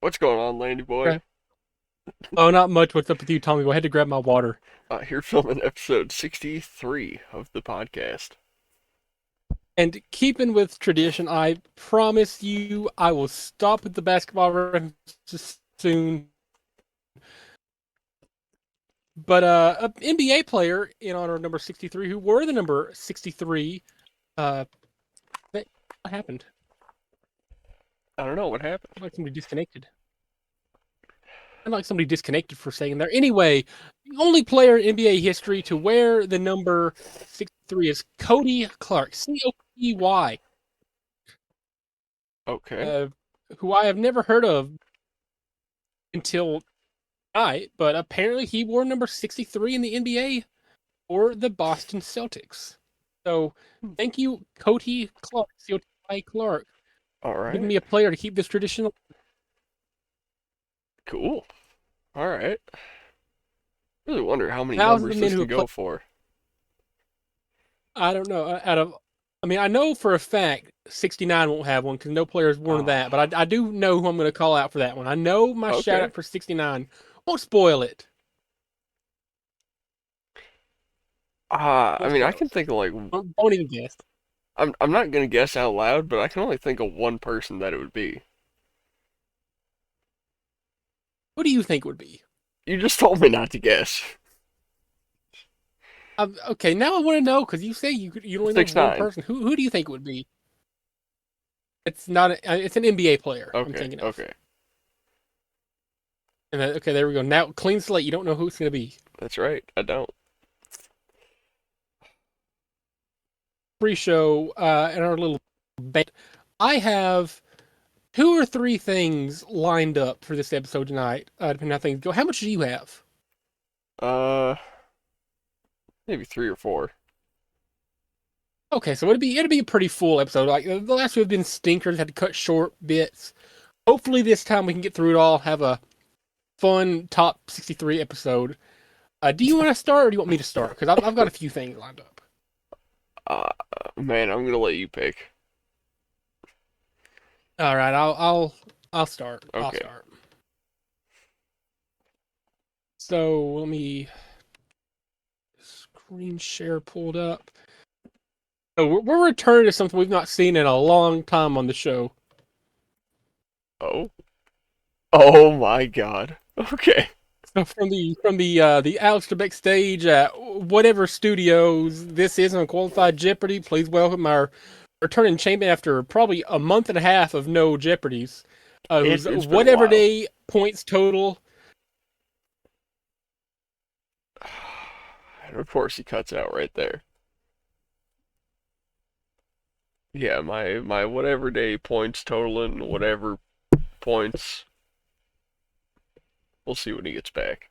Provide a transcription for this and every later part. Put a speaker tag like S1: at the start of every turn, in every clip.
S1: What's going on, Landy boy?
S2: Okay. Oh, not much. What's up with you, Tommy? I had to grab my water.
S1: Here filming episode 63 of the podcast.
S2: And keeping with tradition, I promise you I will stop with the basketball references soon. But an NBA player in honor of number 63, who wore the number 63, uh, what happened?
S1: I don't know what happened.
S2: Like somebody disconnected. And like somebody disconnected for a second there. Anyway, the only player in NBA history to wear the number 63 is Cody Clark, Copy.
S1: Okay.
S2: uh, who I have never heard of until tonight, but apparently he wore number 63 in the NBA for the Boston Celtics. So thank you, Cody Clark, Cody Clark,
S1: All
S2: for giving
S1: right.
S2: me a player to keep this tradition.
S1: Cool. All right. Really wonder how many
S2: Thousands
S1: numbers
S2: of men
S1: this
S2: who
S1: can
S2: have played.
S1: go for.
S2: I don't know. I know for a fact 69 won't have one because no player has worn
S1: Oh,
S2: that. But I do know who I'm going to call out for that one. I know my shout
S1: okay.
S2: out for 69 won't spoil it.
S1: I
S2: Won't
S1: mean, I
S2: spoil
S1: can
S2: it.
S1: think of like
S2: Don't even guess.
S1: I'm not gonna guess out loud, but I can only think of one person that it would be.
S2: Who do you think it would be?
S1: You just told me not to guess.
S2: Okay, now I want to know because you say you only know of
S1: Six
S2: one
S1: nine.
S2: person. Who do you think it would be? It's not. It's an NBA player. I'm
S1: Okay.
S2: thinking of.
S1: Okay.
S2: And okay, there we go. Now clean slate. You don't know who it's going to be.
S1: That's right. I don't.
S2: Pre-show in our little bet. I have two or three things lined up for this episode tonight. Depending on how things go. How much do you have?
S1: Uh, Maybe three or four.
S2: Okay, so it'd be a pretty full episode. Like the last two have been stinkers. Had to cut short bits. Hopefully this time we can get through it all. Have a fun top 63 episode. Do you want to start or do you want me to start? Because I've got a few things lined up.
S1: Uh, Man, I'm gonna let you pick.
S2: All right, I'll start. I'll
S1: Okay.
S2: start. So let me screen share pulled up. So we're returning to something we've not seen in a long time on the show.
S1: Oh. Oh my God. Okay.
S2: So from the Alex Trebek stage at whatever studios this is Unqualified Jeopardy. Please welcome our returning champion after probably a month and a half of no Jeopardies. Whose
S1: It's been a
S2: whatever
S1: while.
S2: day points total.
S1: And of course he cuts out right there. Yeah, my whatever day points totaling whatever points. We'll see when he gets back.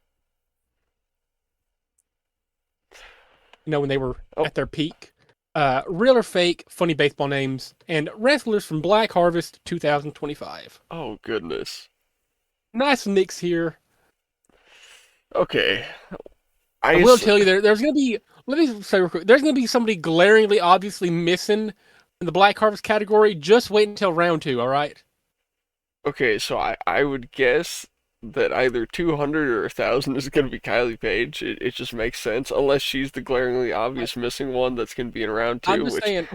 S2: When they were
S1: Oh,
S2: at their peak. Real or fake, funny baseball names, and wrestlers from Black Harvest 2025.
S1: oh goodness.
S2: Nice mix here.
S1: Okay.
S2: I
S1: I
S2: will
S1: guess
S2: tell you, there's going to be, let me say real quick, there's going to be somebody glaringly, obviously missing in the Black Harvest category. Just wait until round two, all right?
S1: okay, so I would guess that either 200 or 1,000 is going to be Kylie Page. It just makes sense, unless she's the glaringly
S2: I,
S1: obvious missing one that's going to be in round
S2: I'm
S1: two,
S2: just
S1: which
S2: saying,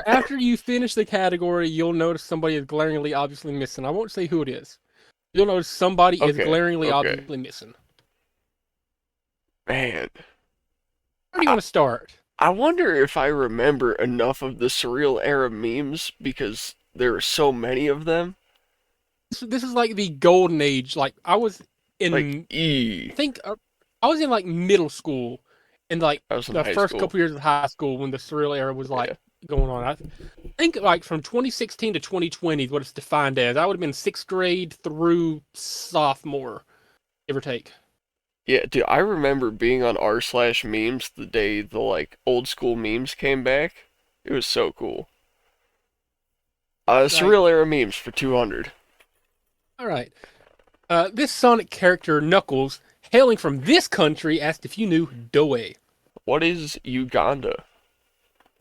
S2: after you finish the category, you'll notice somebody is glaringly, obviously missing. I won't say who it is. You'll notice somebody is
S1: okay,
S2: glaringly,
S1: okay.
S2: obviously missing.
S1: Man,
S2: Where do you
S1: I,
S2: want to start?
S1: I wonder if I remember enough of the surreal era memes because there are so many of them.
S2: This is like the golden age. Like I was
S1: Like,
S2: in, I
S1: E.
S2: think I was in like middle school, and like
S1: I was in
S2: the
S1: high
S2: first
S1: school.
S2: couple years of high school when the surreal era was like
S1: Yeah.
S2: going on. I think like from 2016 to 2020 is what it's defined as. I would have been sixth grade through sophomore, give or take.
S1: Yeah, dude, I remember being on r slash memes the day the like old school memes came back. It was so cool.
S2: Like,
S1: Surreal era memes for 200.
S2: all right, this Sonic character Knuckles, hailing from this country, asked if you knew Doe.
S1: What is Uganda?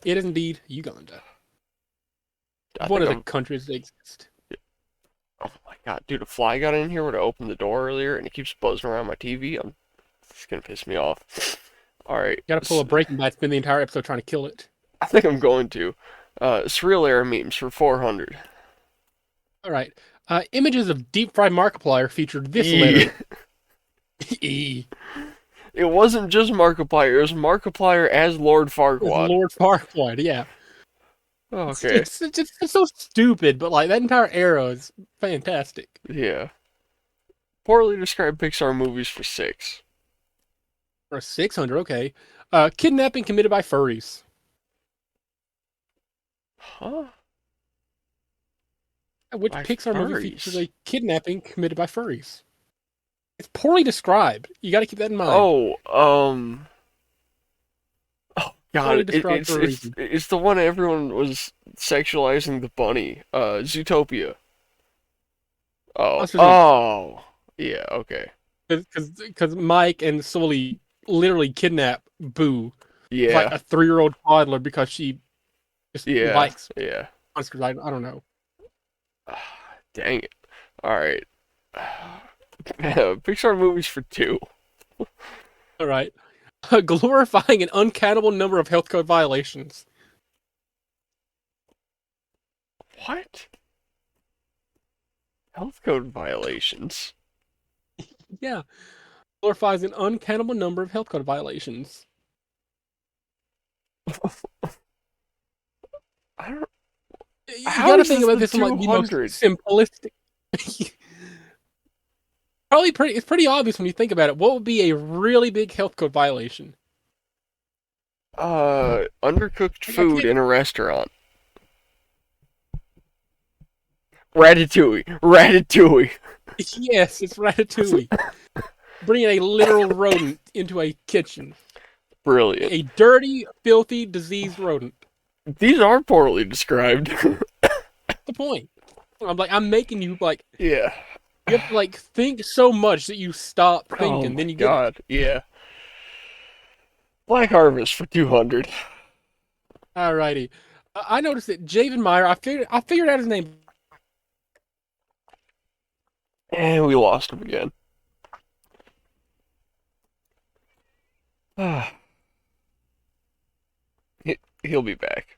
S2: It is indeed Uganda,
S1: I
S2: one
S1: think
S2: of the
S1: I'm.
S2: countries that exist.
S1: Oh my God, dude, a fly got in here when I opened the door earlier, and it keeps buzzing around my TV. It's gonna piss me off. All right,
S2: Got to pull a Breaking Bad, spend the entire episode trying to kill it.
S1: I think I'm going to. Surreal era memes for 400.
S2: All right. Images of deep fried Markiplier featured this
S1: E.
S2: letter. E.
S1: It wasn't just Markiplier. It was Markiplier as Lord
S2: Is
S1: Farquaad.
S2: Lord Farquaad, yeah. It's,
S1: Okay.
S2: it's, it's, it's so stupid, but like that entire era is fantastic.
S1: Yeah. Poorly described Pixar movies for 6.
S2: For 600, okay. Kidnapping committed by furries.
S1: Huh?
S2: Which
S1: By
S2: Pixar movie features
S1: furries.
S2: a kidnapping committed by furries? It's poorly described. You got to keep that in mind.
S1: Oh, oh God,
S2: Poorly described for a reason.
S1: it's the one everyone was sexualizing the bunny. Zootopia. Oh,
S2: Monsters Inc.
S1: oh, yeah, okay,
S2: Because Mike and Sully literally kidnap Boo, like
S1: yeah,
S2: a 3-year-old toddler, because she just
S1: yeah,
S2: likes
S1: yeah.
S2: monsters. I don't know.
S1: Dang it. All right. Pixar movies for 2.
S2: All right. Glorifying an uncountable number of health code violations.
S1: What? Health code violations.
S2: Yeah. Glorifies an uncountable number of health code violations.
S1: I don't.
S2: You got
S1: How
S2: to
S1: is
S2: think
S1: this
S2: about
S1: the
S2: this from like the most
S1: 200?
S2: simplistic. Probably pretty. It's pretty obvious when you think about it. What would be a really big health code violation?
S1: Undercooked
S2: Like I
S1: food
S2: can't.
S1: in a restaurant. Ratatouille. Ratatouille.
S2: Yes, it's Ratatouille. Bringing a literal rodent into a kitchen.
S1: Brilliant.
S2: A dirty, filthy, diseased rodent.
S1: These are poorly described.
S2: That's the point. I'm making you like
S1: Yeah.
S2: you have to like think so much that you stop
S1: Oh
S2: thinking,
S1: my
S2: then you get it.
S1: God. Yeah. Black Harvest for 200.
S2: Alrighty. I noticed that Javen Meyer. I figured out his name.
S1: And we lost him again. He'll be back.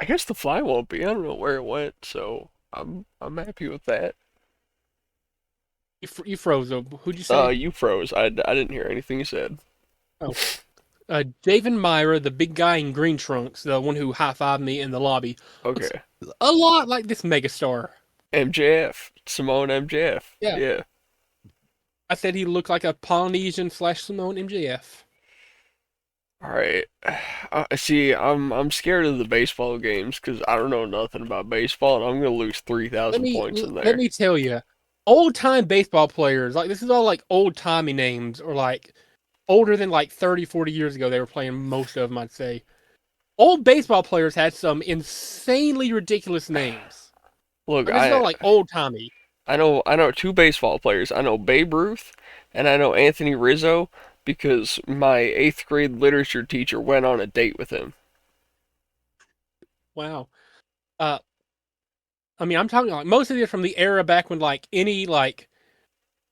S1: I guess the fly won't be. I don't know where it went, so I'm happy with that.
S2: You froze him. Who'd you say?
S1: You froze. I didn't hear anything you said.
S2: Oh, Javen Myra, the big guy in green trunks, the one who high fived me in the lobby, looks
S1: Okay.
S2: a lot like this megastar.
S1: MJF. Simone MJF.
S2: Yeah,
S1: Yeah.
S2: I said he looked like a Polynesian slash Simone MJF.
S1: All right. See, I'm scared of the baseball games because I don't know nothing about baseball, and I'm gonna lose three
S2: Let
S1: thousand
S2: me
S1: points in
S2: let
S1: there.
S2: me tell you, old time baseball players, like this is all like old timey names, or like older than like 30, 40 years ago they were playing, most of them, I'd say. Old baseball players had some insanely ridiculous names.
S1: Look,
S2: Like this is all like old timey.
S1: I know two baseball players. I know Babe Ruth, and I know Anthony Rizzo because my eighth grade literature teacher went on a date with him.
S2: Wow. Uh, I mean, I'm talking like most of these from the era back when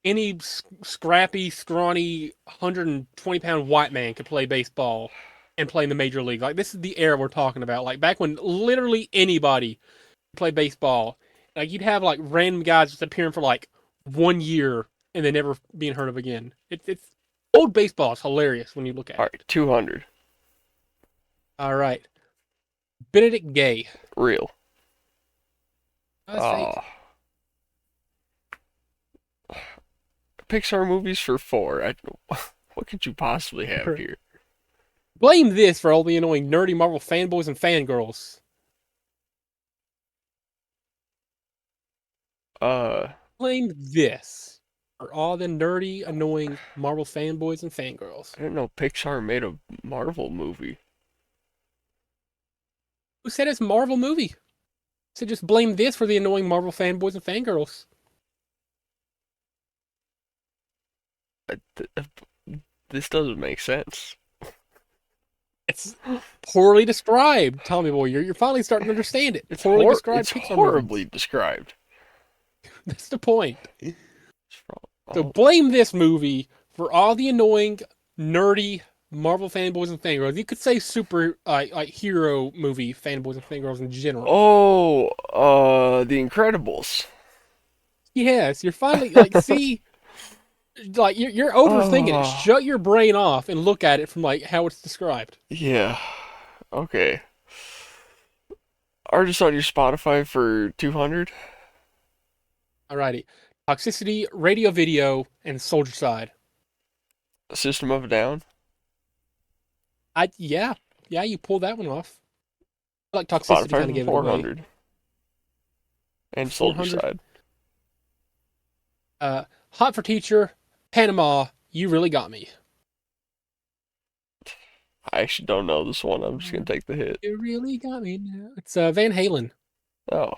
S2: any scrappy, scrawny, 120-pound white man could play baseball and play in the major league. Like this is the era we're talking about. Like back when literally anybody could play baseball. Like you'd have like random guys just appearing for like 1 year and then never being heard of again. It's old baseball is hilarious when you look at
S1: All
S2: it.
S1: right, 200.
S2: All right, Benedict Gay.
S1: Real.
S2: That's
S1: Oh,
S2: fake.
S1: Pixar movies for 4. What could you possibly have here?
S2: Blame this for all the annoying nerdy Marvel fanboys and fangirls.
S1: Uh,
S2: Blame this for all the nerdy, annoying Marvel fanboys and fangirls.
S1: I didn't know Pixar made a Marvel movie.
S2: Who said it's a Marvel movie? So just blame this for the annoying Marvel fanboys and fangirls.
S1: This doesn't make sense.
S2: It's poorly described, Tommy Boy. You're finally starting to understand it. Poorly described
S1: It's
S2: Pixar movies.
S1: horribly described.
S2: That's the point.
S1: It's from-
S2: So
S1: Oh,
S2: blame this movie for all the annoying, nerdy Marvel fanboys and fangirls. You could say super like hero movie fanboys and fangirls in general.
S1: The Incredibles.
S2: Yes, you're finally like see like you're overthinking it.
S1: Oh,
S2: Shut your brain off and look at it from like how it's described.
S1: yeah. Okay. Artist on your Spotify for 200?
S2: Alrighty. Toxicity, radio video, and soldier side.
S1: System of a Down?
S2: Yeah. Yeah, you pulled that one off. I like toxicity
S1: Spotify
S2: kind of
S1: for
S2: gave it away.
S1: 400. And Soldier
S2: 400.
S1: Side.
S2: Hot for teacher, Panama, you really got me.
S1: I actually don't know this one. I'm just gonna take the hit.
S2: You really got me now. It's Van Halen.
S1: Oh.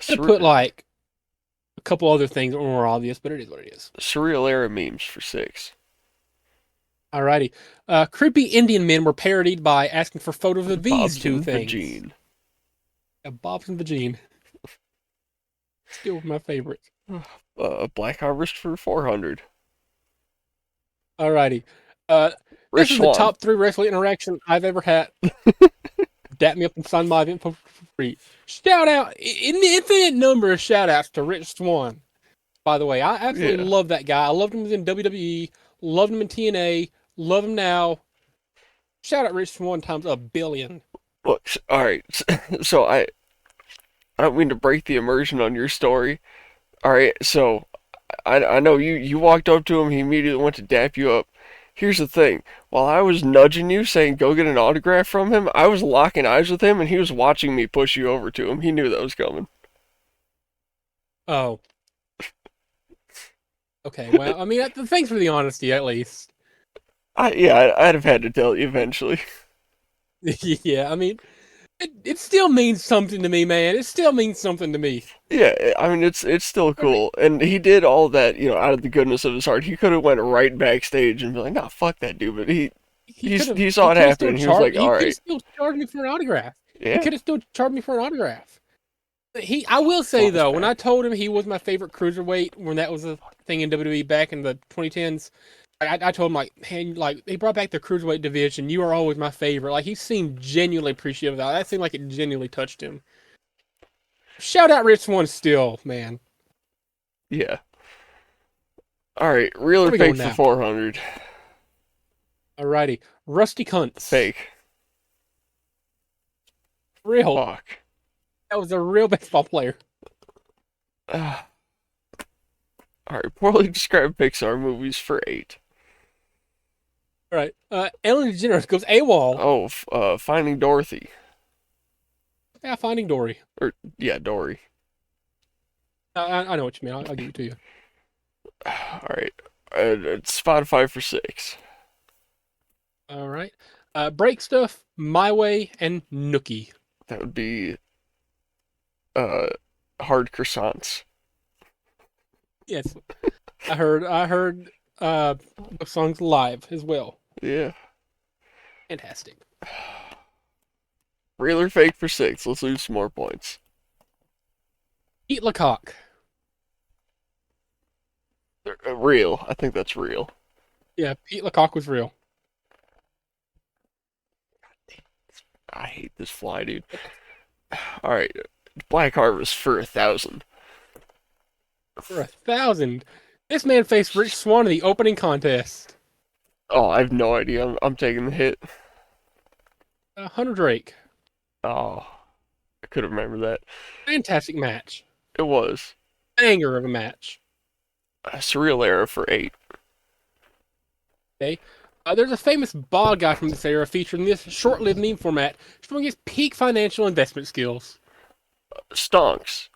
S2: Could have put like a couple other things that were more obvious, but it is what it is.
S1: Surreal era memes for 6.
S2: Alrighty. Creepy Indian men were parodied by asking for photos of these
S1: Bob's
S2: two
S1: and
S2: things.
S1: Vagine.
S2: Bob's and Vagine. Still my favorite.
S1: Black Harvest for 400.
S2: Alrighty. Uh, this
S1: Rich
S2: is the
S1: Swan.
S2: top 3 wrestling interaction I've ever had. Dap me up and sign my event for free. Shout out, in the infinite number of shout outs to Rich Swan. By the way, I absolutely
S1: Yeah.
S2: love that guy. I loved him in WWE, loved him in TNA, love him now. Shout out Rich Swan times a billion.
S1: Look, all right. So I don't mean to break the immersion on your story. All right. So I know you walked up to him. He immediately went to dap you up. Here's the thing. While I was nudging you, saying go get an autograph from him, I was locking eyes with him, and he was watching me push you over to him. He knew that was coming.
S2: Oh, okay. Well, I mean, thanks for the honesty, at least.
S1: I'd have had to tell you eventually.
S2: Yeah, I mean, it still means something to me, man. It still means something to me.
S1: Yeah, I mean it's still
S2: I mean,
S1: cool, and he did all that, out of the goodness of his heart. He could have went right backstage and be like, "Nah, fuck that dude," but he
S2: he
S1: saw it
S2: could have
S1: happen,
S2: still
S1: and he was like,
S2: charged. He
S1: "All
S2: could have
S1: right,
S2: still charged me for an autograph. He
S1: yeah,
S2: could have still charged me for an autograph. I will say
S1: flaws
S2: though, when I
S1: back."
S2: told him he was my favorite cruiserweight when that was a thing in WWE back in the 2010s, I told him like, man, like they brought back the cruiserweight division. You are always my favorite. Like he seemed genuinely appreciative of that. That seemed like it genuinely touched him. Shout out Rich Swann still, man.
S1: Yeah. All right, real
S2: Where
S1: or
S2: are we
S1: fake
S2: going
S1: for
S2: now?
S1: 400?
S2: Alrighty, Rusty Cunts.
S1: Fake.
S2: Real.
S1: Fuck.
S2: That was a real baseball player.
S1: All right, poorly described Pixar movies for 8.
S2: All right. Ellen DeGeneres goes AWOL.
S1: Oh, Finding Dorothy.
S2: Yeah, Finding Dory.
S1: Or yeah, Dory.
S2: I know what you mean. I'll give it to you.
S1: All right, it's Spotify for 6.
S2: All right. Break Stuff, My Way, and Nookie.
S1: That would be uh hard croissants.
S2: Yes, I heard the songs live as well.
S1: Yeah.
S2: Fantastic.
S1: Real or fake for 6. Let's lose some more points.
S2: Eat Lecoq.
S1: Real. I think that's real.
S2: Yeah, Pete Lecoq was real.
S1: I hate this fly, dude. All right, Black Harvest for 1,000.
S2: For 1,000. This man faced Rich Swann in the opening contest.
S1: Oh, I have no idea. I'm taking the hit.
S2: Hunter Drake.
S1: Oh, I could have remembered that.
S2: Fantastic match.
S1: It was
S2: Banger of a match.
S1: a surreal era for 8.
S2: Okay. There's a famous bald guy from this era featured in this short-lived meme format showing his peak financial investment skills.
S1: Stonks.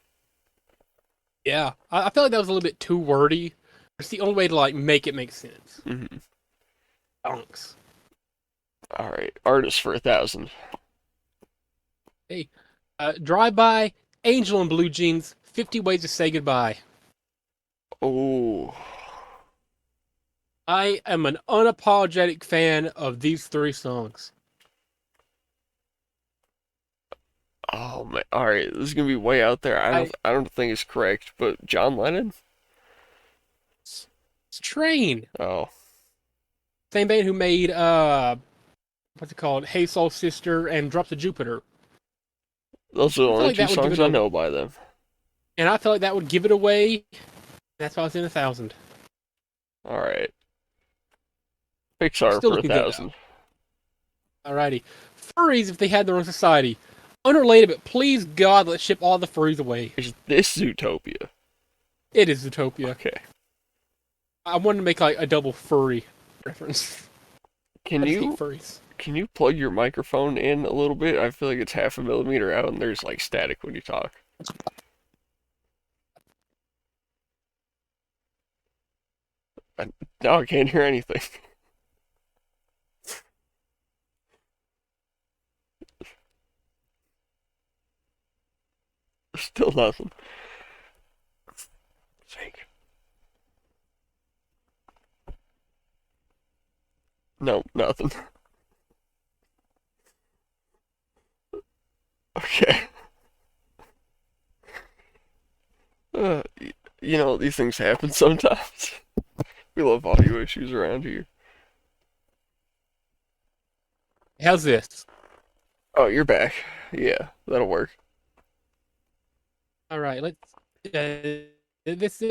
S2: Yeah, I feel like that was a little bit too wordy. It's the only way to like make it make sense.
S1: Hmm.
S2: Donks.
S1: All right, artist for 1,000.
S2: Hey, Drive-By, Angel in Blue Jeans, 50 Ways to Say Goodbye.
S1: Oh,
S2: I am an unapologetic fan of these three songs.
S1: Oh man. All right, this is gonna be way out there.
S2: I
S1: I don't think it's correct, but John Lennon.
S2: Train,
S1: Oh,
S2: same band who made what's it called? Hey Soul Sister and Drops of Jupiter.
S1: those are the
S2: I feel
S1: only
S2: like
S1: two
S2: that would give
S1: songs
S2: it
S1: I
S2: a,
S1: know by them.
S2: and I feel like that would give it away. That's why it's in 1,000.
S1: All right,
S2: I'm
S1: Pixar
S2: still
S1: for a
S2: looking good though.
S1: thousand.
S2: Alrighty, furries if they had their own society. Unrelated, but please God, let's ship all the furries away.
S1: Is this Zootopia?
S2: It is Zootopia.
S1: Okay.
S2: I wanted to make like a double furry reference.
S1: Can
S2: I just hate
S1: you
S2: furries.
S1: plug your microphone in a little bit? I feel like it's half a millimeter out, and there's like static when you talk. I, now I can't hear anything. Still nothing. Fake. No, nothing. Okay. Uh, you know, these things happen sometimes. We love audio issues around here.
S2: How's this?
S1: Oh, you're back. Yeah, that'll work.
S2: All right, let's. This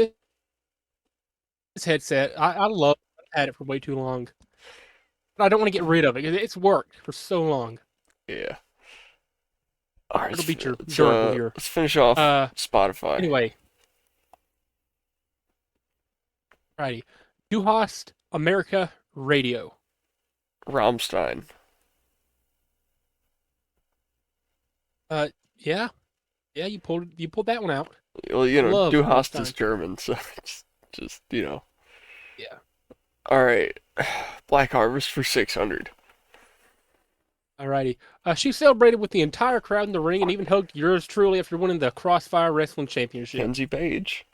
S2: headset, I love. I've had it for way too long, but I don't want to get rid of it because it's worked for so long.
S1: Yeah. All right,
S2: It'll beat your
S1: let's,
S2: durable here.
S1: let's finish off
S2: Uh,
S1: Spotify.
S2: anyway, righty. Du hast America Radio.
S1: Rammstein.
S2: Uh, yeah, yeah, you pulled that one out.
S1: Well,
S2: I
S1: you know,
S2: love
S1: Du hast is
S2: Rammstein.
S1: German, so just you know.
S2: Yeah.
S1: All right, Black Harvest for 600.
S2: Alrighty. She celebrated with the entire crowd in the ring and even hugged yours truly after winning the Crossfire Wrestling Championship.
S1: Kenzie Page.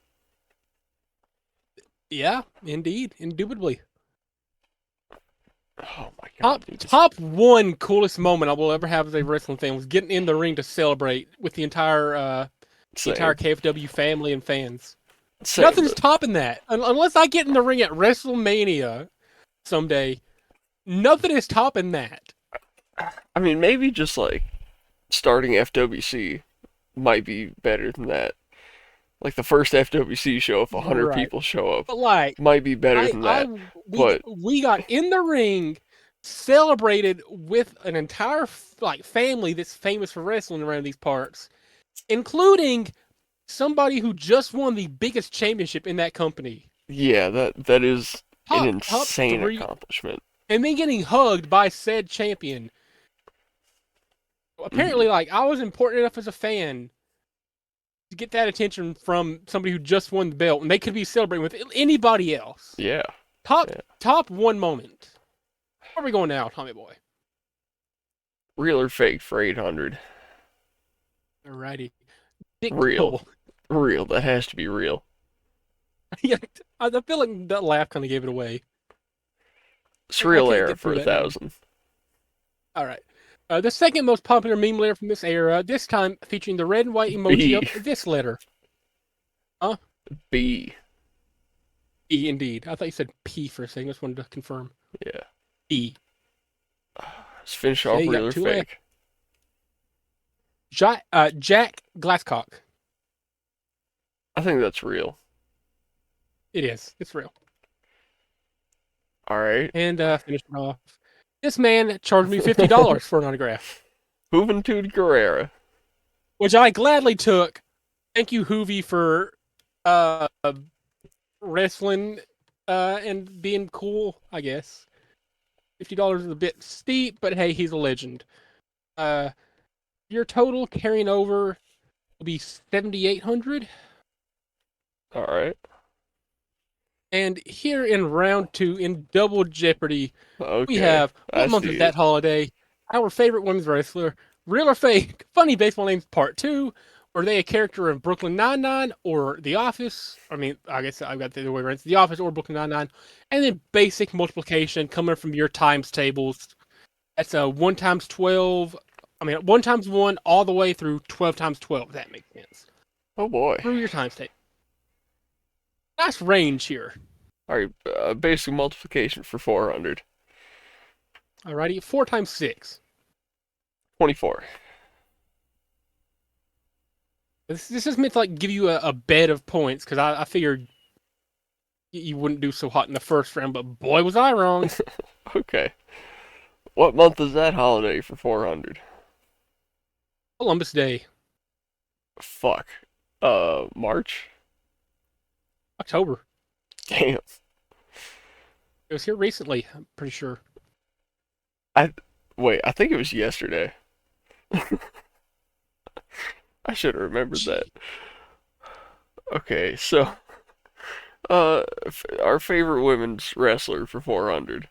S2: Yeah, indeed, indubitably.
S1: Oh my God,
S2: Top
S1: dude.
S2: top one coolest moment I will ever have as a wrestling fan was getting in the ring to celebrate with the entire
S1: Same.
S2: KFW family and fans.
S1: Same.
S2: Nothing's topping that. Unless I get in the ring at WrestleMania someday, nothing is topping that.
S1: I mean, maybe just like starting FWC might be better than that. Like the first FWC show, if 100
S2: Right.
S1: people show up,
S2: But like
S1: might be better
S2: I
S1: than
S2: I
S1: that. But
S2: we got in the ring, celebrated with an entire like family that's famous for wrestling around these parts, including somebody who just won the biggest championship in that company.
S1: yeah, that is an
S2: Top
S1: insane
S2: three,
S1: accomplishment.
S2: and then getting hugged by said champion.
S1: Mhm.
S2: Apparently, like I was important enough as a fan to get that attention from somebody who just won the belt, and they could be celebrating with anybody else.
S1: Yeah,
S2: Top
S1: yeah.
S2: top one moment. Where are we going now, Tommy Boy?
S1: Real or fake for 800?
S2: Alrighty. Dick
S1: Real.
S2: Cole.
S1: Real. That has to be real.
S2: Yeah, I feel like that laugh kind of gave it away. I
S1: Surreal
S2: can't
S1: era
S2: get
S1: for
S2: through
S1: a
S2: that now.
S1: thousand.
S2: All right. The second most popular meme letter from this era, this time featuring the red and white emoji
S1: B.
S2: of this letter. Huh?
S1: B.
S2: E, indeed. I thought you said P for a second. Just wanted to confirm.
S1: Yeah.
S2: E.
S1: Let's finish
S2: Okay,
S1: off
S2: you
S1: real
S2: got
S1: or
S2: two left.
S1: fake.
S2: Jack Glasscock.
S1: I think that's real.
S2: It is. It's real.
S1: All right.
S2: And finish it off. This man charged me $50 for an autograph,
S1: Juventud Guerrera.
S2: which I gladly took. Thank you, Hoovy, for uh, wrestling and being cool, I guess. $50 is a bit steep, but hey, he's a legend. Uh, your total carrying over will be 7,800.
S1: All right.
S2: And here in round two, in double jeopardy, we
S1: Okay.
S2: have
S1: I
S2: what month
S1: see
S2: is
S1: it.
S2: that holiday? Our favorite women's wrestler, real or fake? Funny baseball names part two. Are they a character in Brooklyn Nine-Nine or The Office? I mean, I guess I've got the other way around. It's The Office or Brooklyn Nine-Nine. And then basic multiplication coming from your times tables. That's a 1 times 12. I mean, 1 times 1 all the way through 12 times 12, if that makes sense.
S1: Oh boy.
S2: Through your times table. Nice range here.
S1: All right, basic multiplication for 400.
S2: Alrighty, 4 times 6.
S1: 24.
S2: This is meant to like give you a bed of points because I figured you wouldn't do so hot in the first round, but boy was I wrong.
S1: Okay. What month is that holiday for 400?
S2: Columbus Day,
S1: Fuck. March?
S2: October.
S1: Damn.
S2: It was here recently, I'm pretty sure.
S1: Wait, I think it was yesterday. I should have remembered that. Okay, so our favorite women's wrestler for 400.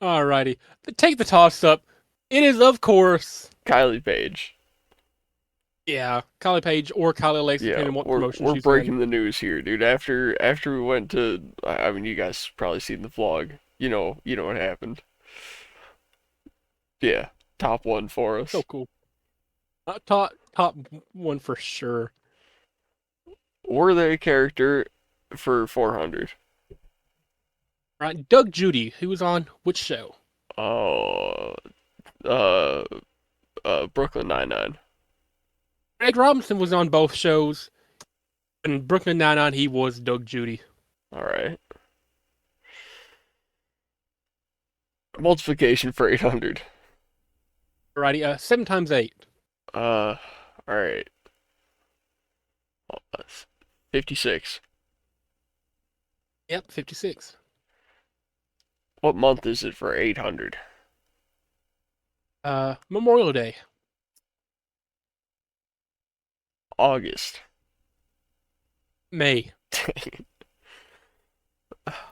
S2: Alrighty, take the toss up. It is of course,
S1: Kylie Page.
S2: yeah, Kylie Page or Kylie Alexa,
S1: Yeah,
S2: depending on what
S1: we're
S2: promotion
S1: we're
S2: she's in.
S1: breaking the news here, dude. After we went to, I mean, you guys probably seen the vlog. You know what happened. Yeah, top one for
S2: So
S1: us.
S2: cool. Top one for sure.
S1: Were they a character for 400?
S2: Right, Doug Judy, who was on which show?
S1: Oh, Brooklyn Nine-Nine.
S2: Greg Robinson was on both shows. In Brooklyn Nine-Nine, he was Doug Judy.
S1: All right. Multiplication for 800.
S2: Alrighty, 7 times 8.
S1: All right. 56.
S2: Yep, 56.
S1: What month is it for 800?
S2: Memorial Day.
S1: August.
S2: May.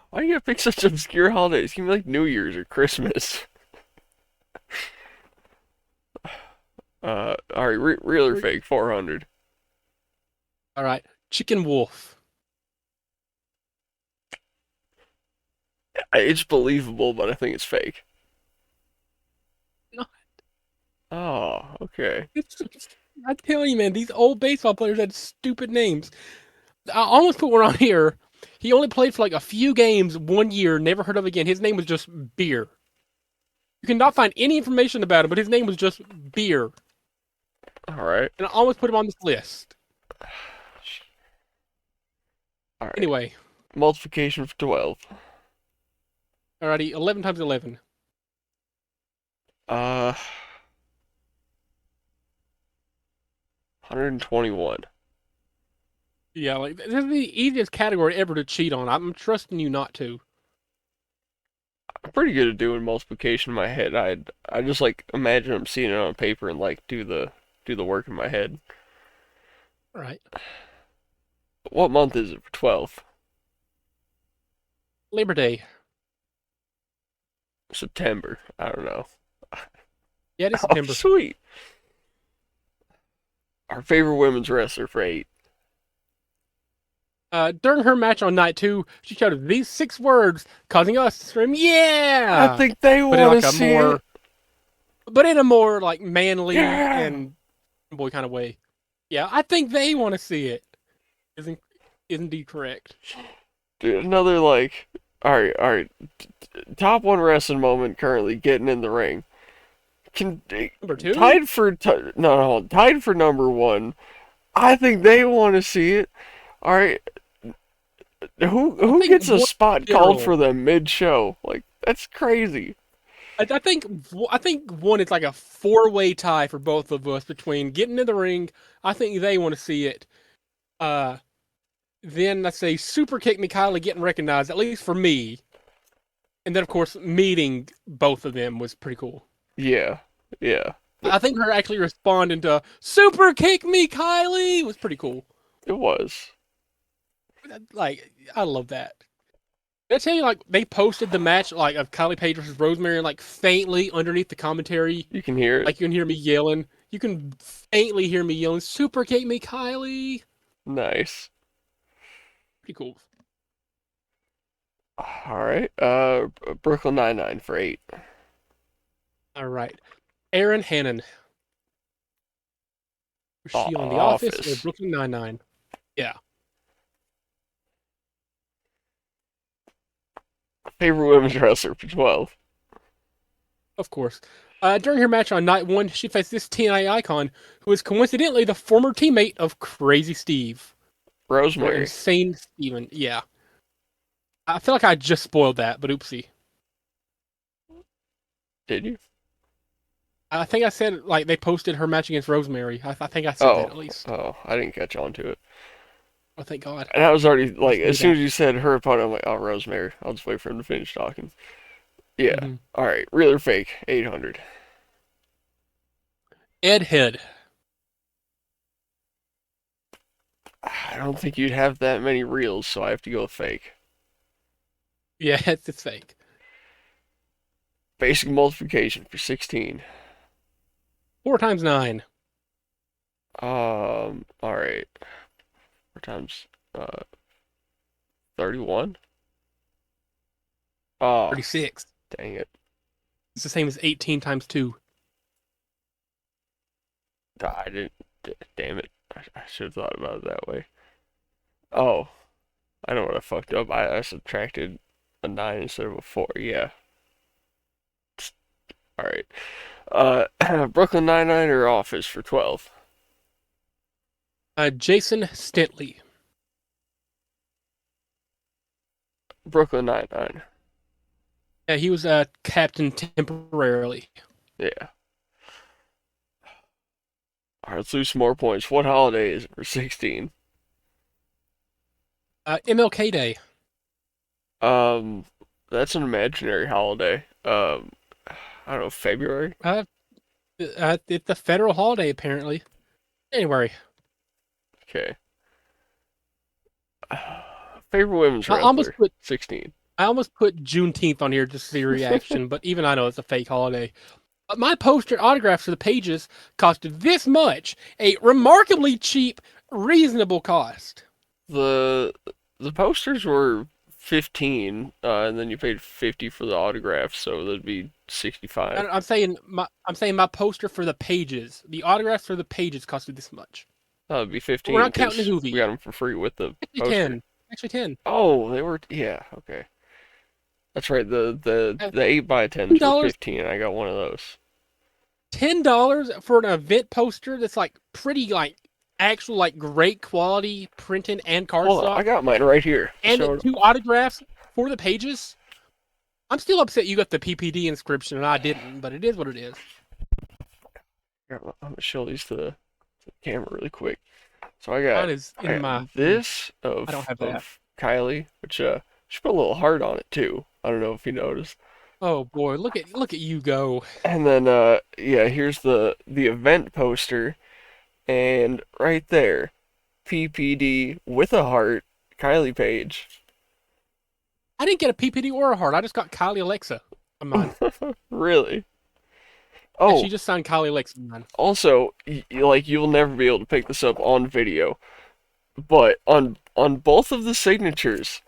S1: Why do you gotta pick such obscure holidays? Give me like New Year's or Christmas. All right, real or fake? 400.
S2: Alright, Chicken Wolf.
S1: It's believable, but I think it's fake.
S2: No,
S1: Oh, okay.
S2: I tell you, man, these old baseball players had stupid names. I almost put one on here. He only played for like a few games 1 year, never heard of again. His name was just Beer. You cannot find any information about him, but his name was just Beer.
S1: All right.
S2: And I almost put him on this list.
S1: All right.
S2: Anyway,
S1: Multiplication for 12.
S2: alrighty, 11 times 11.
S1: Uh, 121.
S2: Yeah, like this is the easiest category ever to cheat on. I'm trusting you not to.
S1: I'm pretty good at doing multiplication in my head. I just like imagine I'm seeing it on paper and like do the work in my head.
S2: All right.
S1: What month is it for 12?
S2: Labor Day.
S1: September. I don't know.
S2: Yeah, it is
S1: Oh,
S2: September.
S1: sweet. Our favorite women's wrestler for 8.
S2: During her match on night 2, she shouted these 6 words, causing us to scream, "Yeah!"
S1: I think they
S2: But in
S1: want
S2: like
S1: to
S2: a
S1: see
S2: more,
S1: it.
S2: but in a more like manly
S1: Yeah.
S2: and boy kind of way. Yeah, I think they want to see it. Isn't is indeed correct.
S1: Dude, another like, all right. Top one wrestling moment currently getting in the ring. Can
S2: Number 2?
S1: tied for no, tied for number one. I think they want to see it. All right, who
S2: think
S1: gets a
S2: one
S1: spot called for them mid show? Like that's crazy.
S2: I think one is like a 4-way tie for both of us between getting in the ring. I think they want to see it. Uh, then let's say Super Kick Mikhaili getting recognized, at least for me. And then of course meeting both of them was pretty cool.
S1: Yeah, yeah,
S2: I think her actually responding to Super Kick Me Kylie was pretty cool.
S1: it was.
S2: Like, I love that. Did I tell you, like, they posted the match, like, of Kylie Page versus Rosemary, like, faintly underneath the commentary.
S1: You can hear it.
S2: Like, you can hear me yelling. you can faintly hear me yelling, "Supercate me, Kylie!"
S1: Nice.
S2: Pretty cool.
S1: All right. Brooklyn Nine-Nine for 8.
S2: All right, Erin Hannon. Was she on The Office or
S1: Office.
S2: Brooklyn Nine-Nine? Yeah,
S1: Favorite women's wrestler for 12.
S2: of course. During her match on night one, she faced this TNA icon who is coincidentally the former teammate of Crazy Steve. Or
S1: Rosemary.
S2: Insane Steven. Yeah. I feel like I just spoiled that, but oopsie.
S1: Did you?
S2: I think I said like they posted her match against Rosemary. I think I said that
S1: Oh,
S2: at least.
S1: oh, I didn't catch on to it.
S2: Oh, thank God.
S1: And I was already like,
S2: Just knew
S1: as soon
S2: that.
S1: as you said her opponent, I'm like, oh, Rosemary. I'll just wait for him to finish talking. Yeah.
S2: Hmm.
S1: All right. Real or fake? 800.
S2: Ed Head.
S1: I don't think you'd have that many reels, so I have to go with fake.
S2: Yeah, it's fake.
S1: Basic multiplication for 16.
S2: 4 times 9.
S1: All right. 4 times 31. Oh,
S2: 36.
S1: dang it.
S2: It's the same as 18 times 2.
S1: I didn't. Damn it. I should have thought about it that way. Oh, I know what I fucked up. I subtracted a 9 instead of a 4. Yeah. All right. Brooklyn Nine-Nine or Office for 12.
S2: Jason Stentley.
S1: Brooklyn Nine-Nine.
S2: Yeah, he was captain temporarily.
S1: Yeah. All right, let's lose some more points. What holiday is it for 16?
S2: MLK Day.
S1: Um, that's an imaginary holiday. I don't know, February?
S2: Uh, it's a federal holiday apparently. Anyway,
S1: Okay. Favorite women's
S2: I almost
S1: wrestler?
S2: put
S1: 16.
S2: I almost put Juneteenth on here just to see a reaction, but even I know it's a fake holiday. But my poster autographs for the pages costed this much, a remarkably cheap, reasonable cost.
S1: The the posters were 15, and then you paid 50 for the autographs, so that'd be 65.
S2: I'm saying my poster for the pages, the autographs for the pages costed this much.
S1: That would be
S2: But we're
S1: 15
S2: not counting the
S1: because we got
S2: hoovy.
S1: them for free with the
S2: Actually
S1: poster.
S2: 10. Actually 10.
S1: Oh, they were, yeah, okay. That's right. The 8x10s were
S2: $10,
S1: 15. I got one of those.
S2: $10 for an event poster that's like pretty like actual like great quality printing and
S1: Hold on, I
S2: cardstock,
S1: got mine right here.
S2: and
S1: So
S2: 2 autographs for the pages. I'm still upset you got the PPD inscription and I didn't, but it is what it is.
S1: I'm gonna show these to the camera really quick. So
S2: Mine is
S1: I
S2: in
S1: got
S2: my.
S1: this
S2: I don't have that.
S1: of Kylie, which she put a little heart on it too. I don't know if you noticed.
S2: Oh boy, look at you go.
S1: And then yeah, here's the event poster, and right there, PPD with a heart, Kylie Page.
S2: I didn't get a PPD or a heart. I just got Kylie Alexa on mine.
S1: Really?
S2: Yeah,
S1: Oh,
S2: she just signed Kylie Alexa on mine.
S1: also, like you'll never be able to pick this up on video, but on both of the signatures,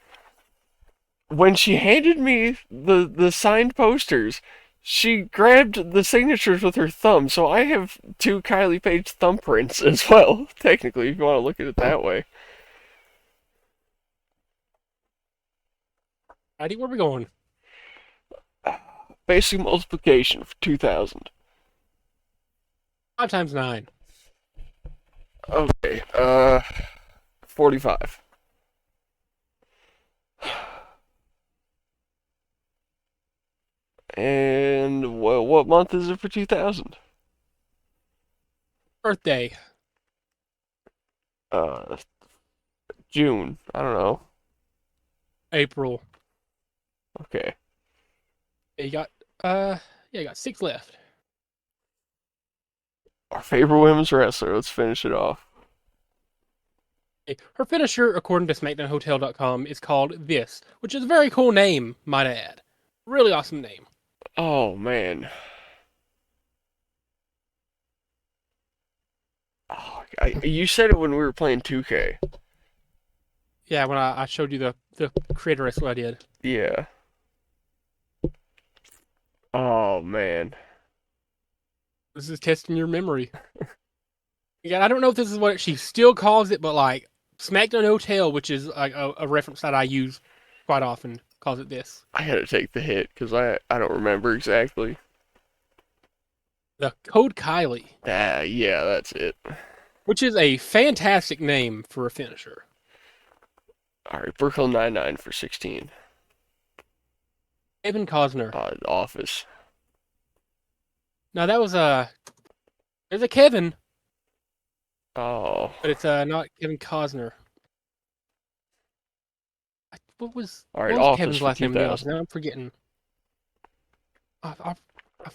S1: when she handed me the signed posters, she grabbed the signatures with her thumb. So I have 2 Kylie Page thumbprints as well, technically, if you want to look at it that way.
S2: Heidi, where we going?
S1: Basic multiplication for 2000.
S2: 5 times 9.
S1: Okay, 45.
S2: Yeah.
S1: And what month is it for 2000?
S2: Birthday.
S1: Uh, June. I don't know.
S2: April.
S1: Okay.
S2: Yeah, you got 6 left.
S1: Our favorite women's wrestler. Let's finish it off.
S2: Okay. Her finisher, according to SmackDownHotel.com, is called this, which is a very cool name, might I add. Really awesome name.
S1: Oh man. You said it when we were playing 2K.
S2: Yeah, when I showed you the creator race, what I did.
S1: Yeah. Oh man.
S2: This is testing your memory. Yeah, I don't know if this is what she still calls it, but like SmackDown Hotel, which is like a reference that I use quite often, calls it this.
S1: I had to take the hit because I don't remember exactly.
S2: The Code Kylie,
S1: Ah, yeah, that's it.
S2: which is a fantastic name for a finisher.
S1: All right, Brooklyn 99 for 16.
S2: Evan Cosner.
S1: Office.
S2: Now that was there's a Kevin,
S1: Oh.
S2: but it's not Kevin Cosner. What was
S1: All right,
S2: what was
S1: Office
S2: Kevin's
S1: for
S2: last name in the office?
S1: 2000.
S2: Now I'm forgetting. I, I, I,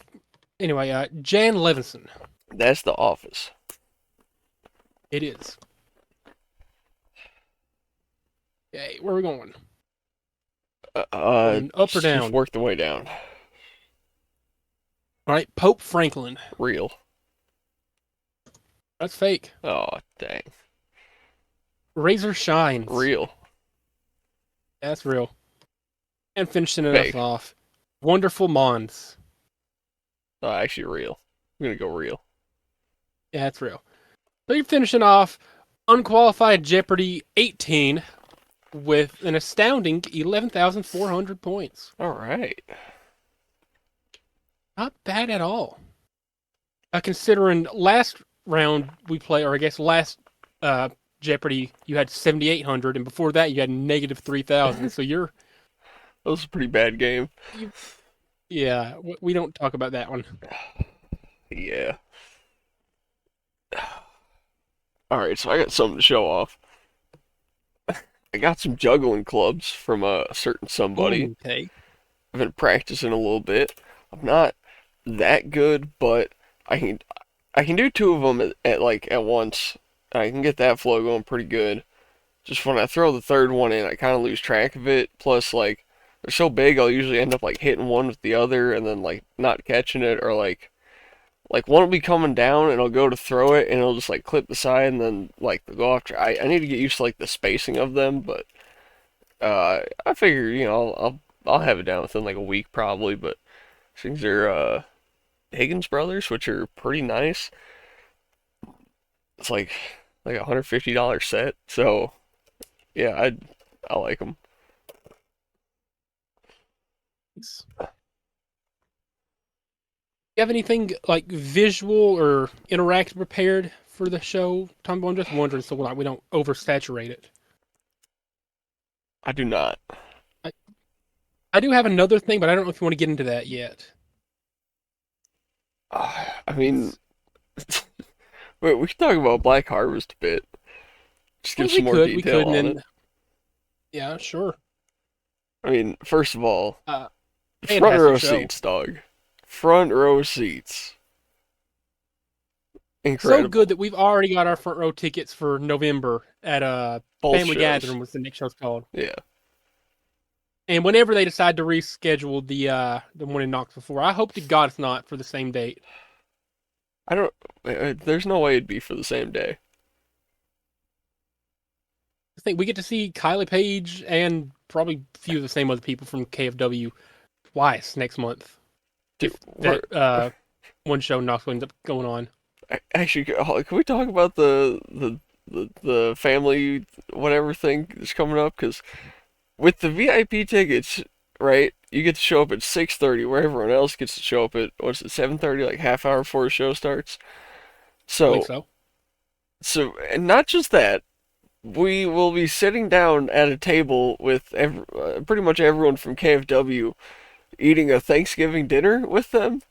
S2: anyway, Jan Levinson.
S1: That's the Office.
S2: It is. Okay, where are we going? Going up or
S1: Just
S2: down?
S1: work the way down.
S2: All right, Pope Franklin.
S1: Real.
S2: That's fake.
S1: Oh, dang.
S2: Razor Shines.
S1: Real.
S2: That's real. And finishing it
S1: Fake.
S2: off. Wonderful Mons.
S1: Oh, actually real. I'm gonna go real.
S2: Yeah, that's real. So you're finishing off Unqualified Jeopardy 18 with an astounding 11,400 points.
S1: All right.
S2: Not bad at all. Considering last round we play, or I guess last Jeopardy, you had 7,800, and before that you had negative 3,000. So
S1: That was a pretty bad game.
S2: yeah, we don't talk about that one.
S1: Yeah. All right, so I got something to show off. I got some juggling clubs from a certain somebody.
S2: Okay.
S1: I've been practicing a little bit. I'm not that good, but I can I can do two of them at once. I can get that flow going pretty good. Just when I throw the third one in, I kind of lose track of it. Plus, like they're so big, I'll usually end up like hitting one with the other and then like not catching it, or like one will be coming down and I'll go to throw it and it'll just like clip the side and then like go after. I need to get used to like the spacing of them, but I figure I'll have it down within like a week probably. But things are Higgins brothers, which are pretty nice. It's like $150 set, so yeah, I like them.
S2: You have anything like visual or interactive prepared for the show, Tom? I'm just wondering so we don't oversaturate it.
S1: I do not.
S2: I, I do have another thing, but I don't know if you want to get into that yet.
S1: I mean, wait, we can talk about Black Harvest a bit. Just give some more
S2: We could,
S1: detail
S2: and
S1: on it.
S2: then yeah, sure.
S1: I mean, first of all, front
S2: Fantastic
S1: row
S2: show.
S1: seats, dog. Front row seats.
S2: So
S1: Incredible.
S2: good that we've already got our front row tickets for November at
S1: Both
S2: Family
S1: shows.
S2: Gathering, was the next show's called.
S1: Yeah.
S2: And whenever they decide to reschedule the one in Knoxville before, I hope to God it's not for the same date.
S1: I don't. There's no way it'd be for the same day.
S2: I think we get to see Kylie Page and probably a few of the same other people from KFW twice next month.
S1: Dude,
S2: If that one show in Knoxville ends up going on.
S1: actually, can we talk about the family whatever thing that's coming up? Because with the VIP tickets, right, you get to show up at 6:30, where everyone else gets to show up at what's it 7:30, like half hour before the show starts.
S2: I believe
S1: So
S2: so.
S1: and not just that, we will be sitting down at a table with pretty much everyone from KFW, eating a Thanksgiving dinner with them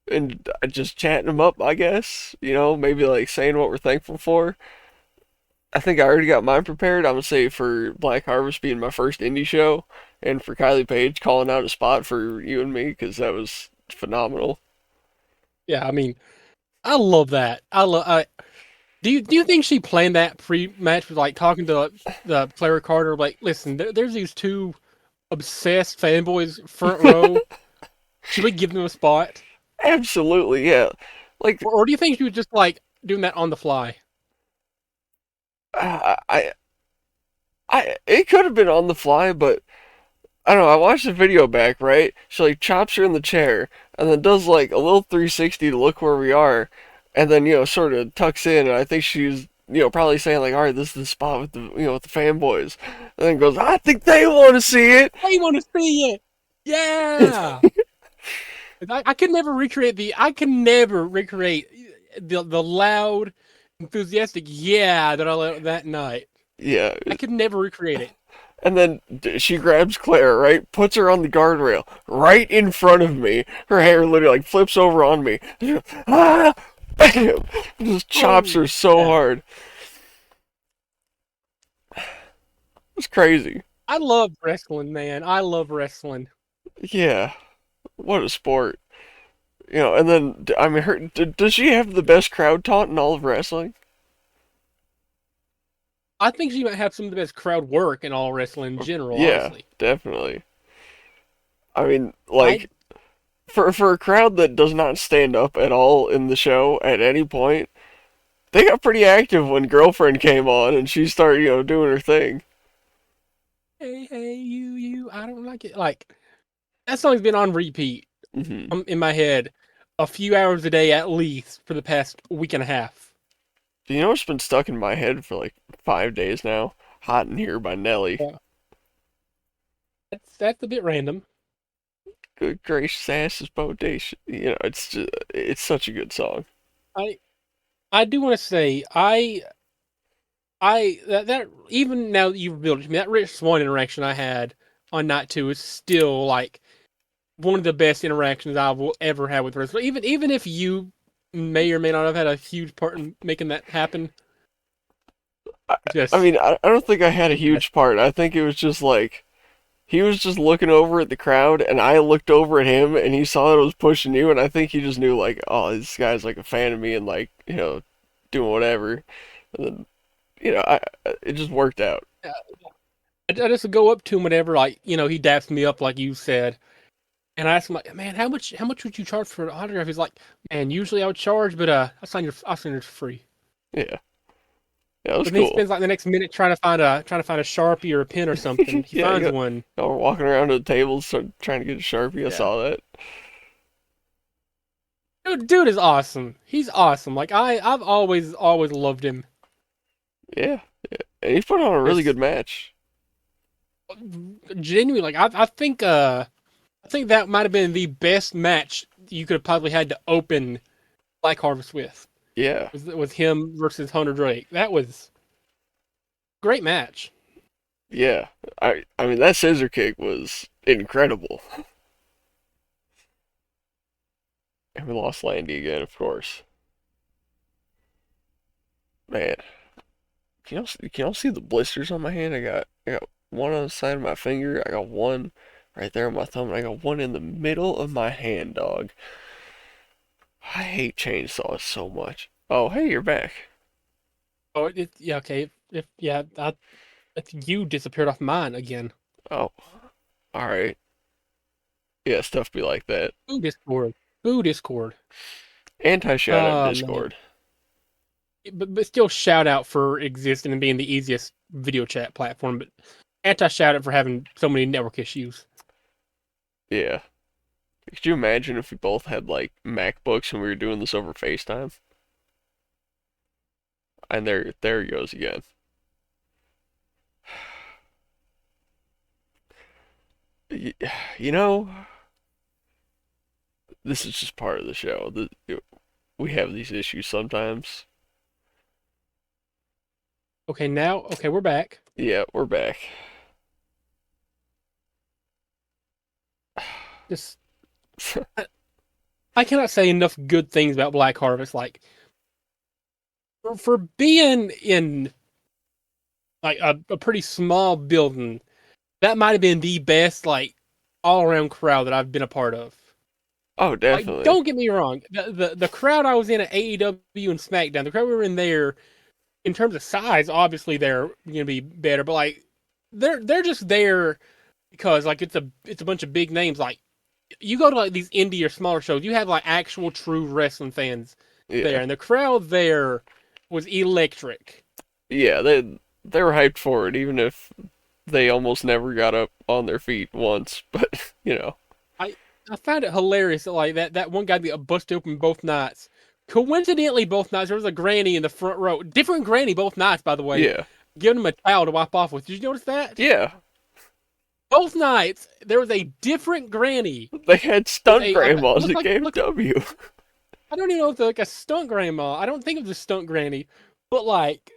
S1: and just chatting them up, I guess. Maybe like saying what we're thankful for. I think I already got mine prepared. I'm gonna say for Black Harvest being my first indie show, and for Kylie Page calling out a spot for you and me because that was phenomenal.
S2: Yeah, I mean, I love that. Do you think she planned that pre-match with like talking to the player Carter? Like, listen, there's these two obsessed fanboys front row. Should we give them a spot?
S1: Absolutely, yeah. Like
S2: Or do you think she was just like, doing that on the fly?
S1: I, I, it could have been on the fly, but I don't know. I watched the video back, right? She like chops her in the chair, and then does like a little 360 to look where we are, and then sort of tucks in. And I think she's probably saying like, all right, this is the spot with the with the fanboys, and then goes, I think they want to see it.
S2: I want to see it. Yeah. I could never recreate the loud, enthusiastic yeah that I let that night.
S1: Yeah,
S2: I could never recreate it.
S1: and then she grabs Claire, right? Puts her on the guardrail right in front of me. Her hair literally like flips over on me. Ah! Bam! Just chops her
S2: Holy
S1: so
S2: crap.
S1: hard. It's crazy.
S2: I love wrestling, man. I love wrestling.
S1: Yeah, what a sport. And then I mean, does she have the best crowd taunt in all of wrestling?
S2: I think she might have some of the best crowd work in all wrestling in general,
S1: Yeah,
S2: honestly.
S1: definitely. I mean,
S2: I
S1: like for a crowd that does not stand up at all in the show at any point, they got pretty active when Girlfriend came on and she started, doing her thing.
S2: hey, you, I don't like it. Like, that song's been on repeat
S1: Hmm.
S2: in my head a few hours a day at least for the past week and a half.
S1: You know what's been stuck in my head for like 5 days now? Hot in Here by Nelly.
S2: Yeah. That's a bit random.
S1: Good gracious ass is bodacious. It's such a good song.
S2: I I do want to say that even now that you've revealed it to me, that Rich Swan interaction I had on night two is still like one of the best interactions I will ever have with wrestling. Even if you may or may not have had a huge part in making that happen,
S1: I, I
S2: just
S1: mean, I don't think I had a huge part. I think it was just like he was just looking over at the crowd, and I looked over at him, and he saw that I was pushing you, and I think he just knew like, oh, this guy's like a fan of me, and like doing whatever, and then it just worked out.
S2: I just go up to him whenever like he daps me up like you said, and I ask him like, man, how much would you charge for an autograph? He's like, man, usually I would charge, but I'll sign yours for free.
S1: Yeah, yeah, it was
S2: But then he
S1: cool.
S2: spends like the next minute trying to find a Sharpie or a pen or something. He
S1: Yeah,
S2: finds one.
S1: we're walking around to the tables, trying to get a Sharpie. I
S2: Yeah.
S1: saw that.
S2: Dude is awesome. He's awesome. Like I've always loved him.
S1: Yeah, and he put on a really good
S2: Just
S1: match.
S2: genuinely, like I think that might have been the best match you could have probably had to open Black Harvest with.
S1: Yeah,
S2: Was him versus Hunter Drake. That was a great match.
S1: yeah. I mean that scissor kick was incredible. And we lost Landy again, of course. Man, can y'all see the blisters on my hand? I got one on the side of my finger. I got one right there on my thumb. And I got one in the middle of my hand, dog. I hate chainsaws so much. Oh, hey, you're back.
S2: Oh, yeah, okay. If yeah, if you disappeared off mine again.
S1: Oh, all right. Yeah, stuff be like that.
S2: Ooh, Discord. Ooh, Discord.
S1: Anti shout out
S2: Oh man.
S1: Discord.
S2: But still shout out for existing and being the easiest video chat platform, but anti shout out for having so many network issues.
S1: Yeah. Could you imagine if we both had like MacBooks and we were doing this over FaceTime? And there he goes again. Y- You know, this is just part of the show. We have these issues sometimes.
S2: Okay, we're back.
S1: Yeah, we're back.
S2: Just I cannot say enough good things about Black Harvest. Like for being in like a pretty small building, that might have been the best like all around crowd that I've been a part of.
S1: Oh,
S2: Like,
S1: definitely.
S2: don't get me wrong, the crowd I was in at AEW and SmackDown, the crowd we were in there, in terms of size, obviously they're gonna be better, but like they're just there because like it's a bunch of big names. Like you go to like these indie or smaller shows, you have like actual true wrestling fans there,
S1: Yeah,
S2: and the crowd there was electric.
S1: yeah. They were hyped for it, even if they almost never got up on their feet once. But
S2: I I found it hilarious that like that one guy that busted open both nights. Coincidentally, both nights there was a granny in the front row. Different granny both nights, by the way,
S1: yeah,
S2: giving him a towel to wipe off with. Did you notice that?
S1: yeah.
S2: Both nights there was a different granny
S1: They had
S2: with
S1: stunt
S2: a
S1: grandmas
S2: look
S1: at
S2: like look.
S1: KFW.
S2: I don't even know if they're like a stunt grandma. I don't think it was a stunt granny, but like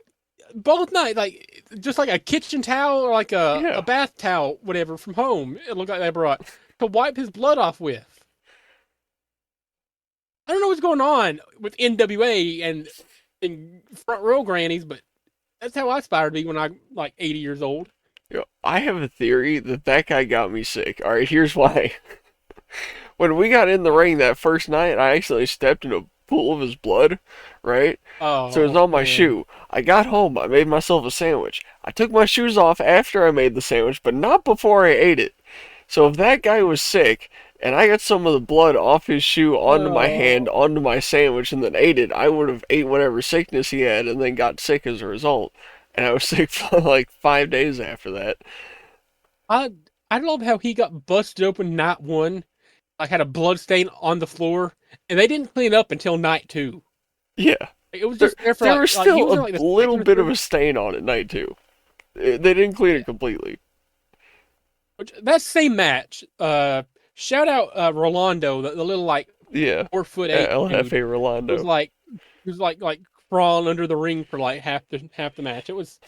S2: both nights, like just like a kitchen towel or like a
S1: Yeah,
S2: bath towel, whatever from home. It looked like they brought to wipe his blood off with. I don't know what's going on with NWA and front row grannies, but that's how I aspire to be when I'm like 80 years old.
S1: I have a theory that that guy got me sick. All right, here's why. When we got in the ring that first night, I accidentally stepped in a pool of his blood, right? So it was
S2: Oh
S1: on my
S2: man,
S1: shoe. I got home, I made myself a sandwich. I took my shoes off after I made the sandwich, but not before I ate it. So if that guy was sick and I got some of the blood off his shoe onto my hand,
S2: oh,
S1: onto my sandwich, and then ate it, I would have ate whatever sickness he had and then got sick as a result. And I was sick for like 5 days after that.
S2: I I love how he got busted open night one, like had a blood stain on the floor, and they didn't clean up until night two.
S1: Yeah.
S2: It was
S1: There,
S2: just there for
S1: there was
S2: like he
S1: still
S2: was
S1: a
S2: in like the
S1: little
S2: second or
S1: bit of
S2: third.
S1: a stain on it night two. They didn't clean it completely.
S2: That same match, shout out Rolando, the little like
S1: Yeah.
S2: 4'8" dude,
S1: LFA
S2: was
S1: Rolando.
S2: like he was like crawling under the ring for like half the match. It was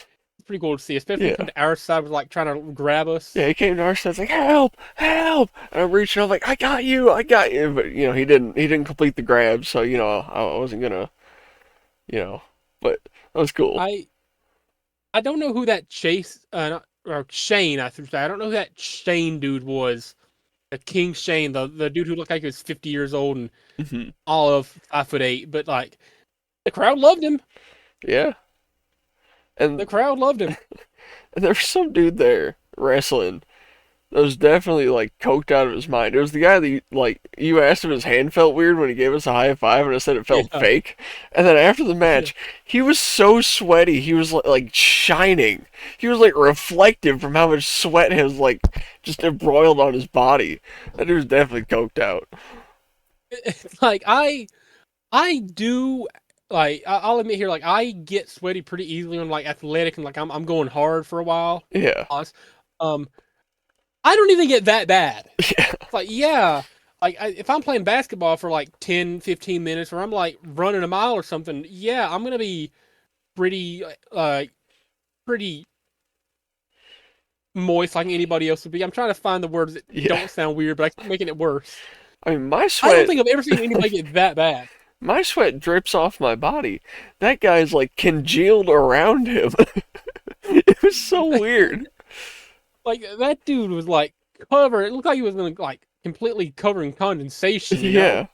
S2: pretty cool to see, especially when he
S1: Yeah.
S2: came to our side, was like trying to grab
S1: Yeah,
S2: us.
S1: he came to our side, like, help, help! And I'm reaching, I'm like, I got you, I got you. But, he didn't complete the grab, so, I wasn't gonna, you know, but that was cool.
S2: I I don't know who that Chase or Shane I should say. I don't know who that Shane dude was. The King Shane, the dude who looked like he was 50 years old and
S1: Hmm.
S2: all of 5'8", but like the crowd loved him.
S1: Yeah.
S2: The
S1: And,
S2: crowd loved him.
S1: and there was some dude there wrestling that was definitely like coked out of his mind. It was the guy that you asked if his hand felt weird when he gave us a high five, and I said it felt
S2: Yeah.
S1: fake. And then after the
S2: Yeah.
S1: match, he was so sweaty, he was like shining. He was like reflective from how much sweat has like just embroiled on his body. That dude was definitely coked out.
S2: Like I do like I'll admit here, like I get sweaty pretty easily when like athletic and like I'm going hard for a while.
S1: Yeah,
S2: Pause. Um, I don't even get that bad.
S1: yeah,
S2: It's like yeah, like if I'm playing basketball for like 10, 15 minutes, or I'm like running a mile or something, yeah, I'm gonna be pretty pretty moist like anybody else would be. I'm trying to find the words that
S1: yeah.
S2: don't sound weird, but I keep making it worse.
S1: I mean, my
S2: I don't
S1: sweat,
S2: think I've ever seen anybody get that bad.
S1: my sweat drips off my body. That guy's like congealed around him. It was so weird.
S2: Like that dude was like covered. It looked like he was gonna like completely covered in condensation. You know,
S1: Yeah.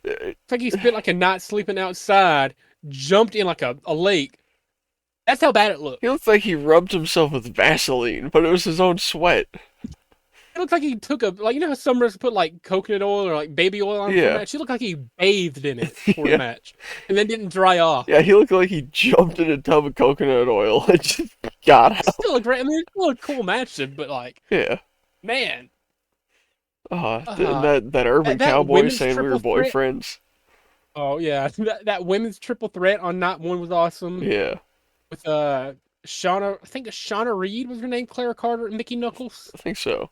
S1: Uh,
S2: it's like he spent like a night sleeping outside, jumped in like a lake. That's how bad it looked.
S1: He looked like he rubbed himself with Vaseline, but it was his own sweat.
S2: It looked like he took a like you know how some wrestlers put like coconut oil or like baby oil on for a
S1: Yeah.
S2: match. He looked like he bathed in it for the
S1: Yeah.
S2: match and then didn't dry off.
S1: Yeah, he looked like he jumped in a tub of coconut oil and just got
S2: It's
S1: out.
S2: still a great. I mean, it's still a cool match, but like
S1: Yeah.
S2: man,
S1: And
S2: uh,
S1: that urban
S2: that
S1: cowboy
S2: women's
S1: saying we were
S2: triple threat.
S1: boyfriends.
S2: Oh yeah, that women's triple threat on night one was awesome.
S1: Yeah,
S2: With Shauna, I think Shauna Reed was her name, Clara Carter, and Mickey Knuckles.
S1: I think so.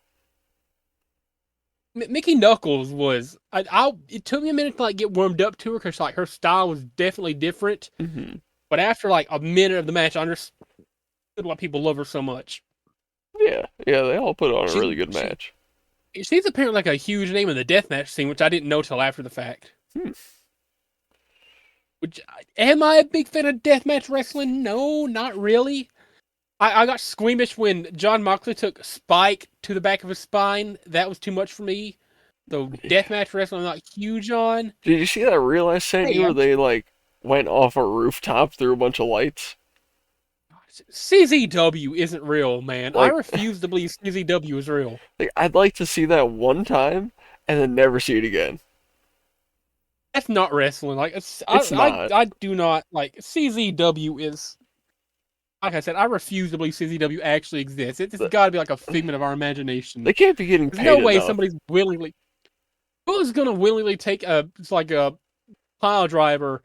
S2: Mickey Knuckles was I it took me a minute to like get warmed up to her because like her style was definitely different.
S1: Hmm.
S2: But after like a minute of the match, I understood why people love her so much.
S1: Yeah, yeah, they all put on a
S2: She
S1: really good
S2: she
S1: match.
S2: she's apparently like a huge name in the deathmatch scene, which I didn't know till after the fact.
S1: Hmm.
S2: Which am I a big fan of deathmatch wrestling? No, not really. I got squeamish when John Moxley took Spike to the back of his spine. That was too much for me. So deathmatch wrestling, I'm not huge on.
S1: Did you see that reel I sent you
S2: Hey,
S1: where they like went off a rooftop through a bunch of lights?
S2: CZW isn't real, man. I
S1: Like,
S2: refuse to believe CZW is real.
S1: I'd like to see that one time and then never see it again.
S2: That's not wrestling. Like
S1: It's not.
S2: I do not like CZW is like I said, I refuse to believe CZW actually exists. It's
S1: Th-
S2: got to be like a figment of our imagination.
S1: They can't be getting
S2: There's no
S1: paid
S2: way
S1: enough.
S2: somebody's willingly who's gonna willingly take a it's like a pile driver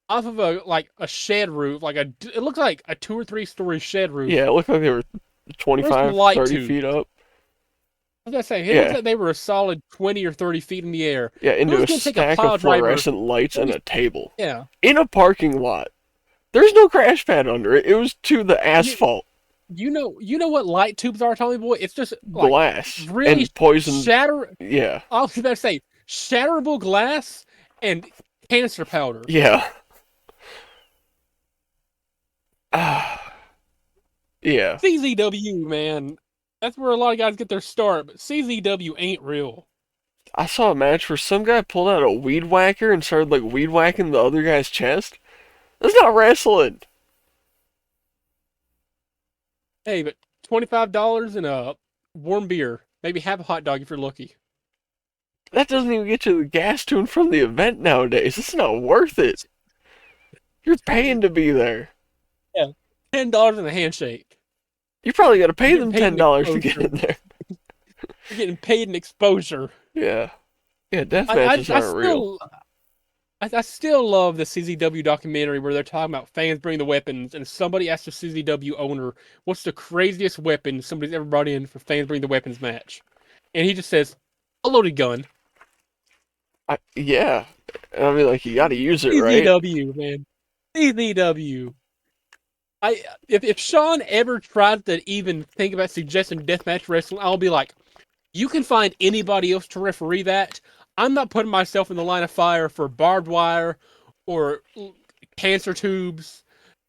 S2: off of a shed roof, it looks like a 2 or 3 story shed
S1: Yeah,
S2: roof.
S1: it looked like they were
S2: There's some
S1: 25,
S2: light
S1: 30
S2: tubes.
S1: feet up.
S2: As I say, it looks
S1: Yeah,
S2: like they were a solid 20 or 30 feet in the air.
S1: yeah, into
S2: Who's
S1: a
S2: gonna take a
S1: stack of
S2: pile driver
S1: fluorescent lights and
S2: 30?
S1: a table
S2: Yeah.
S1: in a parking lot. There's no crash pad under it. It was to the
S2: You
S1: asphalt,
S2: you know what light tubes are, Tommy Boy? It's just like
S1: glass,
S2: really
S1: and poison.
S2: shatter.
S1: Yeah,
S2: I was about to say shatterable glass and canister powder.
S1: yeah, yeah.
S2: CZW, man, that's where a lot of guys get their start. But CZW ain't real.
S1: I saw a match where some guy pulled out a weed whacker and started like weed whacking the other guy's chest. That's not wrestling.
S2: Hey, but $25 and a warm beer, maybe half a hot dog if you're lucky.
S1: That doesn't even get you the gas tune from the event nowadays. It's not worth it. You're paying to be there.
S2: Yeah, $10 and a handshake.
S1: You probably got to
S2: You're
S1: pay
S2: getting
S1: them
S2: paid in
S1: $10 to get
S2: exposure.
S1: in there.
S2: You're getting paid in exposure.
S1: Yeah, yeah. Death
S2: I,
S1: matches
S2: I, I
S1: aren't real.
S2: still I still love the CZW documentary where they're talking about fans bringing the weapons, and somebody asked the CZW owner, "What's the craziest weapon somebody's ever brought in for fans bring the weapons match?" And he just says, "A loaded gun."
S1: Yeah, I mean, like you got to use it right.
S2: CZW, man, CZW. If Sean ever tries to even think about suggesting deathmatch wrestling, I'll be like, "You can find anybody else to referee that. I'm not putting myself in the line of fire for barbed wire or cancer tubes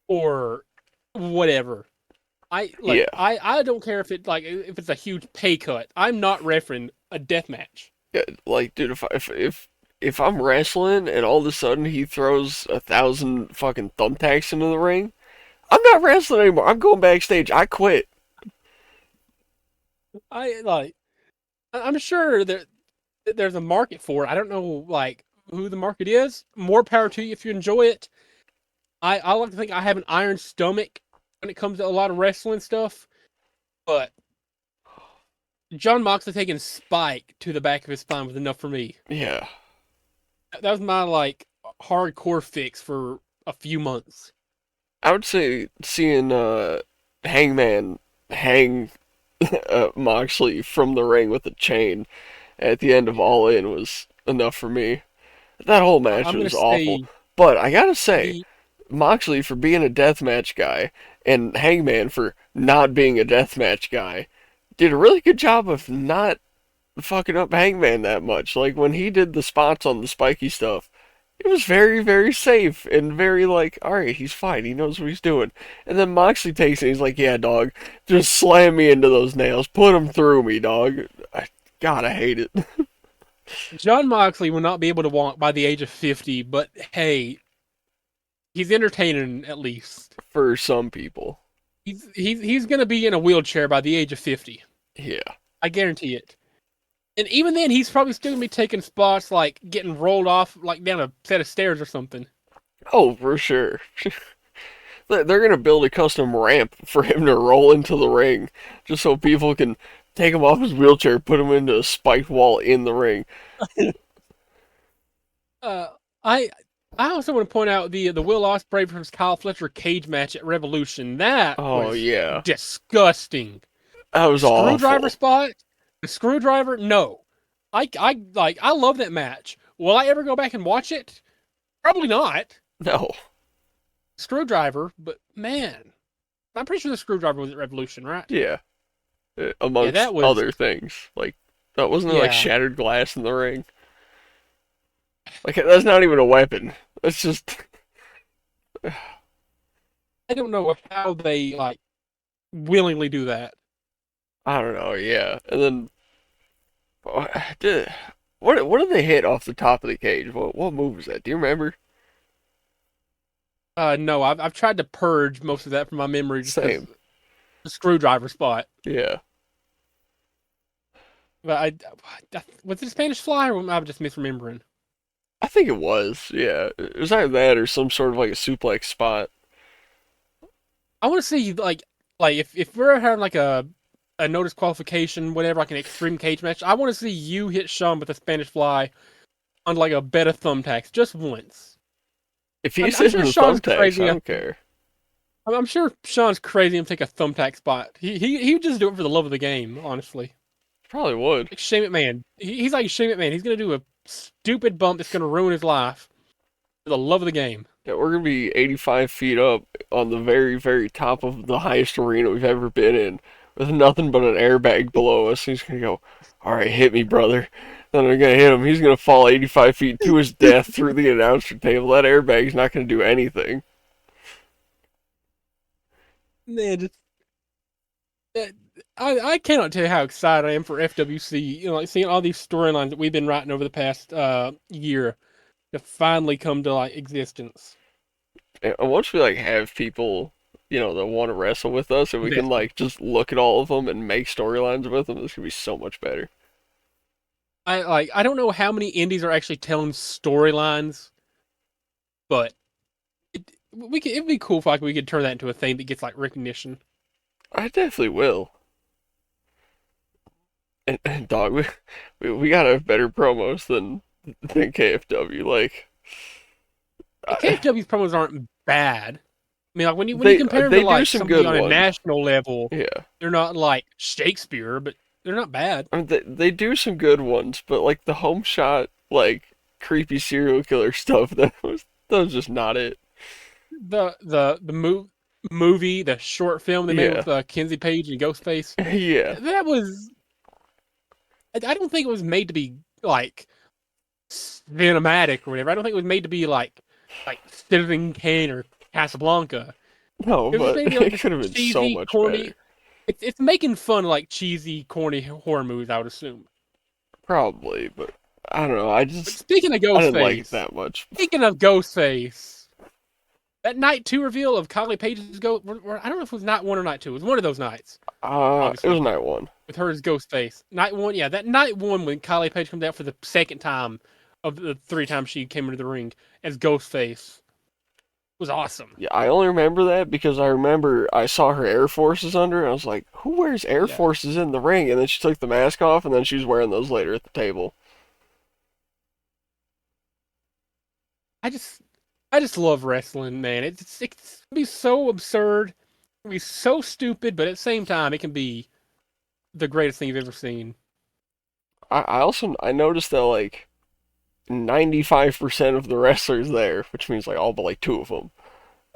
S2: or whatever.
S1: Yeah,
S2: I don't care if it's a huge pay cut. I'm not refereeing a death match.
S1: yeah. Like, dude, if I'm wrestling and all of a sudden he throws 1,000 fucking thumbtacks into the ring, I'm not wrestling anymore. I'm going backstage. I quit.
S2: I like I'm sure there's a market for it. I don't know like who the market is. More power to you if you enjoy it. I like to think I have an iron stomach when it comes to a lot of wrestling stuff, but John Moxley taking Spike to the back of his spine was enough for me.
S1: Yeah,
S2: That was my like hardcore fix for a few months.
S1: I would say seeing Hangman hang Moxley from the ring with a chain at the end of All In was enough for me. That whole match
S2: I'm gonna
S1: was awful.
S2: say
S1: But I gotta say,
S2: the
S1: Moxley for being a deathmatch guy and Hangman for not being a deathmatch guy did a really good job of not fucking up Hangman that much. Like when he did the spots on the spiky stuff, it was very, very safe and very like, alright, he's fine. He knows what he's doing. And then Moxley takes it. He's like, yeah, dog, just slam me into those nails. Put them through me, dog. God, I hate it.
S2: John Moxley will not be able to walk by the age of 50, but hey, he's entertaining at least.
S1: For some people.
S2: He's gonna be in a wheelchair by the age of 50.
S1: Yeah.
S2: I guarantee it. And even then, he's probably still gonna be taking spots like getting rolled off like down a set of stairs or something.
S1: Oh, for sure. They're gonna build a custom ramp for him to roll into the ring, just so people can take him off his wheelchair, put him into a spiked wall in the ring.
S2: Uh, I I also want to point out the Will Ospreay versus Kyle Fletcher cage match at Revolution. That
S1: Oh
S2: was
S1: yeah,
S2: disgusting.
S1: that was
S2: Screwdriver
S1: awful.
S2: spot, the screwdriver. No, I love that match. Will I ever go back and watch it? Probably not.
S1: No,
S2: Screwdriver, but man, I'm pretty sure the screwdriver was at Revolution, right?
S1: yeah,
S2: Yeah,
S1: amongst
S2: that was
S1: other things, like that wasn't there like
S2: yeah.
S1: shattered glass in the ring. Like that's not even a weapon. That's just
S2: I don't know how they like willingly do that.
S1: I don't know. Yeah, and then oh, did what did they hit off the top of the cage? What move was that? Do you remember?
S2: No, I've tried to purge most of that from my memory just because
S1: Same.
S2: the screwdriver spot.
S1: Yeah.
S2: But was it Spanish Fly or am I just misremembering?
S1: I think it was. Yeah, it was either that or some sort of like a suplex spot.
S2: I want to see like if we're having like a no disqualification, whatever, like an extreme cage match. I want to see you hit Sean with a Spanish fly on like a bed of thumbtacks just once.
S1: If
S2: I'm,
S1: he's
S2: I'm
S1: hitting
S2: sure
S1: the
S2: Sean's
S1: thumbtacks, I
S2: crazy.
S1: don't care.
S2: I'm sure Sean's crazy and take a thumbtack spot. He would just do it for the love of the game, honestly.
S1: Probably would.
S2: Like Shane McMahon. He's like Shane McMahon. He's gonna do a stupid bump that's gonna ruin his life for the love of the game.
S1: Yeah, we're gonna be 85 feet up on the very, very top of the highest arena we've ever been in, with nothing but an airbag below us. He's gonna go, "All right, hit me, brother." Then I'm gonna hit him. He's gonna fall 85 feet to his death through the announcer table. That airbag's not gonna do anything.
S2: Man, just uh, I cannot tell you how excited I am for FWC. You know, like seeing all these storylines that we've been writing over the past year to finally come to like existence.
S1: And once we like have people, that want to wrestle with us, and we can
S2: Invested.
S1: like just look at all of them and make storylines with them, this could be so much better.
S2: I don't know how many indies are actually telling storylines, but it'd be cool if like we could turn that into a thing that gets like recognition.
S1: I definitely will. And dog, we gotta have better promos than KFW. Like,
S2: The
S1: I,
S2: KFW's promos aren't bad. I mean, like when you
S1: they
S2: compare them to
S1: they do
S2: like
S1: some
S2: somebody
S1: good
S2: on a
S1: ones.
S2: national level,
S1: Yeah,
S2: they're not like Shakespeare, but they're not bad.
S1: I mean they do some good ones, but like the home shot, like creepy serial killer stuff, that was just not it.
S2: The movie, the short film they made
S1: Yeah,
S2: with Kenzie Page and Ghostface,
S1: yeah,
S2: that was. I don't think it was made to be like cinematic or whatever. I don't think it was made to be like Citizen Kane or Casablanca.
S1: no,
S2: It was just
S1: but
S2: made to be like
S1: it
S2: this
S1: could have been so
S2: cheesy,
S1: much
S2: corny.
S1: better.
S2: It's making fun of like cheesy, corny horror movies. I would assume.
S1: Probably, but I don't know. I
S2: But
S1: just
S2: speaking of
S1: I didn't like it
S2: Ghostface,
S1: that much.
S2: speaking of Ghostface, that night two reveal of Kylie Page's ghost. I don't know if it was night one or night two. It was one of those nights,
S1: It was
S2: obviously,
S1: night one.
S2: with her as Ghostface. Night one, yeah, that night one when Kylie Page comes out for the second time of the three times she came into the ring as Ghostface was awesome.
S1: Yeah, I only remember that because I remember I saw her Air Forces under, and I was like, "Who wears Air
S2: Yeah,
S1: Forces in the ring?" And then she took the mask off, and then she was wearing those later at the table.
S2: I just I just love wrestling, man. It can be so absurd, it can be so stupid, but at the same time, it can be the greatest thing you've ever seen.
S1: I noticed that like 95% of the wrestlers there, which means like all but like two of them,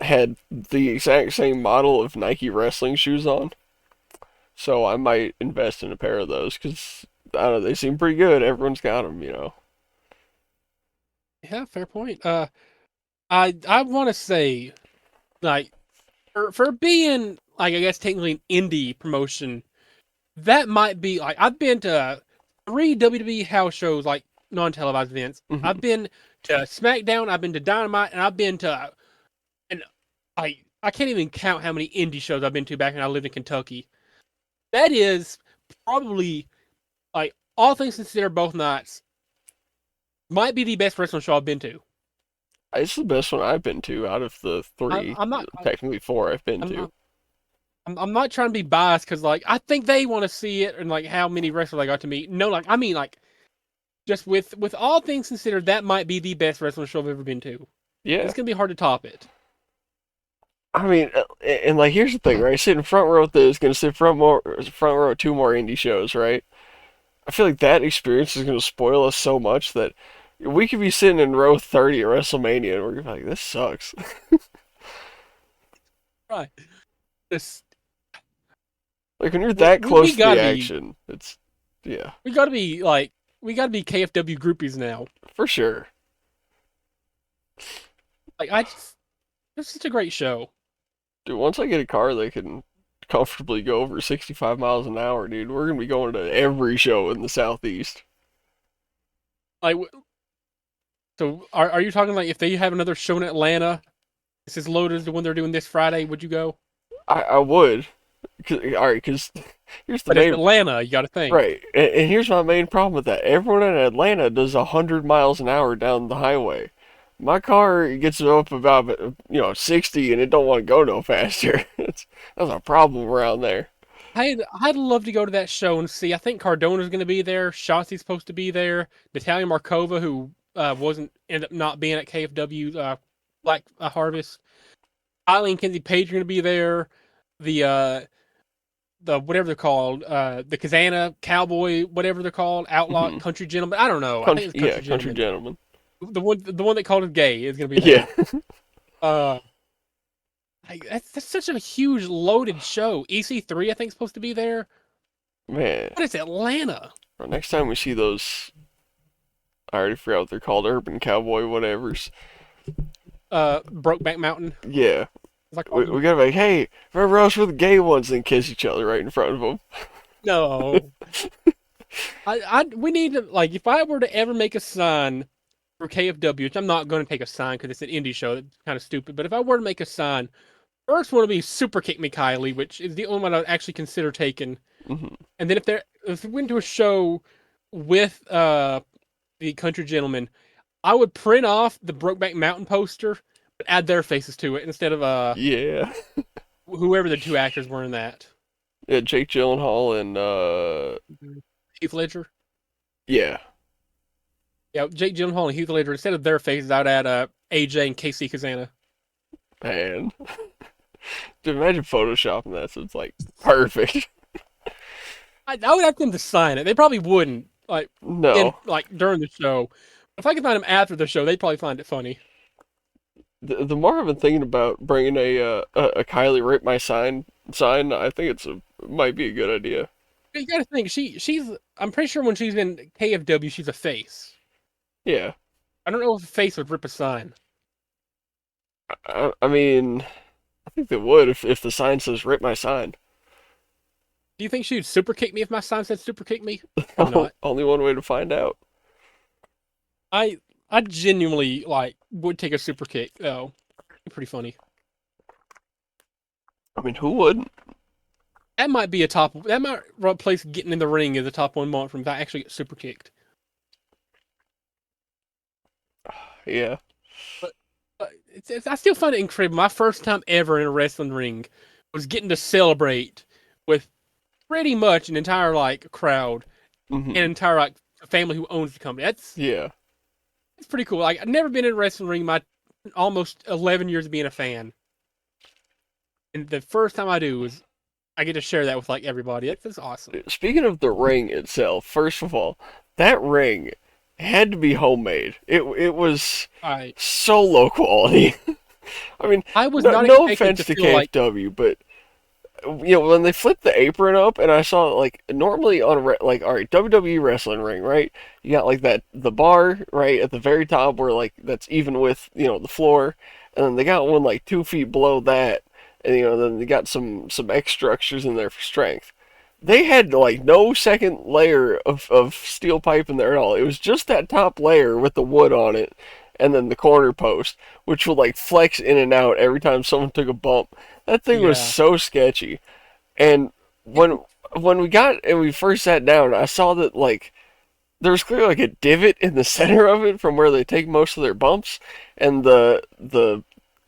S1: had the exact same model of Nike wrestling shoes on. So I might invest in a pair of those because I don't know, they seem pretty good. Everyone's got them.
S2: Yeah, fair point. I want to say like for being like I guess technically an indie promotion, that might be like I've been to three WWE house shows like non-televised events.
S1: Hmm.
S2: I've been to SmackDown, I've been to Dynamite, and I've been to and I can't even count how many indie shows I've been to back when I lived in Kentucky. That is probably like all things considered, both nights might be the best wrestling show I've been to.
S1: It's the best one I've been to out of the three,
S2: I'm not.
S1: technically four I've been
S2: I'm
S1: to.
S2: not. I'm not trying to be biased because like I think they want to see it and like how many wrestlers I got to meet. No, like I mean like just with all things considered, that might be the best wrestling show I've ever been to.
S1: Yeah.
S2: It's gonna be hard to top it.
S1: I mean, and like here's the thing, right? Sitting front row at this, gonna sit front row at two more indie shows, right? I feel like that experience is gonna spoil us so much that we could be sitting in row 30 at WrestleMania and we're gonna be like, this sucks.
S2: Right. This
S1: Like when you're that
S2: we
S1: close to the
S2: gotta be
S1: action, it's yeah,
S2: we gotta be like we gotta be KFW groupies now.
S1: for sure.
S2: Like I just it's such a great show.
S1: Dude, once I get a car that can comfortably go over 65 miles an hour, dude, we're gonna be going to every show in the Southeast.
S2: Like so are you talking like if they have another show in Atlanta, it's as loaded as the one they're doing this Friday, would you go?
S1: I would. All right, because here's the
S2: But it's
S1: main
S2: Atlanta. You got to think.
S1: right, and here's my main problem with that. Everyone in Atlanta does 100 miles an hour down the highway. My car gets up about 60, and it don't want to go no faster. That's a problem around there.
S2: I'd love to go to that show and see. I think Cardona's going to be there. Shotzi's supposed to be there. Natalia Markova, who wasn't ended up not being at KFW Black Harvest. Eileen Kinsey Page are going to be there. The whatever they're called, the Kazana Cowboy, whatever they're called, Outlaw
S1: Hmm.
S2: Country Gentleman. I don't know. I think
S1: Country,
S2: it's
S1: yeah,
S2: Country
S1: country
S2: Gentleman.
S1: gentleman.
S2: The one that called it gay is going to be
S1: Yeah,
S2: there. Uh, that's such a huge loaded show. EC3 I think is supposed to be there,
S1: man.
S2: but it's Atlanta.
S1: Next time we see those, I already forgot what they're called, urban cowboy whatevers.
S2: Brokeback Mountain.
S1: Yeah,
S2: Is that
S1: we,
S2: called?
S1: we gotta be like, hey, remember us with the gay ones, and kiss each other right in front of them.
S2: No. We need to like if I were to ever make a sign for KFW, which I'm not going to take a sign because it's an indie show. It's kind of stupid. But if I were to make a sign, first one would be Super Kick Me Kylie, which is the only one I'd actually consider taking.
S1: Hmm.
S2: And then if we went to a show with the Country Gentlemen, I would print off the Brokeback Mountain poster, but add their faces to it instead of
S1: Yeah,
S2: whoever the two actors were in that.
S1: yeah, Jake Gyllenhaal and
S2: Mhm. Heath Ledger.
S1: yeah,
S2: Yeah, Jake Gyllenhaal and Heath Ledger. Instead of their faces, I'd add AJ and Casey Kazana.
S1: man. Dude, imagine photoshopping that, so it's like perfect.
S2: I would ask them to sign it. They probably wouldn't
S1: No,
S2: during the show. If I could find them after the show, they'd probably find it funny.
S1: the more I've been thinking about bringing a Kylie Rip My sign, I think might be a good idea.
S2: But you got to think she's. I'm pretty sure when she's in KFW, she's a face.
S1: Yeah,
S2: I don't know if a face would rip a sign.
S1: I mean, I think they would if the sign says "Rip my sign."
S2: Do you think she'd super kick me if my sign said super kick me? Probably not.
S1: Only one way to find out.
S2: I I genuinely would take a super kick though. Pretty funny.
S1: I mean, who wouldn't?
S2: That might be a top. That might replace getting in the ring as a top one moment from if I actually get super kicked.
S1: Yeah.
S2: But, I still find it incredible. My first time ever in a wrestling ring was getting to celebrate with pretty much an entire crowd, an
S1: Hmm.
S2: entire family who owns the company.
S1: Yeah.
S2: That's pretty cool. I've never been in a wrestling ring my almost 11 years of being a fan, and the first time I do is I get to share that with everybody. That's awesome.
S1: Speaking of the ring itself, first of all, that ring had to be homemade. It was
S2: I
S1: so low quality. I mean,
S2: I was
S1: no,
S2: not
S1: no
S2: expecting to
S1: offense to
S2: feel like
S1: KFW, but when they flipped the apron up, and I saw normally on all right, WWE wrestling ring, right? You got that the bar right at the very top where that's even with the floor, and then they got one 2 feet below that, and then they got some X structures in there for strength. They had no second layer of steel pipe in there at all. It was just that top layer with the wood on it, and then the corner post, which would flex in and out every time someone took a bump. That thing was
S2: yeah.
S1: so sketchy. And when we first sat down, I saw that there was clearly a divot in the center of it from where they take most of their bumps, and the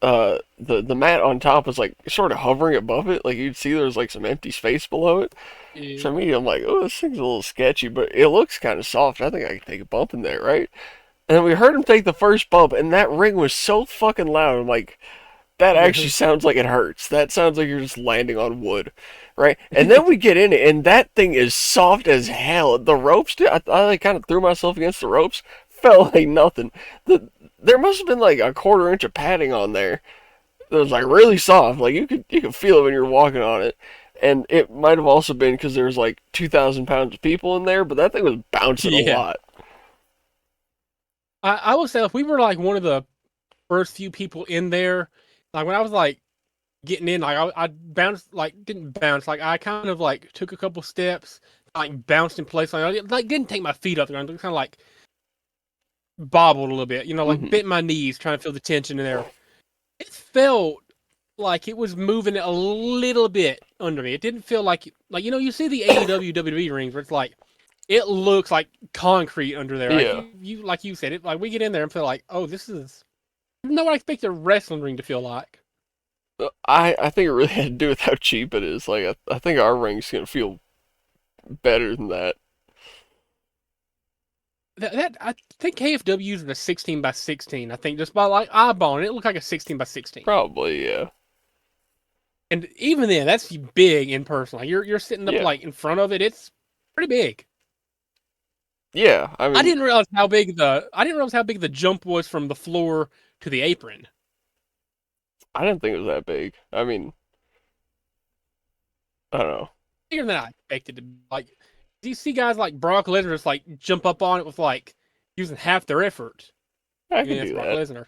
S1: mat on top was sort of hovering above it. You'd see there's some empty space below it. So
S2: Yeah.
S1: immediately I'm like, oh, this thing's a little sketchy, but it looks kind of soft. I think I can take a bump in there, right? And then we heard him take the first bump, and that ring was so fucking loud. I'm like, that actually sounds like it hurts. That sounds like you're just landing on wood, right? And then we get in it, and that thing is soft as hell. The ropes, I kind of threw myself against the ropes, felt like nothing. There must have been a quarter inch of padding on there. It was really soft. You could feel it when you're walking on it. And it might have also been because there was 2,000 pounds of people in there, but that thing was bouncing a
S2: Yeah.
S1: lot.
S2: I will say if we were one of the first few people in there, when I was getting in, I bounced didn't bounce, I kind of took a couple steps, bounced in place, didn't take my feet off the ground, kind of bobbled a little bit,
S1: Hmm.
S2: bent my knees trying to feel the tension in there. It felt like it was moving a little bit under me. It didn't feel like you see the AEW WWE rings where it's like it looks like concrete under there. Like
S1: Yeah.
S2: you like you said it. Like we get in there and feel like, oh, this is not what I expect a wrestling ring to feel like.
S1: I think it really had to do with how cheap it is. Like I think our ring's gonna feel better than that.
S2: That I think KFW used a 16 by 16. I think just by like eyeballing it looked like a 16 by 16.
S1: Probably, yeah.
S2: And even then, that's big in person. Like you're sitting up
S1: Yeah.
S2: like in front of it. It's pretty big.
S1: Yeah. I
S2: I
S1: mean,
S2: didn't realize how big the jump was from the floor to the apron.
S1: I didn't think it was that big. I mean, I don't know.
S2: Bigger than I expected to be. Like, do you see guys like Brock Lesnar just like jump up on it with like using half their effort?
S1: I
S2: Yeah,
S1: could
S2: it's
S1: do
S2: Brock
S1: that.
S2: Lesnar.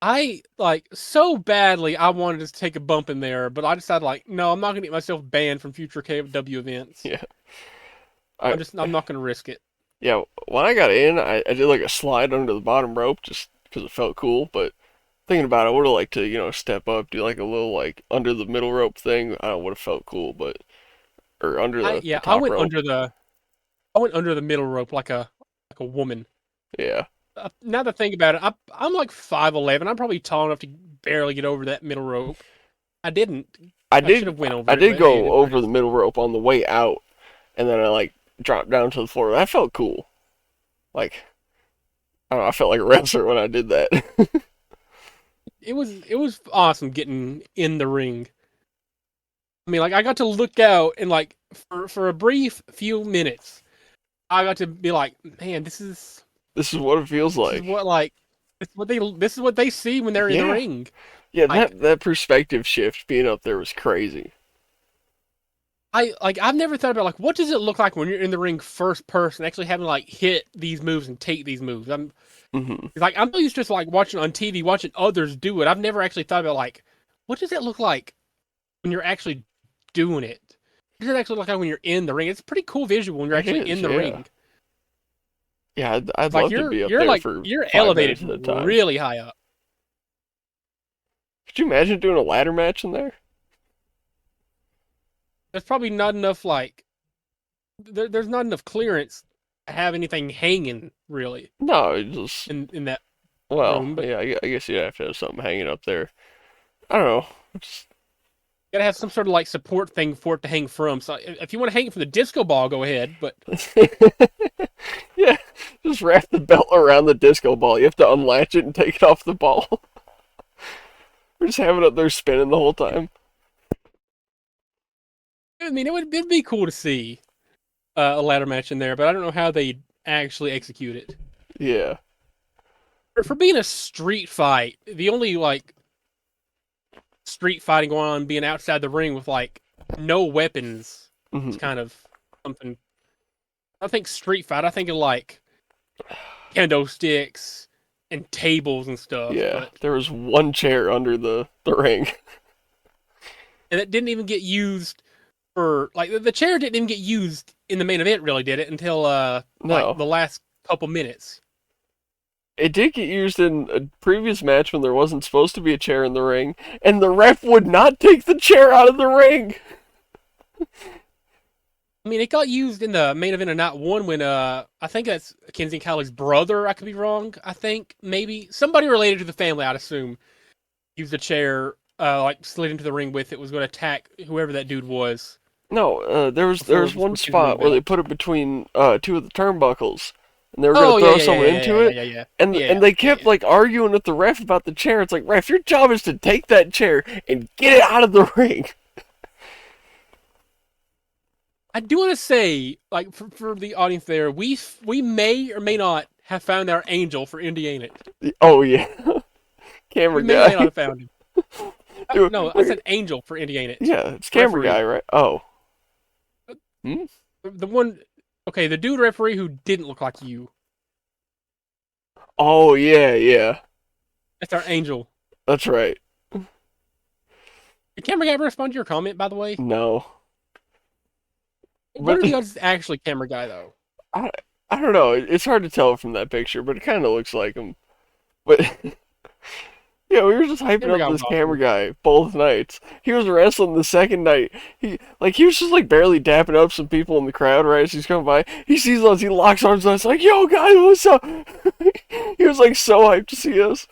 S2: I like so badly I wanted to take a bump in there, but I decided like, no, I'm not gonna get myself banned from future KW events.
S1: Yeah. I
S2: I'm not gonna risk it.
S1: yeah. When I got in, I did like a slide under the bottom rope just because it felt cool. But thinking about it, I would have liked to step up, do like a little like under the middle rope thing. I would have felt cool, but or under the
S2: I
S1: top
S2: went
S1: rope.
S2: under the middle rope like a woman.
S1: Yeah.
S2: Now that I think about it, I'm like 5'11". I'm probably tall enough to barely get over that middle rope. I didn't.
S1: I
S2: I should
S1: did
S2: have went
S1: I
S2: over it,
S1: did
S2: but hey, it
S1: go
S2: is what it
S1: over the
S2: is.
S1: middle rope on the way out, and then I like dropped down to the floor. That felt cool. Like I don't know, I felt like a wrestler when I did that.
S2: It was awesome getting in the ring. I mean, like I got to look out and like for a brief few minutes, I got to be like, man,
S1: This is what it feels
S2: this is
S1: like.
S2: what like this is what they see when they're in the
S1: Yeah.
S2: ring.
S1: Yeah,
S2: Like
S1: that perspective shift being up there was crazy.
S2: I've never thought about like what does it look like when you're in the ring first person, actually having to like hit these moves and take these moves.
S1: Hmm.
S2: Like I'm used to just like watching on TV, watching others do it. I've never actually thought about like what does it look like when you're actually doing it. What does it actually look like when you're in the ring? It's a pretty cool visual when you're
S1: It
S2: actually
S1: is,
S2: in the
S1: yeah.
S2: ring.
S1: Yeah, I'd
S2: Like
S1: love to be up there for
S2: you're
S1: 5 minutes
S2: elevated
S1: at a time.
S2: really high up.
S1: Could you imagine doing a ladder match in there?
S2: There's probably not enough like there's not enough clearance to have anything hanging really
S1: No, it just
S2: in that
S1: well,
S2: room, but
S1: yeah, I guess you'd have to have something hanging up there. I don't know. Just,
S2: you gotta have some sort of like support thing for it to hang from. So if you want to hang it from the disco ball, go ahead. But
S1: yeah, just wrap the belt around the disco ball. You have to unlatch it and take it off the ball. We're just having it up there spinning the whole time.
S2: I mean, it'd be cool to see a ladder match in there, but I don't know how they actually execute it.
S1: Yeah.
S2: For being a street fight, the only like street fighting going on being outside the ring with like no weapons is
S1: Hmm.
S2: kind of something. I think street fight. I think of like kendo sticks and tables and stuff,
S1: Yeah.
S2: but
S1: There was one chair under the ring.
S2: and it didn't even get used for like the chair didn't even get used in the main event. Really, did it until like
S1: No.
S2: the last couple minutes.
S1: It did get used in a previous match when there wasn't supposed to be a chair in the ring, and the ref would not take the chair out of the ring.
S2: I mean, it got used in the main event of Night One when I think that's Kenzie and Kylie's brother. I could be wrong. I think maybe somebody related to the family. I'd assume used a chair, like slid into the ring with it. Was going to attack whoever that dude was
S1: No, there was one
S2: before choosing the
S1: spot where they
S2: belt.
S1: put it between two of the turnbuckles, and they were gonna
S2: Oh
S1: throw someone into it,
S2: yeah,
S1: and they kept
S2: yeah.
S1: like arguing with the ref about the chair. It's like, ref, your job is to take that chair and get it out of the ring.
S2: I do want to say, like for the audience there, we may or may not have found our angel for Indy, ain't it?
S1: Oh yeah, camera
S2: We may or may not
S1: guy.
S2: have found him.
S1: Dude,
S2: No, I said angel for Indy, ain't it?
S1: yeah, it's camera guy,
S2: Referee.
S1: right? Oh, hmm?
S2: The one, okay, the dude referee who didn't look like you.
S1: Oh yeah, yeah,
S2: That's our angel.
S1: that's right.
S2: Did camera guy ever respond to your comment, by the way?
S1: No,
S2: What
S1: but
S2: are the odds it's actually camera guy, though?
S1: I I don't know. It's hard to tell from that picture, but it kind of looks like him. But Yeah, we were just hyping
S2: Camera
S1: up
S2: guy was
S1: this camera
S2: awesome.
S1: guy both nights. He was wrestling the second night. He was just like barely dapping up some people in the crowd right as he's coming by. He sees us, he locks arms with us, like, "Yo, guys, what's up?" He was like so hyped to see us.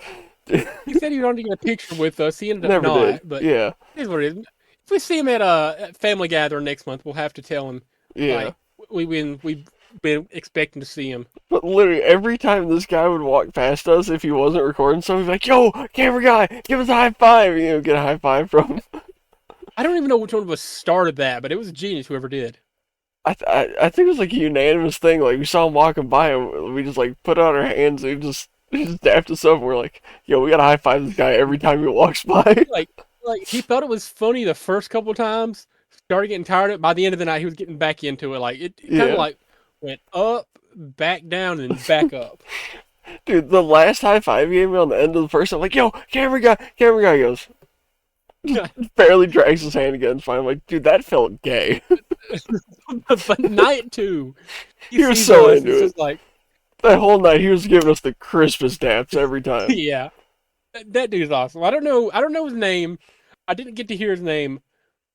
S2: He said he wanted to get a picture with us. He ended up
S1: Never did.
S2: not, but
S1: Yeah,
S2: it is what it is. If we see him at a family gathering next month, we'll have to tell him
S1: yeah.
S2: like we've been expecting to see him.
S1: But literally every time this guy would walk past us, if he wasn't recording something, he'd be like, "Yo, camera guy, give us a high five." Get a high five from him.
S2: I don't even know which one of us started that, but it was a genius whoever did.
S1: I think it was like a unanimous thing. Like we saw him walking by, and we just like put out our hands. And he just dapped us up. And we're like, "Yo, we gotta high five this guy every time he walks by."
S2: Like he thought it was funny the first couple of times, started getting tired of it. By the end of the night, he was getting back into it. Like it kind of
S1: Yeah,
S2: like went up, back down, and back up.
S1: dude. The last high five he gave me on the end of the first, I'm like, "Yo, camera guy." Camera guy goes, barely drags his hand against mine. I'm like, dude, that felt gay.
S2: But night two, he
S1: He was
S2: sees
S1: so
S2: us. It's
S1: into it.
S2: just like,
S1: That whole night, he was giving us the crispest daps every time.
S2: yeah, that dude's awesome. I don't know. I don't know his name. I didn't get to hear his name,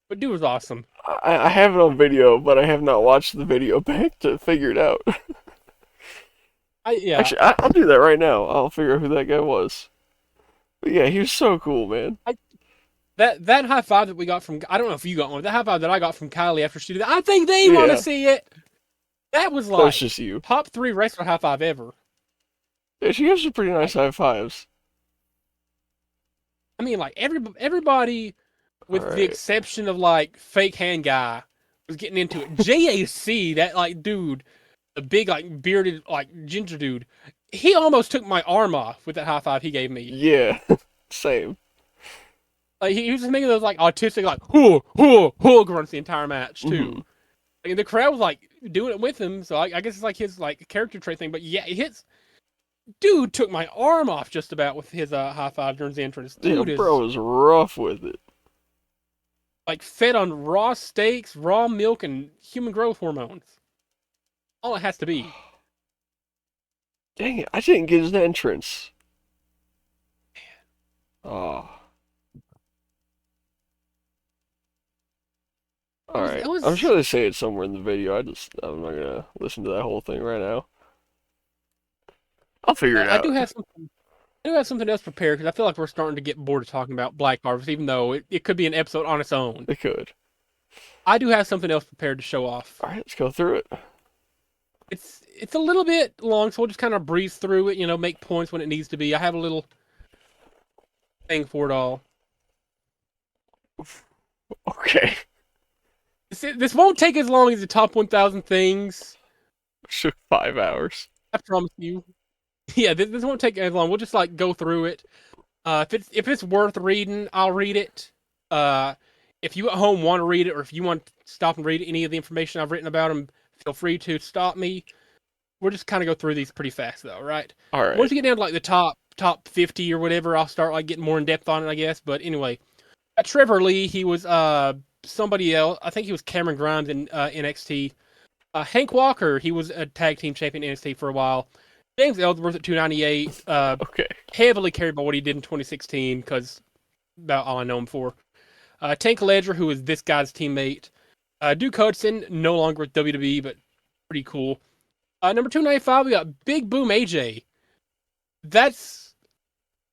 S2: but dude was awesome.
S1: I have it on video, but I have not watched the video back to figure it out.
S2: Yeah.
S1: Actually, I'll do that right now. I'll figure out who that guy was. But yeah, he was so cool, man.
S2: That high five that we got from, I don't know if you got one. That high five that I got from Kylie after she did that, I think they want to
S1: Yeah,
S2: see it. That was
S1: that's
S2: like
S1: just you.
S2: top three wrestler high five ever.
S1: Yeah, she gives some pretty nice
S2: Like,
S1: high fives.
S2: I mean, like everybody, with the
S1: Alright.
S2: exception of like fake hand guy, was getting into it. JAC, that like dude, the big like bearded like ginger dude, he almost took my arm off with that high five he gave me.
S1: Yeah, same.
S2: Like he was just making those like autistic like hoo hoo hoo grunts the entire match too.
S1: Hmm.
S2: Like, the crowd was like doing it with him, so I guess it's like his like character trait thing. But yeah, his dude took my arm off just about with his high five during the entrance.
S1: Yeah,
S2: Dude
S1: bro
S2: is
S1: was rough with it.
S2: like fed on raw steaks, raw milk, and human growth hormones. All it has to be.
S1: Dang it, I didn't get his entrance. Oh,
S2: It
S1: alright. I'm
S2: was
S1: sure they say it somewhere in the video. I'm not gonna listen to that whole thing right now. I'll figure it
S2: I do
S1: out.
S2: have something. I do have something else prepared because I feel like we're starting to get bored of talking about Black Harvest, even though it could be an episode on its own.
S1: They could.
S2: I do have something else prepared to show off.
S1: Alright, let's go through it.
S2: It's a little bit long, so we'll just kind of breeze through it. Make points when it needs to be. I have a little thing for it all.
S1: Okay.
S2: This won't take as long as the top 1,000 things.
S1: Took 5 hours.
S2: I promise you. Yeah, this won't take as long. We'll just like go through it. If it's worth reading, I'll read it. If you at home want to read it, or if you want to stop and read any of the information I've written about them, feel free to stop me. We'll just kind of go through these pretty fast, though, right? Once
S1: Alright.
S2: you get down to like the top 50 or whatever, I'll start like getting more in depth on it, I guess. But anyway, Trevor Lee, he was somebody else. I think he was Cameron Grimes in NXT. Hank Walker, he was a tag team champion in NXT for a while. James Ellsworth at 298,
S1: Okay.
S2: heavily carried by what he did in 2016, because about all I know him for. Tank Ledger, who is this guy's teammate. Duke Hudson, no longer with WWE, but pretty cool. Number 295, we got Big Boom AJ.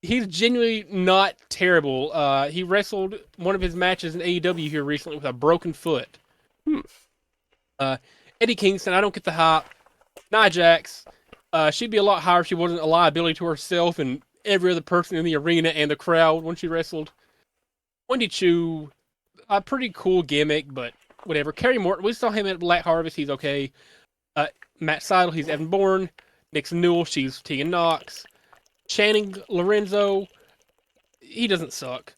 S2: He's genuinely not terrible. He wrestled one of his matches in AEW here recently with a broken foot.
S1: Hmm.
S2: Eddie Kingston, I don't get the hype. Nia Jax, she'd be a lot higher if she wasn't a liability to herself and every other person in the arena and the crowd when she wrestled. Wendy Chu, a pretty cool gimmick, but whatever. Kerry Morton, we saw him at Black Harvest. He's okay. Matt Seidel, he's Evan Bourne. Nixon Newell, she's Tegan Knox. Channing Lorenzo, he doesn't suck.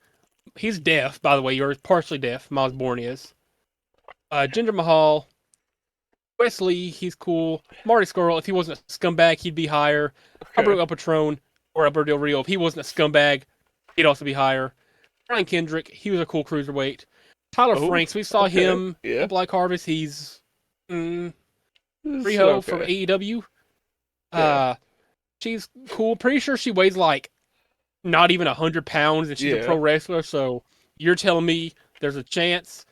S2: He's deaf, by the way, or partially deaf. Miles Bourne is. Jinder Mahal. Wesley, he's cool. Marty Scurll, if he wasn't a scumbag, he'd be higher.
S1: Okay.
S2: Alberto El Patron or Alberto Del Rio, if he wasn't a scumbag, he'd also be higher. Brian Kendrick, he was a cool cruiserweight. Tyler
S1: Oh,
S2: Franks, we saw
S1: okay.
S2: him
S1: Yeah.
S2: at Black Harvest. He's
S1: This is
S2: Riho from
S1: okay.
S2: AEW.
S1: Yeah.
S2: She's cool. Pretty sure she weighs like not even 100 pounds, and she's a pro
S1: Yeah.
S2: wrestler. So you're telling me there's a chance?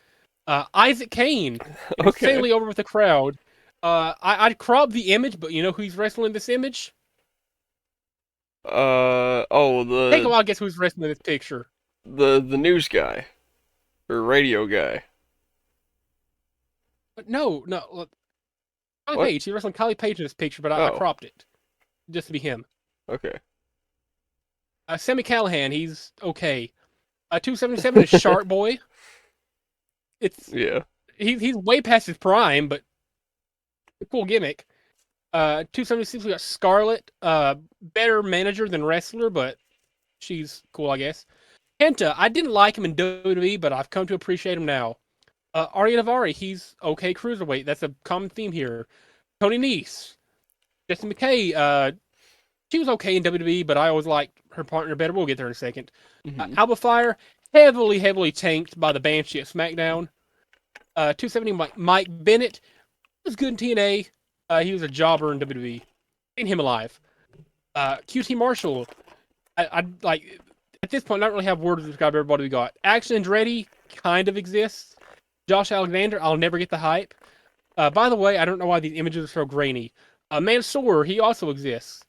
S2: Isaac Kane,
S1: Okay.
S2: insanely over with the crowd. I'd crop the image, but you know who's wrestling this image?
S1: Oh,
S2: Take a wild guess who's wrestling this picture.
S1: the news guy or radio guy.
S2: But no, no. Look, Kylie
S1: What?
S2: Page. He's wrestling Kylie Page in this picture, but I
S1: Oh,
S2: cropped it just to be him.
S1: okay.
S2: Sammy Callahan, he's okay. 277 is Shark Boy. It's
S1: Yeah.
S2: he's way past his prime, but a cool gimmick. 276 we got Scarlett, better manager than wrestler, but she's cool, I guess. Kenta, I didn't like him in WWE, but I've come to appreciate him now. Arya Navari, he's okay cruiserweight. That's a common theme here. Tony Nese, Justin McKay, she was okay in WWE, but I always liked her partner better. We'll get there in a second.
S1: Hmm.
S2: Alba Fire, heavily tanked by the Banshee at SmackDown. 270 Mike Bennett was good in TNA. He was a jobber in WWE. Seen him alive. QT Marshall, I like at this point not really have words to describe everybody we got. Action Andretti kind of exists. Josh Alexander, I'll never get the hype. By the way, I don't know why these images are so grainy. Mansoor, he also exists.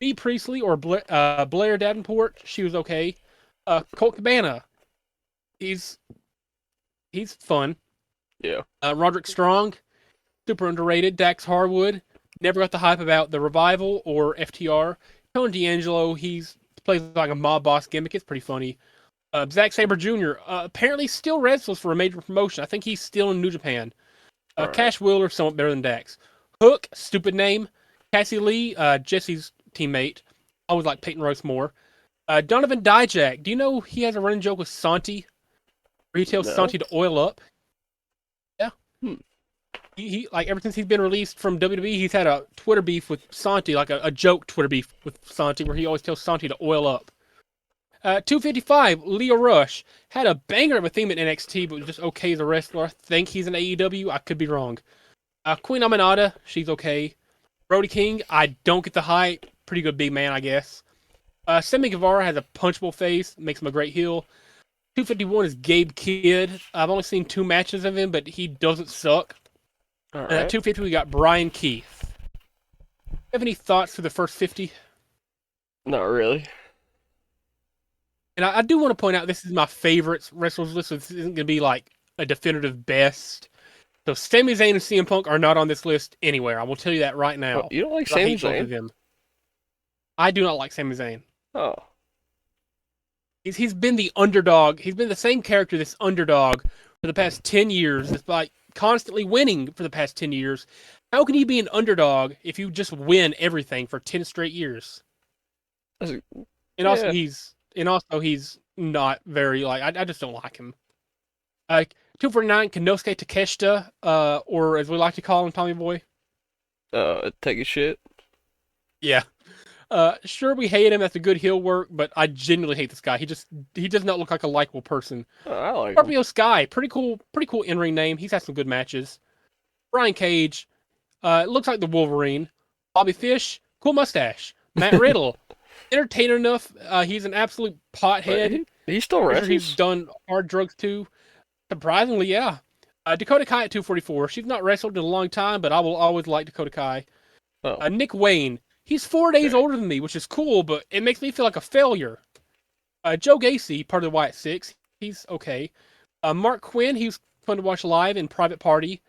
S2: B. Priestley or Blair Davenport, she was okay. Colt Cabana, he's fun.
S1: Yeah.
S2: Roderick Strong, super underrated. Dax Harwood, never got the hype about the Revival or FTR. Tony D'Angelo, he's plays like a mob boss gimmick. It's pretty funny. Zack Sabre Jr. Apparently still wrestles for a major promotion. I think he's still in New Japan.
S1: All right.
S2: Cash Wheeler, somewhat better than Dax. Hook, stupid name. Cassie Lee, Jesse's teammate. I always like Peyton Royce more. Donovan Dijak. Do you know he has a running joke with Santi? Where he tells
S1: No.
S2: Santi to oil up? Yeah.
S1: Hmm.
S2: He like ever since he's been released from WWE, he's had a Twitter beef with Santi, like a joke Twitter beef with Santi, where he always tells Santi to oil up. 255, Leo Rush had a banger of a theme at NXT, but was just okay as a wrestler. I think he's in AEW. I could be wrong. Queen Aminata, she's okay. Brody King, I don't get the hype. Pretty good big man, I guess. Sammy Guevara has a punchable face, makes him a great heel. 251 is Gabe Kidd. I've only seen 2 matches of him, but he doesn't suck.
S1: All
S2: And
S1: right.
S2: at 250, we got Brian Keith. Have any thoughts for the first 50?
S1: Not really.
S2: And I do want to point out this is my favorite wrestlers list, so this isn't going to be like a definitive best. So Sami Zayn and CM Punk are not on this list anywhere. I will tell you that right
S1: Oh,
S2: now.
S1: you don't like
S2: 'Cause I
S1: Sami
S2: hate both of
S1: Zayn?
S2: them. I do not like Sami Zayn.
S1: Oh.
S2: He's been the underdog. He's been the same character, this underdog, for the past 10 years, despite constantly winning for the past 10 years. How can he be an underdog if you just win everything for 10 straight years?
S1: That's-
S2: And also
S1: Yeah.
S2: he's not very like I just don't like him. 249 Konosuke Takeshita, or as we like to call him, Tommy Boy.
S1: Take a shit.
S2: Yeah. Sure we hate him. That's a good heel work, but I genuinely hate this guy. He does not look like a likable person.
S1: Oh, I like him.
S2: Scorpio Sky, pretty cool in ring name. He's had some good matches. Brian Cage, looks like the Wolverine. Bobby Fish, cool mustache. Matt Riddle, entertainer enough. He's an absolute pothead.
S1: Wait, he still
S2: Pretty sure he's
S1: wrestles?
S2: done hard drugs too. Surprisingly, yeah. Dakota Kai at 244. She's not wrestled in a long time, but I will always like Dakota Kai.
S1: Oh,
S2: Nick Wayne. He's 4 days
S1: okay.
S2: older than me, which is cool, but it makes me feel like a failure. Joe Gacy, part of the Wyatt Six. He's okay. Mark Quinn. He's fun to watch live in Private Party.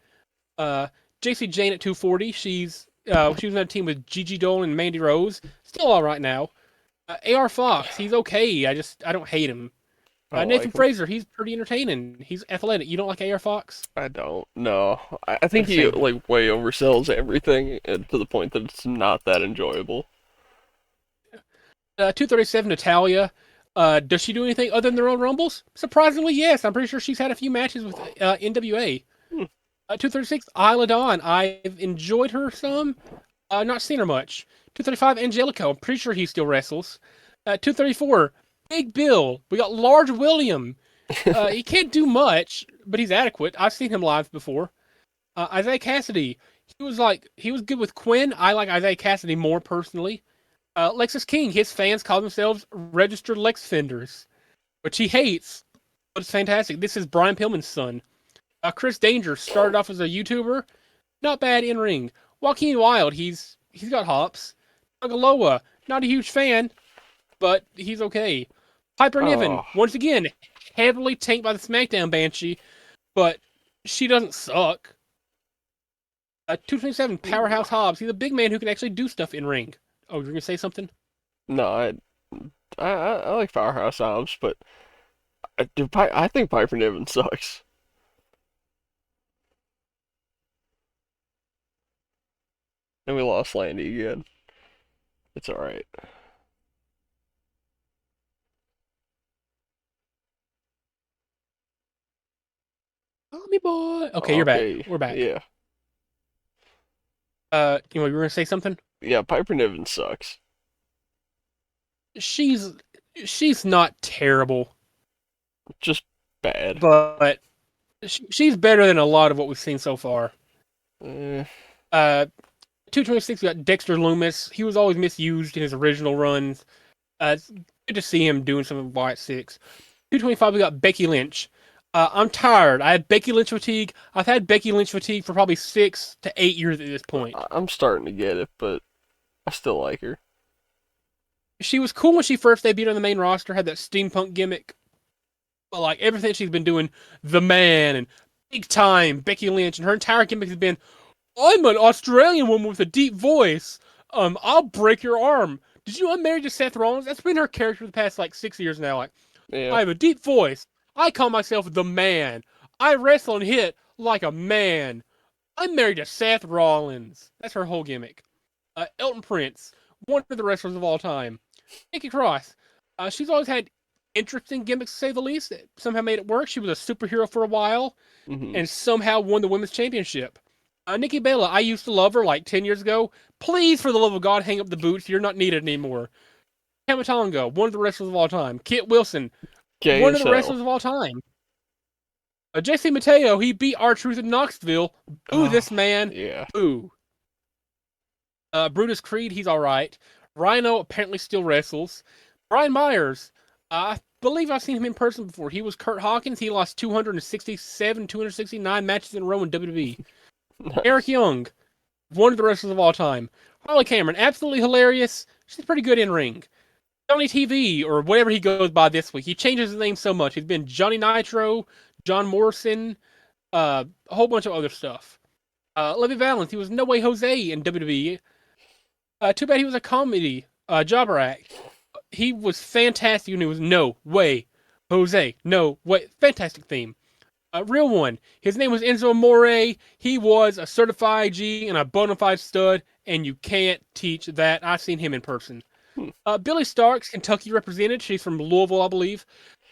S2: JC Jane at 240. She was on a team with Gigi Dolan and Mandy Rose. Still all right now. AR Fox. He's okay. I don't hate him.
S1: I don't
S2: Nathan
S1: like him.
S2: Fraser, he's pretty entertaining. He's athletic. You don't like AR Fox?
S1: I don't. No. I think he
S2: Same.
S1: like way oversells everything to the point that it's not that enjoyable.
S2: 237 Natalia. Does she do anything other than their own rumbles? Surprisingly, yes. I'm pretty sure she's had a few matches with NWA.
S1: Hmm.
S2: 236 Isla Dawn. I've enjoyed her some. Not seen her much. 235 Angelico. I'm pretty sure he still wrestles. 234 Big Bill. We got Large William. He can't do much, but he's adequate. I've seen him live before. Isaiah Cassidy. He was good with Quinn. I like Isaiah Cassidy more personally. Lexus King, his fans call themselves registered Lex Fenders, which he hates, but it's fantastic. This is Brian Pillman's son. Chris Danger started off as a YouTuber, not bad in ring. Joaquin Wild, he's got hops. Agaloa, not a huge fan, but he's okay. Piper Niven,
S1: Oh,
S2: once again, heavily tanked by the SmackDown Banshee, but she doesn't suck. 227, Powerhouse Hobbs. He's a big man who can actually do stuff in ring. Oh, you're gonna say something?
S1: no, I like Powerhouse Hobbs, but I think Piper Niven sucks. And we lost Landy again. It's alright.
S2: Tommy boy. Okay, you're back.
S1: Okay,
S2: We're back.
S1: yeah.
S2: You know, you were gonna say something?
S1: Yeah, Piper Niven sucks.
S2: She's she's not terrible,
S1: Just bad.
S2: but she's better than a lot of what we've seen so far.
S1: Eh,
S2: 226, we got Dexter Loomis. He was always misused in his original runs. It's good to see him doing something with Wyatt 6. 225, we got Becky Lynch. I'm tired. I have Becky Lynch fatigue. I've had Becky Lynch fatigue for probably 6 to 8 years at this point.
S1: I'm starting to get it, but I still like her.
S2: She was cool when she first debuted on the main roster, had that steampunk gimmick. But like everything she's been doing, the man and big time Becky Lynch, and her entire gimmick has been, I'm an Australian woman with a deep voice. I'll break your arm. Did you know I'm married to Seth Rollins? That's been her character for the past like 6 years now. Like,
S1: Yeah.
S2: I have a deep voice. I call myself the man. I wrestle and hit like a man. I'm married to Seth Rollins. That's her whole gimmick. Elton Prince, one of the wrestlers of all time. Nikki Cross. She's always had interesting gimmicks, to say the least, that somehow made it work. She was a superhero for a while
S1: Hmm.
S2: and somehow won the women's championship. Nikki Bella, I used to love her like 10 years ago. Please, for the love of God, hang up the boots. You're not needed anymore. Kamatonga, one of the wrestlers of all time. Kit Wilson,
S1: Gay
S2: one of
S1: as
S2: the
S1: hell.
S2: wrestlers of all time. Jesse Mateo, he beat R-Truth in Knoxville. Boo
S1: Oh,
S2: this man.
S1: yeah.
S2: Boo. Brutus Creed, he's all right. Rhino apparently still wrestles. Brian Myers, I believe I've seen him in person before. He was Kurt Hawkins. He lost 267, 269 matches in a row in WWE. Eric
S1: Nice.
S2: Young, one of the wrestlers of all time. Holly Cameron, absolutely hilarious. She's pretty good in ring. Johnny TV, or whatever he goes by this week. He changes his name so much. He's been Johnny Nitro, John Morrison, a whole bunch of other stuff. Levy Valance, he was No Way Jose in WWE. Too bad he was a comedy jobber act. He was fantastic when he was No Way Jose. No Way. Fantastic theme. A real one. His name was Enzo Amore. He was a certified G and a bona fide stud, and you can't teach that. I've seen him in person.
S1: Hmm.
S2: Billy Starks, Kentucky represented. She's from Louisville, I believe.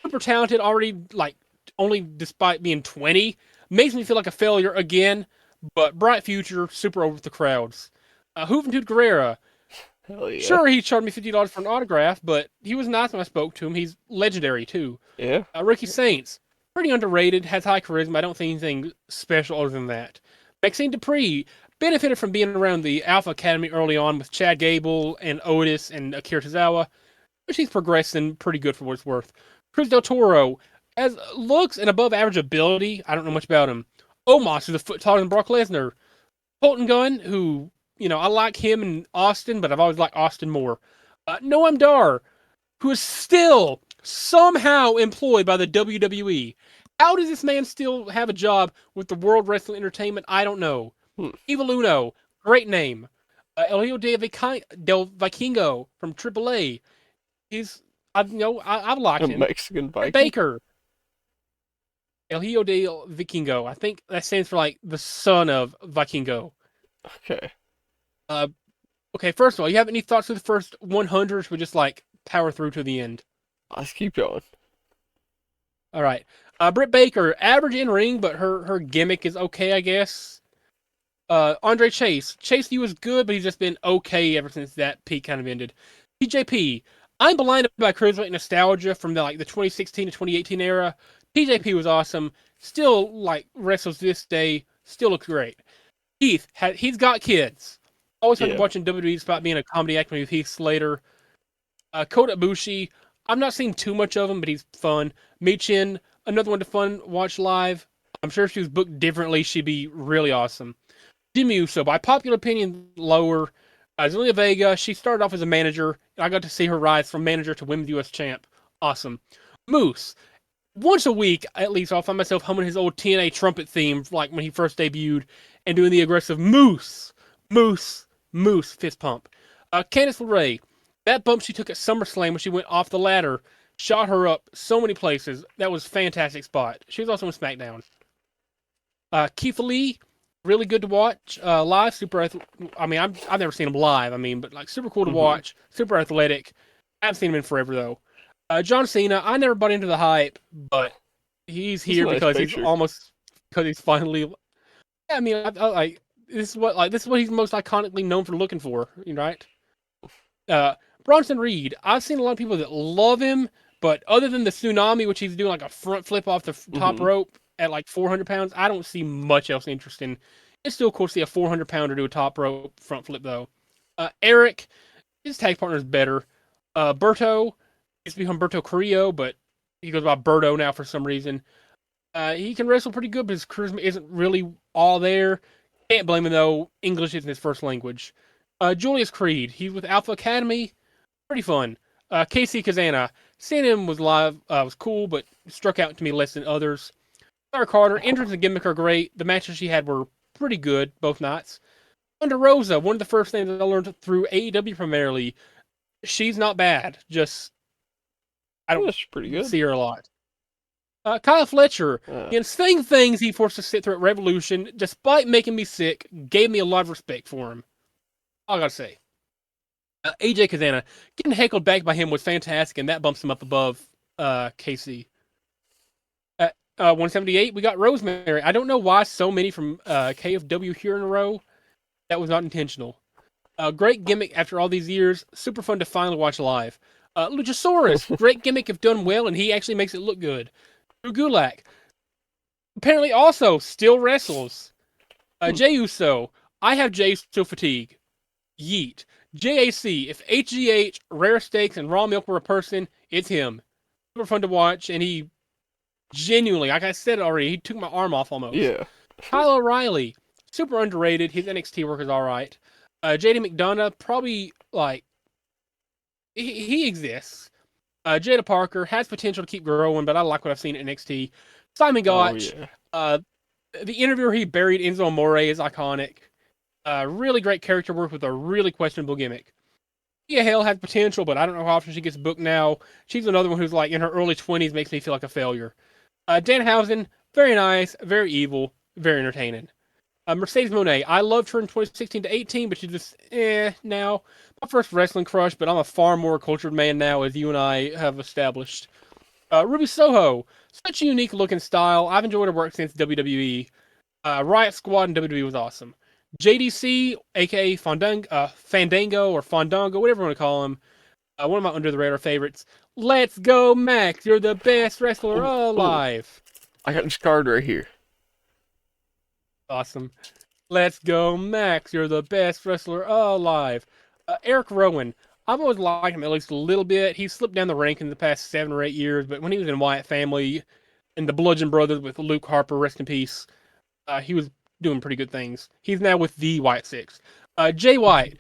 S2: Super talented, already, like, only despite being 20. Makes me feel like a failure again, but bright future, super over with the crowds. Juventud Guerrera.
S1: Hell yeah.
S2: Sure, he charged me $50 for an autograph, but he was nice when I spoke to him. He's legendary, too.
S1: Yeah.
S2: Ricky Saints, pretty underrated, has high charisma. I don't think anything special other than that. Maxine Dupree benefited from being around the Alpha Academy early on with Chad Gable and Otis and Akira Tozawa, but she's progressing pretty good for what it's worth. Cruz Del Toro, as looks and above average ability, I don't know much about him. Omos, who's a foot taller than Brock Lesnar. Colton Gunn, who, you know, I like him in Austin, but I've always liked Austin more. Noam Dar, who is still somehow employed by the WWE. How does this man still have a job with the World Wrestling Entertainment? I don't know.
S1: Hmm.
S2: Evil Uno, great name. El Hijo del Vikingo from AAA. I've liked
S1: A
S2: him.
S1: Mexican
S2: Britt
S1: Viking.
S2: Baker, El Hijo del Vikingo. I think that stands for like the son of Vikingo.
S1: Okay.
S2: Uh, okay, first of all, you have any thoughts of the first 100? Or should we just like power through to the end?
S1: Let's keep going.
S2: All right. Britt Baker, average in ring, but her gimmick is okay, I guess. Andre Chase. Chase U was good, but he's just been okay ever since that peak kind of ended. TJP. I'm blinded by Cruiserweight nostalgia from the 2016 to 2018 era. TJP was awesome. Still like wrestles this day. Still looks great. He's got kids. always started
S1: Yeah.
S2: watching WWE despite being a comedy actor with Heath Slater. Kota Ibushi, I'm not seeing too much of him, but he's fun. Michin, another one to fun watch live. I'm sure if she was booked differently, she'd be really awesome. Jimmy Uso, by popular opinion, lower. Zelina Vega, she started off as a manager. I got to see her rise from manager to Women's US champ. Awesome. Moose, once a week, at least, I'll find myself humming his old TNA trumpet theme, like when he first debuted, and doing the aggressive moose, moose, moose fist pump. Candice LeRae, that bump she took at SummerSlam when she went off the ladder, shot her up so many places. That was a fantastic spot. She was also on SmackDown. Keith Lee, really good to watch live. I mean, I've never seen him live. I mean, but like super cool to
S1: Hmm.
S2: watch. Super athletic. I haven't seen him in forever though. John Cena, I never bought into the hype, but he's
S1: That's a
S2: here
S1: nice
S2: because he's
S1: picture.
S2: almost because he's finally. Yeah, I mean, like this is what he's most iconically known for looking for, right? Uh, Bronson Reed, I've seen a lot of people that love him, but other than the tsunami, which he's doing like a front flip off the top
S1: Hmm.
S2: rope at like 400 pounds, I don't see much else interesting. It's still cool to see a 400-pounder do a top rope front flip though. Eric, his tag partner is better. Berto, it's become Berto Carrillo, but he goes by Berto now for some reason. He can wrestle pretty good, but his charisma isn't really all there. Can't blame him though. English isn't his first language. Julius Creed, he's with Alpha Academy, pretty fun. Casey Kazana, seeing him was live was cool, but struck out to me less than others. Sarah Carter, entrance and gimmick are great. The matches she had were pretty good both nights. Thunder Rosa, one of the first things that I learned through AEW primarily. She's not bad. Just I don't
S1: That's pretty good.
S2: see her a lot. Kyle Fletcher,
S1: Uh,
S2: in saying things he forced to sit through at Revolution, despite making me sick, gave me a lot of respect for him. All I gotta say. AJ Kazana, getting heckled back by him was fantastic, and that bumps him up above KC. At 178, we got Rosemary. I don't know why so many from KFW here in a row. That was not intentional. Great gimmick after all these years. Super fun to finally watch live. Luchasaurus, great gimmick if done well, and he actually makes it look good. Drew Gulak, apparently also still wrestles.
S1: hmm.
S2: Jey Uso, I have Jey Uso fatigue. Yeet. JAC, if HGH, Rare Steaks, and Raw Milk were a person, it's him. Super fun to watch, and he genuinely, like I said already, he took my arm off almost.
S1: Yeah.
S2: Kyle O'Reilly, super underrated. His NXT work is all right. JD McDonough, probably like he exists. Jada Parker has potential to keep growing, but I like what I've seen at NXT. Simon
S1: Oh
S2: Gotch,
S1: yeah.
S2: uh, the interviewer he buried Enzo Amore is iconic. Really great character work with a really questionable gimmick. Tia Hale has potential, but I don't know how often she gets booked now. She's another one who's like in her early 20s, makes me feel like a failure. Danhausen, very nice, very evil, very entertaining. Mercedes Monet, I loved her in 2016 to 18, but she's just now. My first wrestling crush, but I'm a far more cultured man now, as you and I have established. Ruby Soho, such a unique looking style. I've enjoyed her work since WWE. Riot Squad in WWE was awesome. JDC, aka Fandango or Fandango, whatever you want to call him, one of my under the radar favorites. Let's go, Max! You're the best wrestler
S1: Oh, oh,
S2: alive.
S1: I got this card right here.
S2: Awesome. Let's go, Max! You're the best wrestler alive. Eric Rowan. I've always liked him at least a little bit. He's slipped down the rank in the past 7 or 8 years, but when he was in Wyatt Family and the Bludgeon Brothers with Luke Harper, rest in peace, he was doing pretty good things. He's now with the White Six. Jay White,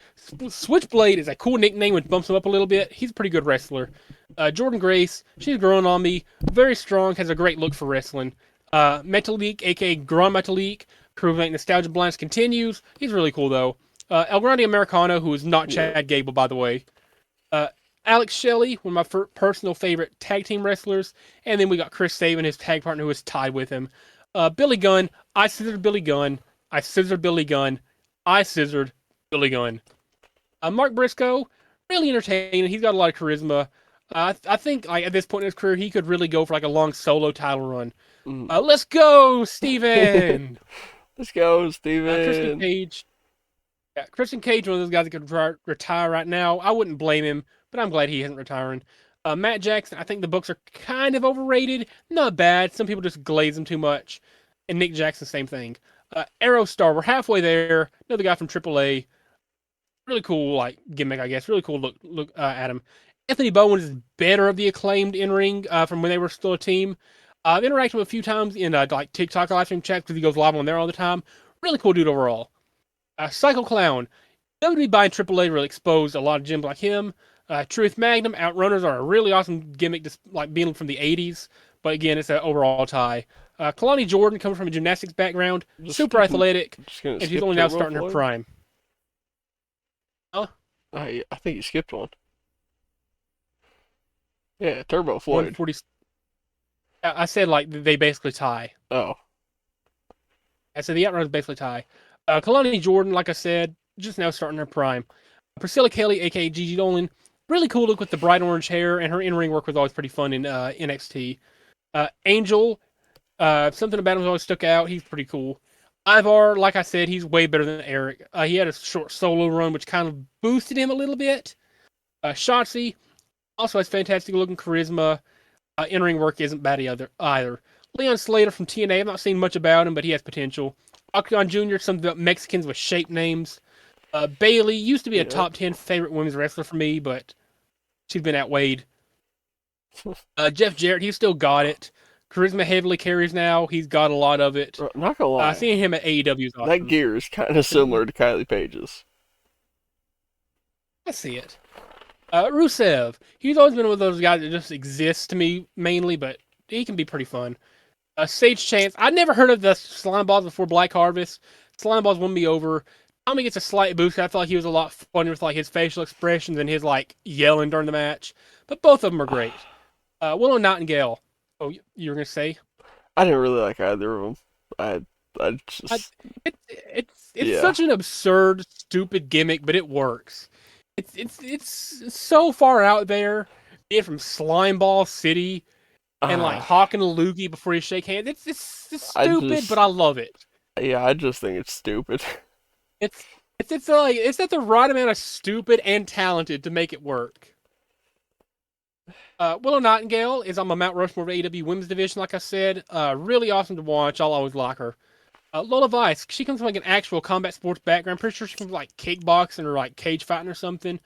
S2: Switchblade is a cool nickname which bumps him up a little bit. He's a pretty good wrestler. Jordan Grace, she's growing on me. Very strong, has a great look for wrestling. Metalik, aka Grand Metalik, proving Nostalgia Blindness continues. He's really cool though. El Grande Americano, who is not
S1: Yeah.
S2: Chad Gable, by the way. Uh, Alex Shelley, one of my personal favorite tag team wrestlers. And then we got Chris Sabin, his tag partner, who is tied with him. Billy Gunn, I scissored Billy Gunn. I scissored Billy Gunn. I scissored Billy Gunn. Mark Briscoe, really entertaining. He's got a lot of charisma. I think like at this point in his career, he could really go for like a long solo title run.
S1: Mm.
S2: Let's go, Steven!
S1: Let's go,
S2: Christian
S1: Steven.
S2: Cage. Yeah, Christian Cage, one of those guys that could retire right now. I wouldn't blame him, but I'm glad he isn't retiring. Matt Jackson, I think the books are kind of overrated. Not bad. Some people just glaze them too much. And Nick Jackson, same thing. Aerostar, we're halfway there. Another guy from AAA. really cool like gimmick, I guess. Really cool look at him. Anthony Bowen is better of the Acclaimed in ring from when they were still a team. I've interacted with him a few times in like TikTok live stream chats because he goes live on there all the time. Really cool dude overall. Psycho Clown. WWE buying AAA really exposed a lot of gyms like him. Truth Magnum, Outrunners are a really awesome gimmick, just like being from the 80s. But again, it's an overall tie. Kalani Jordan comes from a gymnastics background,
S1: Just
S2: super
S1: skipping,
S2: athletic,
S1: just gonna
S2: and she's
S1: skip
S2: only now
S1: Turbo
S2: starting her
S1: Floyd.
S2: prime. Uh,
S1: I think you skipped one. Yeah, Turbo Floyd.
S2: 140. I said like they basically tie.
S1: Oh,
S2: I said the Outrunners basically tie. Kalani Jordan, like I said, just now starting her prime. Priscilla Kelly, aka Gigi Dolan, really cool look with the bright orange hair, and her in-ring work was always pretty fun in NXT. Angel, something about him always stuck out. He's pretty cool. Ivar, like I said, he's way better than Eric. He had a short solo run, which kind of boosted him a little bit. Shotzi also has fantastic looking charisma. In-ring work isn't bad either. Leon Slater from TNA, I've not seen much about him, but he has potential. Octagon Jr., some Mexicans with shaped names. Bailey used to be a
S1: yeah.
S2: top 10 favorite women's wrestler for me, but she's been outweighed. Jeff Jarrett, he's still got it. Charisma heavily carries now. He's got a lot of it.
S1: Not gonna lie,
S2: Seeing him at AEW is
S1: that
S2: awesome.
S1: gear is kind of similar to Kylie Page's.
S2: I see it. Rusev, he's always been one of those guys that just exists to me mainly, but he can be pretty fun. Sage Chance, I'd never heard of the Slime Balls before Black Harvest. Slime Balls won me over. Tommy gets a slight boost. I felt like he was a lot funnier with like his facial expressions and his like yelling during the match. But both of them are great. Willow Nightingale. Oh, you were gonna say?
S1: I didn't really like either of them. I
S2: I,
S1: just,
S2: it's
S1: yeah.
S2: such an absurd, stupid gimmick, but it works. It's so far out there. Being from Slimeball City and like
S1: Uh,
S2: hawking a loogie before you shake hands. It's
S1: I
S2: stupid, but
S1: just,
S2: I love it.
S1: yeah, I just think it's stupid.
S2: It's it's like it's at the right amount of stupid and talented to make it work. Willow Nightingale is on my Mount Rushmore of AEW Women's Division, like I said. Really awesome to watch. I'll always like her. Lola Vice, she comes from like an actual combat sports background. Pretty sure she comes from like kickboxing or like cage fighting or something.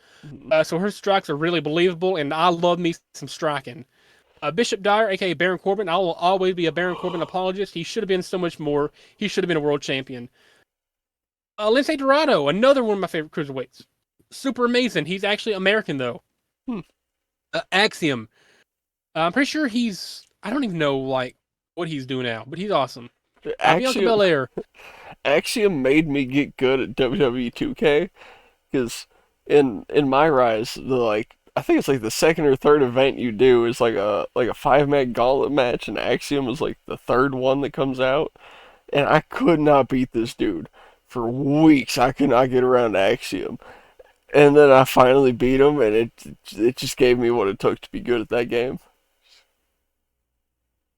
S2: So her strikes are really believable, and I love me some striking. Bishop Dyer, aka Baron Corbin, I will always be a Baron Corbin apologist. He should have been so much more. He should have been a world champion. Lince Dorado, another one of my favorite cruiserweights. Super amazing. He's actually American though.
S1: Hmm.
S2: Axiom. I'm pretty sure he's. I don't even know like what he's doing now, but he's awesome. Bianca
S1: Axiom,
S2: Belair.
S1: Axiom made me get good at WWE 2K because in my rise, the like I think it's like the second or third event you do is like a 5 man gauntlet match, and Axiom is like the third one that comes out, and I could not beat this dude for weeks. I could not get around Axiom, and then I finally beat him, and it just gave me what it took to be good at that game.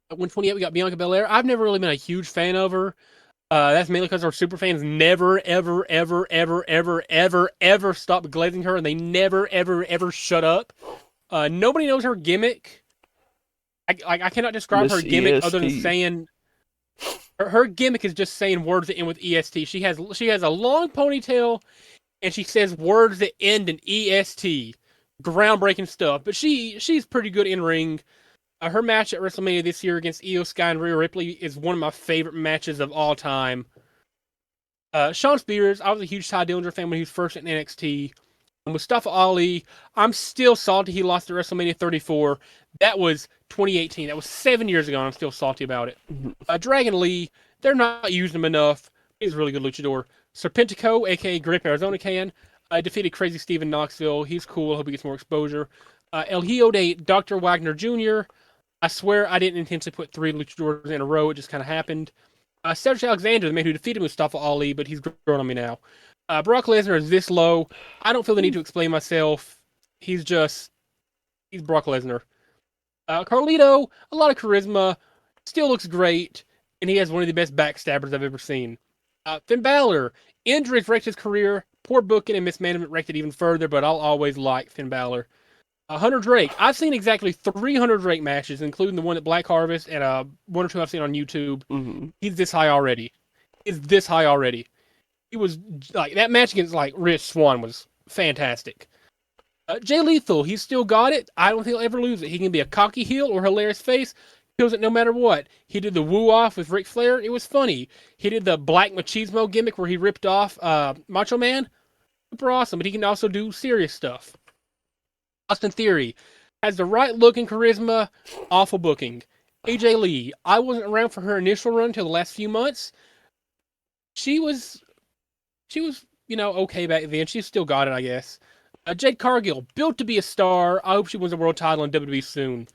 S2: 128, we got Bianca Belair. I've never really been a huge fan of her. That's mainly because our super fans never, ever, ever, ever, ever, ever, ever stop glazing her, and they never, ever, ever shut up. Nobody knows her gimmick. I cannot describe her
S1: Miss
S2: gimmick other than
S1: EST.
S2: saying her gimmick is just saying words that end with EST. She has a long ponytail, and she says words that end in EST. Groundbreaking stuff. But she's pretty good in ring. Her match at WrestleMania this year against Io Sky and Rhea Ripley is one of my favorite matches of all time. Sean Spears, I was a huge Ty Dillinger fan when he was first in NXT. Mustafa Ali, I'm still salty he lost at WrestleMania 34. That was 2018. That was 7 years ago, and I'm still salty about it. Dragon Lee, they're not using him enough. He's a really good luchador. Serpentico, aka Grip Arizona Can, defeated Crazy Steven Knoxville. He's cool. I hope he gets more exposure. El Hijo de Dr. Wagner Jr., I swear I didn't intentionally put three luchadors in a row. It just kind of happened. Cedric Alexander, the man who defeated Mustafa Ali, but he's grown on me now. Brock Lesnar is this low. I don't feel the need to explain myself. He's Brock Lesnar. Carlito, a lot of charisma, still looks great, and he has one of the best backstabbers I've ever seen. Finn Balor, injuries wrecked his career. Poor booking and mismanagement wrecked it even further, but I'll always like Finn Balor. Hunter Drake. I've seen exactly 300 Drake matches, including the one at Black Harvest and one or two I've seen on YouTube.
S1: Hmm.
S2: He's this high already. He was like that match against like Rich Swann was fantastic. Jay Lethal, he's still got it. I don't think he'll ever lose it. He can be a cocky heel or hilarious face. Kills it no matter what. He did the woo off with Ric Flair. It was funny. He did the Black Machismo gimmick where he ripped off Macho Man. Super awesome. But he can also do serious stuff. Austin Theory has the right look and charisma. Awful booking. AJ Lee. I wasn't around for her initial run until the last few months. She was, okay back then. She still got it, I guess. Jade Cargill, built to be a star. I hope she wins a world title in WWE soon.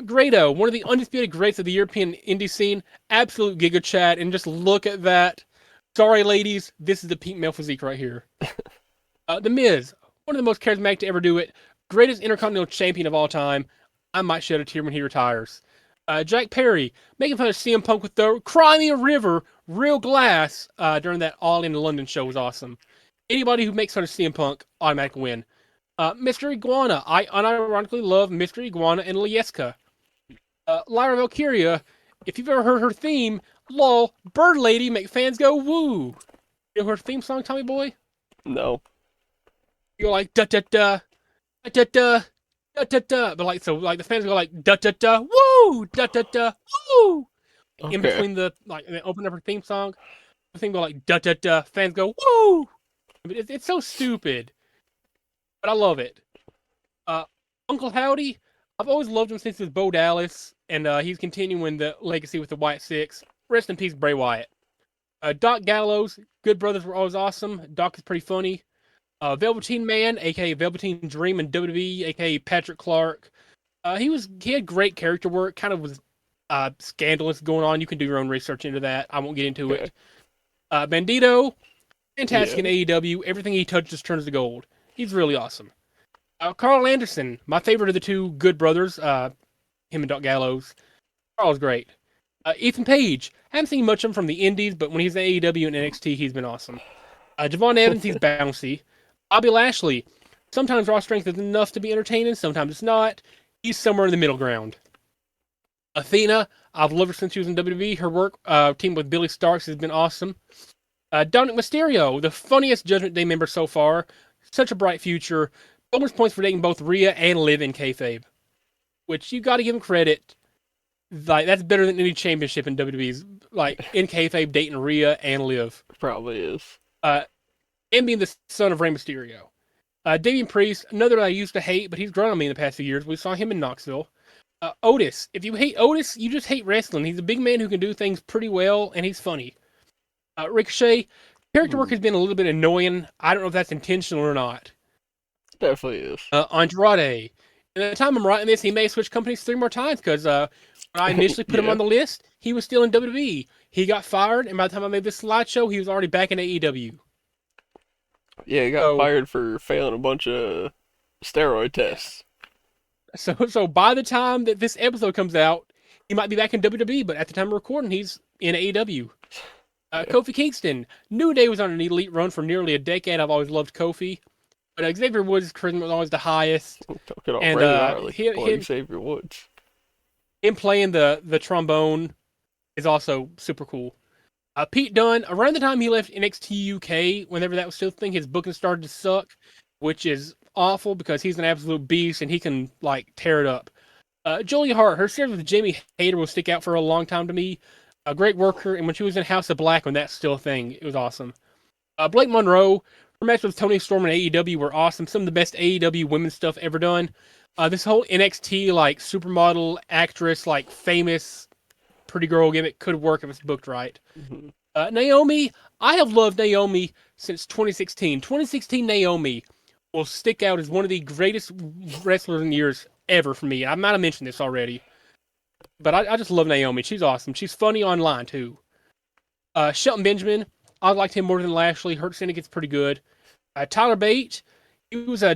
S2: Grado, one of the undisputed greats of the European indie scene. Absolute giga chat. And just look at that. Sorry, ladies. This is the peak male physique right here. The Miz, one of the most charismatic to ever do it. Greatest Intercontinental Champion of all time. I might shed a tear when he retires. Jack Perry, making fun of CM Punk with the Cry Me a River, real glass, during that All in London show was awesome. Anybody who makes fun of CM Punk, automatically win. Mr. Iguana, I unironically love Mr. Iguana and Lieska. Lyra Valkyria, if you've ever heard her theme, lol, Bird Lady make fans go woo. You know her theme song, Tommy Boy?
S1: No.
S2: You go like da da da, da da da, da da, but like the fans go like da da da, woo, da da da, woo.
S1: Okay.
S2: In between and they open up her theme song, the thing go like da da da, fans go woo. It's so stupid, but I love it. Uncle Howdy, I've always loved him since he was Bo Dallas, and he's continuing the legacy with the Wyatt Six. Rest in peace, Bray Wyatt. Doc Gallows, Good Brothers were always awesome. Doc is pretty funny. Velveteen Man, aka Velveteen Dream in WWE, aka Patrick Clark. He had great character work. Kind of was scandalous going on. You can do your own research into that. I won't get into it. Bandito, fantastic in AEW. Everything he touches turns to gold. He's really awesome. Carl Anderson, my favorite of the two Good Brothers, him and Doc Gallows. Carl's great. Ethan Page, haven't seen much of him from the Indies, but when he's in AEW and NXT, he's been awesome. Javon Evans, he's bouncy. Bobby Lashley, sometimes raw strength is enough to be entertaining, sometimes it's not. He's somewhere in the middle ground. Athena, I've loved her since she was in WWE. Her work, team with Billy Starks, has been awesome. Dominic Mysterio, the funniest Judgment Day member so far. Such a bright future. Bonus points for dating both Rhea and Liv in kayfabe. Which you got to give him credit. Like, that's better than any championship in WWE's. Like, in kayfabe, dating Rhea and Liv.
S1: Probably is.
S2: And being the son of Rey Mysterio. Damian Priest, another that I used to hate, but he's grown on me in the past few years. We saw him in Knoxville. Otis, if you hate Otis, you just hate wrestling. He's a big man who can do things pretty well, and he's funny. Ricochet, character work has been a little bit annoying. I don't know if that's intentional or not.
S1: Definitely is.
S2: Andrade, at the time I'm writing this, he may have switched companies 3 more times because when I initially put him on the list, he was still in WWE. He got fired, and by the time I made this slideshow, he was already back in AEW.
S1: Yeah, he got fired for failing a bunch of steroid tests.
S2: So by the time that this episode comes out, he might be back in WWE, but at the time of recording, he's in AEW. Kofi Kingston, New Day was on an elite run for nearly a decade. I've always loved Kofi. But Xavier Woods' charisma was always the highest.
S1: Xavier Woods.
S2: Him playing the trombone is also super cool. Pete Dunne, around the time he left NXT UK, whenever that was still a thing, his booking started to suck, which is awful because he's an absolute beast and he can, like, tear it up. Julia Hart, her series with Jamie Hayter will stick out for a long time to me. A great worker, and when she was in House of Black, when that's still a thing, it was awesome. Blake Monroe, her match with Toni Storm and AEW were awesome. Some of the best AEW women's stuff ever done. This whole NXT, like, supermodel, actress, like, famous pretty girl gimmick could work if it's booked right.
S1: Mm-hmm.
S2: Naomi, I have loved Naomi since 2016. 2016 Naomi will stick out as one of the greatest wrestlers in years ever for me. I might have mentioned this already. But I just love Naomi. She's awesome. She's funny online, too. Shelton Benjamin, I liked him more than Lashley. Hurt Syndicate's pretty good. Tyler Bate, he was a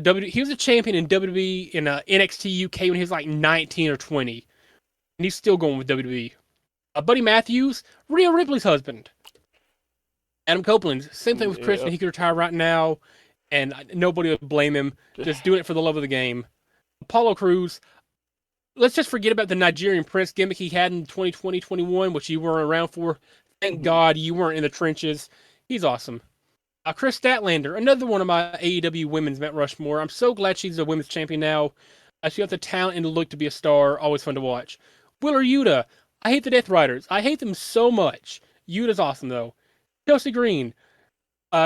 S2: champion in WWE in NXT UK when he was like 19 or 20. And he's still going with WWE. Buddy Matthews, Rhea Ripley's husband. Adam Copeland, same thing with Chris, and he could retire right now, and nobody would blame him. Just doing it for the love of the game. Apollo Crews, let's just forget about the Nigerian Prince gimmick he had in 2020-21, which you weren't around for. Thank God you weren't in the trenches. He's awesome. Chris Statlander, another one of my AEW women's Mount Rushmore. I'm so glad she's a women's champion now. She got the talent and the look to be a star. Always fun to watch. Willer Yuta. I hate the Death Riders. I hate them so much. Yuta's awesome though. Chelsea Green.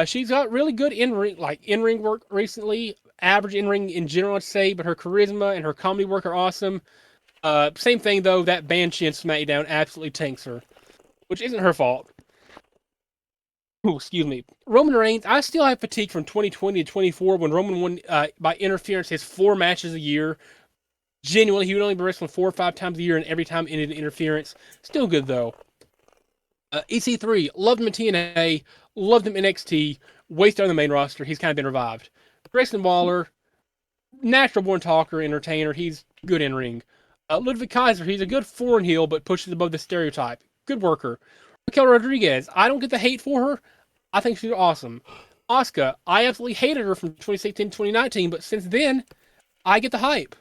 S2: She's got really good in ring work recently. Average in ring in general, I'd say, but her charisma and her comedy work are awesome. Same thing though. That Banshee in SmackDown absolutely tanks her, which isn't her fault. Ooh, excuse me. Roman Reigns. I still have fatigue from 2020 to 24 when Roman won by interference his 4 matches a year. Genuinely, he would only be wrestling 4 or 5 times a year, and every time ended in interference. Still good though. EC3, loved him in TNA, loved him in NXT, wasted on the main roster. He's kind of been revived. Grayson Waller, natural born talker, entertainer. He's good in ring. Ludwig Kaiser, he's a good foreign heel, but pushes above the stereotype. Good worker. Raquel Rodriguez, I don't get the hate for her. I think she's awesome. Asuka, I absolutely hated her from 2016 to 2019, but since then, I get the hype.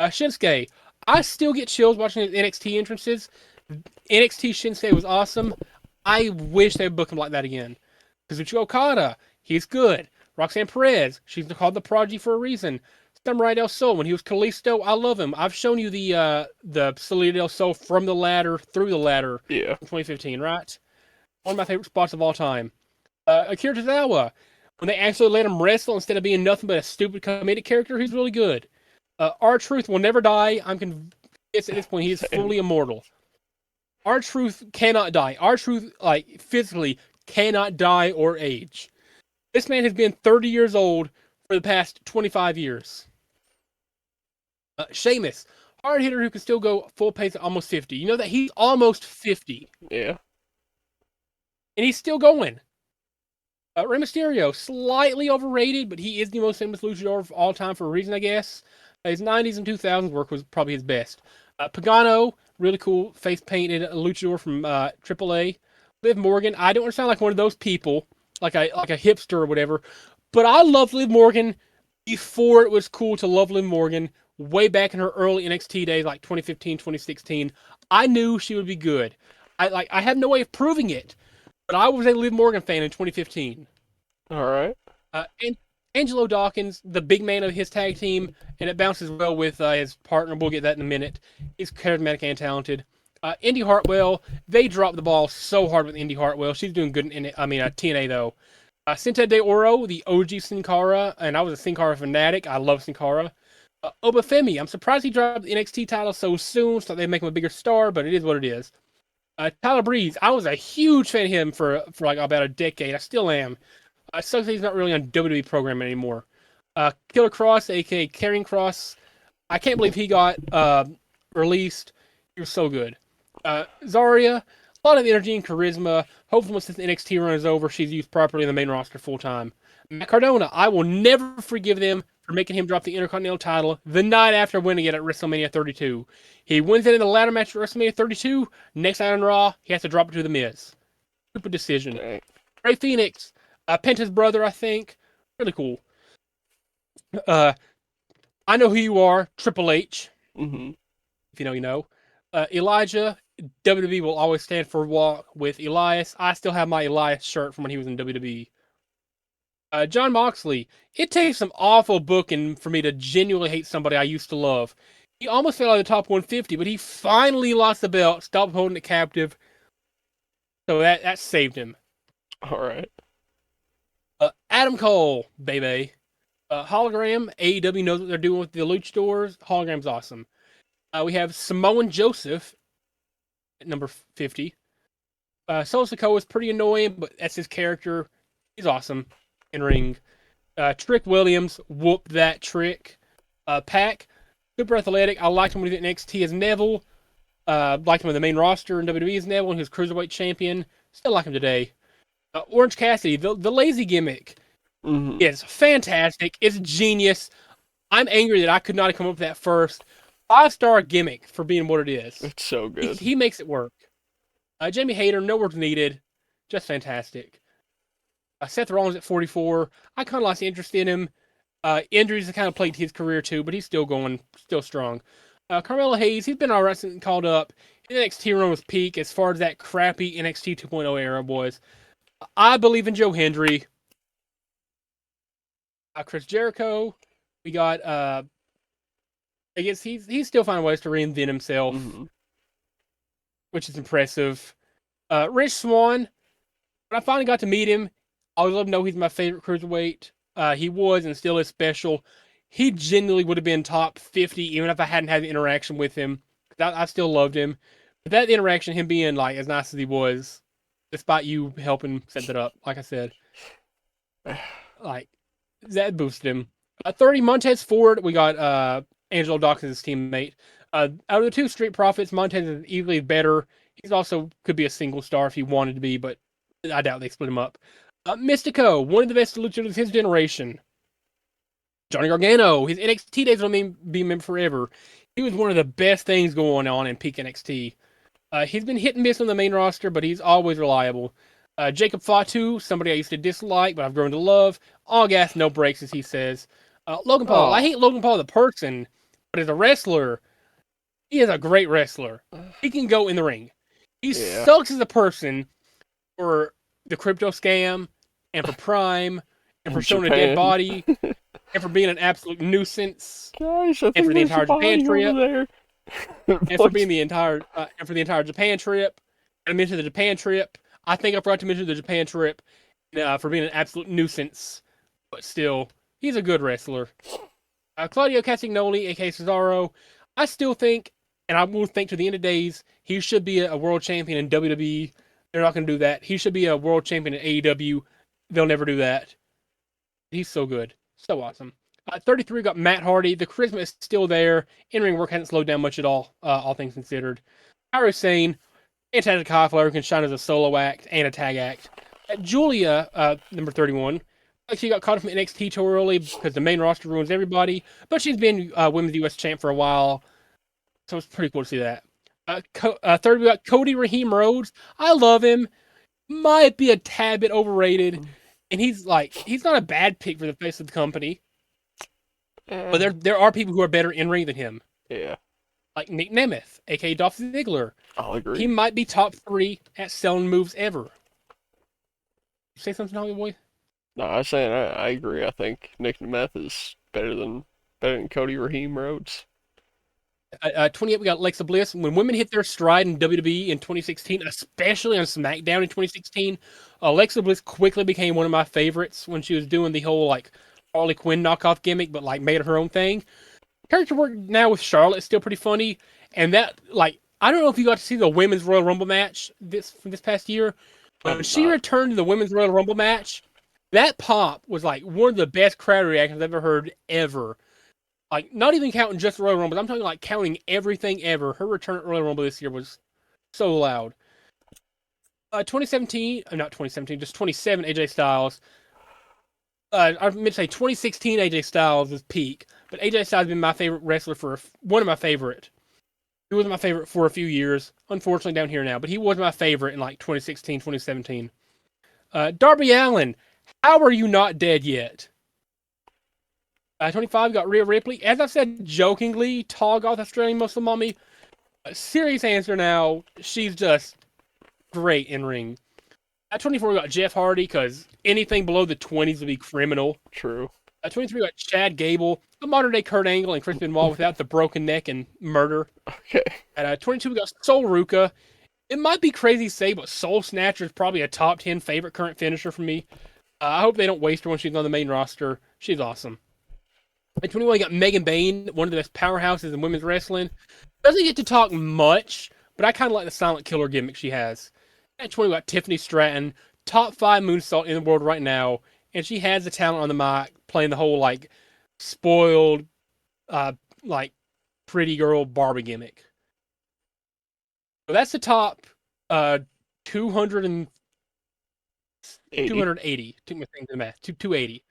S2: Shinsuke, I still get chills watching his NXT entrances. NXT Shinsuke was awesome. I wish they would book him like that again. Kazuchika Okada, he's good. Roxanne Perez, she's called the Prodigy for a reason. Samurai Del Sol, when he was Kalisto, I love him. I've shown you the Salida Del Sol from the ladder through the ladder
S1: Yeah.
S2: in 2015, right? One of my favorite spots of all time. Akira Tozawa, when they actually let him wrestle instead of being nothing but a stupid comedic character, he's really good. R-Truth will never die. I'm convinced at this point he is fully immortal. R-Truth cannot die. R-Truth, like, physically cannot die or age. This man has been 30 years old for the past 25 years. Sheamus, hard hitter who can still go full pace at almost 50. You know that he's almost 50.
S1: Yeah.
S2: And he's still going. Rey Mysterio, slightly overrated, but he is the most famous luchador of all time for a reason, I guess. His 90s and 2000s work was probably his best. Pagano, really cool face painted luchador from AAA. Liv Morgan, I don't want to sound like one of those people, like a hipster or whatever, but I love Liv Morgan before it was cool to love Liv Morgan. Way back in her early NXT days, like 2015, 2016, I knew she would be good. I have no way of proving it, but I was a Liv Morgan fan in 2015.
S1: All right.
S2: And Angelo Dawkins, the big man of his tag team, and it bounces well with his partner. We'll get that in a minute. He's charismatic and talented. Indy Hartwell, they dropped the ball so hard with Indy Hartwell. She's doing good in TNA though. Cinta de Oro, the OG Sin Cara, and I was a Sin Cara fanatic. I love Sin Cara. Obafemi, I'm surprised he dropped the NXT title so soon. So they make him a bigger star, but it is what it is. Tyler Breeze, I was a huge fan of him for like about a decade. I still am. It sucks that he's not really on WWE programming anymore. Killer Cross, aka Karrion Cross, I can't believe he got released. He was so good. Zarya, a lot of energy and charisma. Hopefully, once this NXT run is over, she's used properly in the main roster full time. Matt Cardona, I will never forgive them for making him drop the Intercontinental title the night after winning it at WrestleMania 32. He wins it in the ladder match at WrestleMania 32. Next night on Raw, he has to drop it to The Miz. Stupid decision.
S1: Dang.
S2: Ray Phoenix, Penta's brother, I think. Really cool. I know who you are, Triple H.
S1: Mm-hmm.
S2: If you know, you know. Elijah, WWE will always stand for a walk with Elias. I still have my Elias shirt from when he was in WWE. John Moxley, it takes some awful booking for me to genuinely hate somebody I used to love. He almost fell out of the top 150, but he finally lost the belt, stopped holding it captive. So that saved him.
S1: All right.
S2: Adam Cole, baby. Hologram, AEW knows what they're doing with the luchadors. Hologram's awesome. We have Samoan Joseph at number 50. Solo Sikoa is pretty annoying, but that's his character. He's awesome in ring. Trick Williams, whoop that trick. Pac, super athletic. I liked him when he was at NXT as Neville. Liked him on the main roster in WWE as Neville, and he was Cruiserweight champion. Still like him today. Orange Cassidy, the lazy gimmick.
S1: Mm-hmm.
S2: It's fantastic. It's genius. I'm angry that I could not have come up with that first. 5-star gimmick for being what it is.
S1: It's so good.
S2: He makes it work. Jamie Hayter, no words needed. Just fantastic. Seth Rollins at 44. I kind of lost interest in him. Injuries have kind of plagued his career too, but he's still going, still strong. Carmelo Hayes, he's been all right since called up. His NXT run was peak as far as that crappy NXT 2.0 era was. I believe in Joe Hendry. Chris Jericho. We got I guess he's still finding ways to reinvent himself,
S1: Mm-hmm.
S2: which is impressive. Rich Swann. When I finally got to meet him, I was let him know he's my favorite cruiserweight. He was and still is special. He genuinely would have been top 50 even if I hadn't had the interaction with him. I still loved him. But that interaction, him being like as nice as he was, despite you helping set that up, like I said, like that boosted him. 30 Montez Ford, we got Angelo Dawkins' teammate. Out of the two Street Profits, Montez is easily better. He's also could be a single star if he wanted to be, but I doubt they split him up. Mystico, one of the best luchadors of his generation. Johnny Gargano, his NXT days will be remembered forever. He was one of the best things going on in peak NXT. He's been hit and miss on the main roster, but he's always reliable. Jacob Fatu, somebody I used to dislike, but I've grown to love. All gas, no brakes, as he says. Logan Paul, I
S1: Oh,
S2: hate Logan Paul the person, but as a wrestler, he is a great wrestler. He can go in the ring. He
S1: yeah.
S2: sucks as a person for the crypto scam, and for Prime, and for
S1: In
S2: showing a dead
S1: Japan.
S2: body, and for being an absolute nuisance,
S1: Guys, I
S2: and
S1: think
S2: for the
S1: there's a
S2: entire Japan
S1: body over
S2: trip,
S1: there.
S2: and for
S1: What?
S2: being the entire and for the entire Japan trip. I mentioned the Japan trip. I think I forgot to mention the Japan trip for being an absolute nuisance, but still, he's a good wrestler. Claudio Castagnoli, aka Cesaro, I still think, and I will think to the end of days, he should be a world champion in WWE. They're not going to do that. He should be a world champion in AEW. They'll never do that. He's so good. So awesome. 33 got Matt Hardy. The charisma is still there. In-ring work hasn't slowed down much at all things considered. Kairi Sane, fantastic high flyer, can shine as a solo act and a tag act. Julia, number 31, like she got caught up from NXT too early because the main roster ruins everybody, but she's been Women's US champ for a while, so it's pretty cool to see that. Third, we got Cody Raheem Rhodes. I love him. Might be a tad bit overrated, and he's not a bad pick for the face of the company. But
S1: Eh,
S2: there are people who are better in ring than him,
S1: yeah,
S2: like Nick Nemeth, aka Dolph Ziggler.
S1: I'll
S2: He
S1: agree.
S2: might be top 3 at selling moves ever. You say something, Holly boy?
S1: No, I was saying I agree. I think Nick Nemeth is better than Cody Raheem Rhodes.
S2: 28, we got Alexa Bliss. When women hit their stride in WWE in 2016, especially on SmackDown in 2016, Alexa Bliss quickly became one of my favorites when she was doing the whole like Harley Quinn knockoff gimmick, but like made it her own thing. Character work now with Charlotte is still pretty funny, and that like I don't know if you got to see the women's Royal Rumble match this past year.
S1: I
S2: When
S1: did
S2: she
S1: not.
S2: returned to the women's Royal Rumble match, that pop was like one of the best crowd reactions I've ever heard ever. Like not even counting just the Royal Rumble, I'm talking like counting everything ever. Her return at Royal Rumble this year was so loud. 2017, not 2017, just 27 AJ Styles. I meant to say 2016 AJ Styles is peak, but AJ Styles has been my favorite wrestler for one of my favorite. He was my favorite for a few years. Unfortunately, down here now, but he was my favorite in like 2016, 2017. Darby Allin, how are you not dead yet? 25 got Rhea Ripley. As I said jokingly, tall goth Australian Muslim mommy. Serious answer now. She's just great in ring. At 24 we got Jeff Hardy because anything below the 20s would be criminal.
S1: True.
S2: At 23 we got Chad Gable, a modern day Kurt Angle and Chris Benoit without the broken neck and murder.
S1: Okay.
S2: At 22 we got Sol Ruka. It might be crazy to say, but Soul Snatcher is probably a top 10 favorite current finisher for me. I hope they don't waste her when she's on the main roster. She's awesome. At 21, you got Megan Bayne, one of the best powerhouses in women's wrestling. Doesn't get to talk much, but I kind of like the silent killer gimmick she has. At 20, we got Tiffany Stratton, top 5 moonsault in the world right now, and she has the talent on the mic, playing the whole like spoiled, uh, like pretty girl Barbie gimmick. So that's the top 200 and
S1: 80.
S2: 280. Took my thing to the math. 280.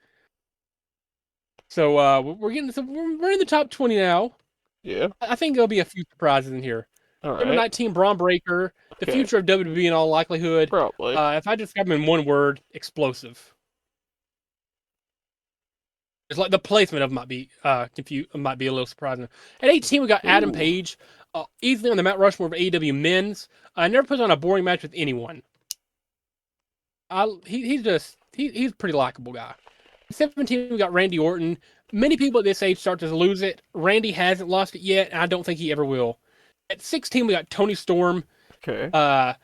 S2: So we're getting we're in the top 20 now.
S1: Yeah.
S2: I think there'll be a few surprises in here.
S1: All
S2: Number
S1: right.
S2: 19, Braun Breaker, the
S1: Okay.
S2: future of WWE in all likelihood.
S1: Probably.
S2: If I describe him in one word, explosive. It's like the placement of might be might be a little surprising. At 18, we got Adam
S1: Ooh.
S2: Page, easily on the Mount Rushmore of AEW men's. Never puts on a boring match with anyone. He's a pretty likable guy. 17, we got Randy Orton. Many people at this age start to lose it. Randy hasn't lost it yet, and I don't think he ever will. At 16, we got Tony Storm.
S1: Okay.
S2: Uh,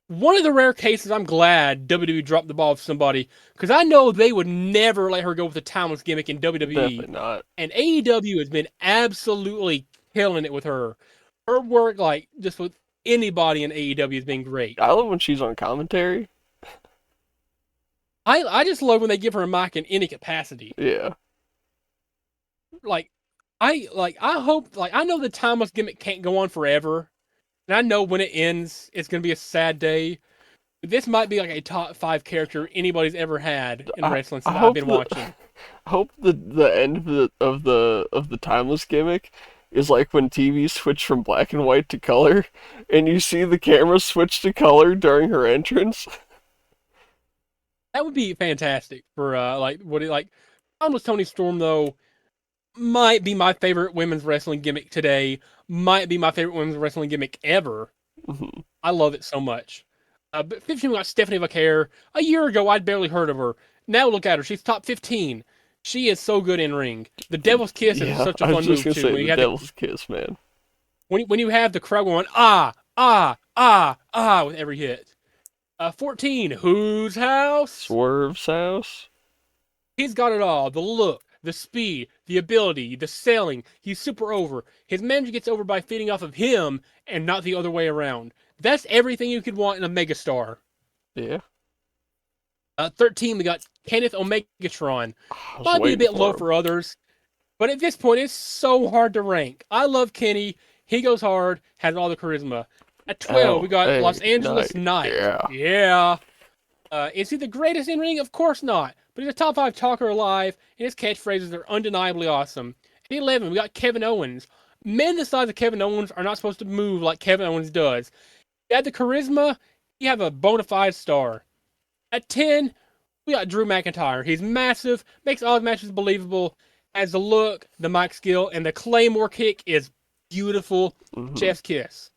S2: One of the rare cases I'm glad WWE dropped the ball with somebody because I know they would never let her go with a timeless gimmick in WWE.
S1: Definitely not.
S2: And AEW has been absolutely killing it with her. Her work, like just with anybody in AEW, has been great.
S1: I love when she's on commentary.
S2: I just love when they give her a mic in any capacity.
S1: Yeah.
S2: Like I hope I know the timeless gimmick can't go on forever. And I know when it ends, it's gonna be a sad day. But this might be like a top 5 character anybody's ever had in
S1: I
S2: wrestling
S1: I
S2: since I've
S1: hope
S2: been
S1: the
S2: watching.
S1: I hope the end of the timeless gimmick is like when TV switched from black and white to color, and you see the camera switch to color during her entrance.
S2: That would be fantastic for Almost Tony Storm though might be my favorite women's wrestling gimmick today. Might be my favorite women's wrestling gimmick ever.
S1: Mhm.
S2: I love it so much. But 15 we got Stephanie Vaquer. A year ago I'd barely heard of her. Now look at her. She's top 15. She is so good in ring. The Devil's Kiss is
S1: Yeah,
S2: such a
S1: I was
S2: fun
S1: just
S2: move
S1: gonna
S2: too.
S1: say the devil's kiss, man.
S2: When you have the crowd going ah ah ah ah with every hit. 14 Whose House?
S1: Swerve's house.
S2: He's got it all. The look, the speed, the ability, the selling. He's super over. His manager gets over by feeding off of him and not the other way around. That's everything you could want in a megastar.
S1: Yeah,
S2: 13, we got Kenneth Omegatron.
S1: I was
S2: Might be a
S1: waiting
S2: bit low
S1: for him.
S2: for others, but at this point, it's so hard to rank. I love Kenny. He goes hard, has all the charisma. At 12, we got
S1: L.A.
S2: Los Angeles
S1: Knight.
S2: Knight.
S1: Yeah.
S2: Yeah. Is he the greatest in ring? Of course not. But he's a top 5 talker alive, and his catchphrases are undeniably awesome. At 11, we got Kevin Owens. Men the size of Kevin Owens are not supposed to move like Kevin Owens does. You have the charisma, you have a bona fide star. At 10, we got Drew McIntyre. He's massive, makes all his matches believable, has the look, the mic skill, and the Claymore kick is beautiful.
S1: Hmm.
S2: Chef's kiss.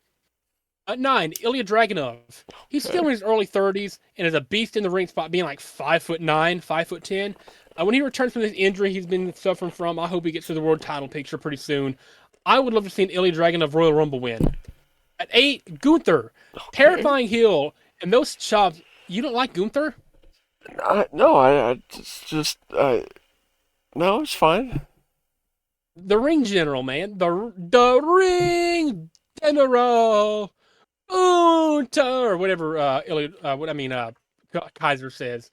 S2: At 9, Ilya Dragunov. He's still
S1: Okay.
S2: in his early 30s and is a beast in the ring spot, being like 5'9", 5'10". When he returns from this injury he's been suffering from, I hope he gets to the world title picture pretty soon. I would love to see an Ilya Dragunov Royal Rumble win. At 8, Gunther.
S1: Okay.
S2: Terrifying heel. And those chops, you don't like Gunther?
S1: No, I no, it's fine.
S2: The ring general, man. The ring general. Gunther, or whatever Kaiser says.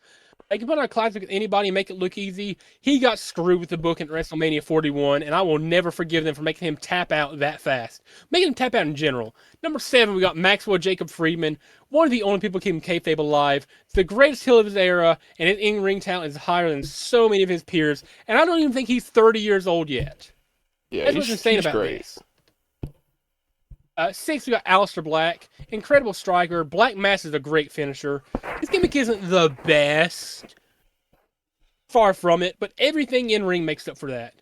S2: They can put on a classic with anybody and make it look easy. He got screwed with the book at WrestleMania 41, and I will never forgive them for making him tap out that fast. Making him tap out in general. Number 7, we got Maxwell Jacob Friedman, one of the only people keeping kayfabe alive. It's the greatest heel of his era, and his in-ring talent is higher than so many of his peers, and I don't even think he's 30 years old yet.
S1: Yeah,
S2: That's what's insane
S1: he's
S2: about
S1: great.
S2: this. 6, we got Aleister Black. Incredible striker. Black Mass is a great finisher. His gimmick isn't the best. Far from it, but everything in ring makes up for that.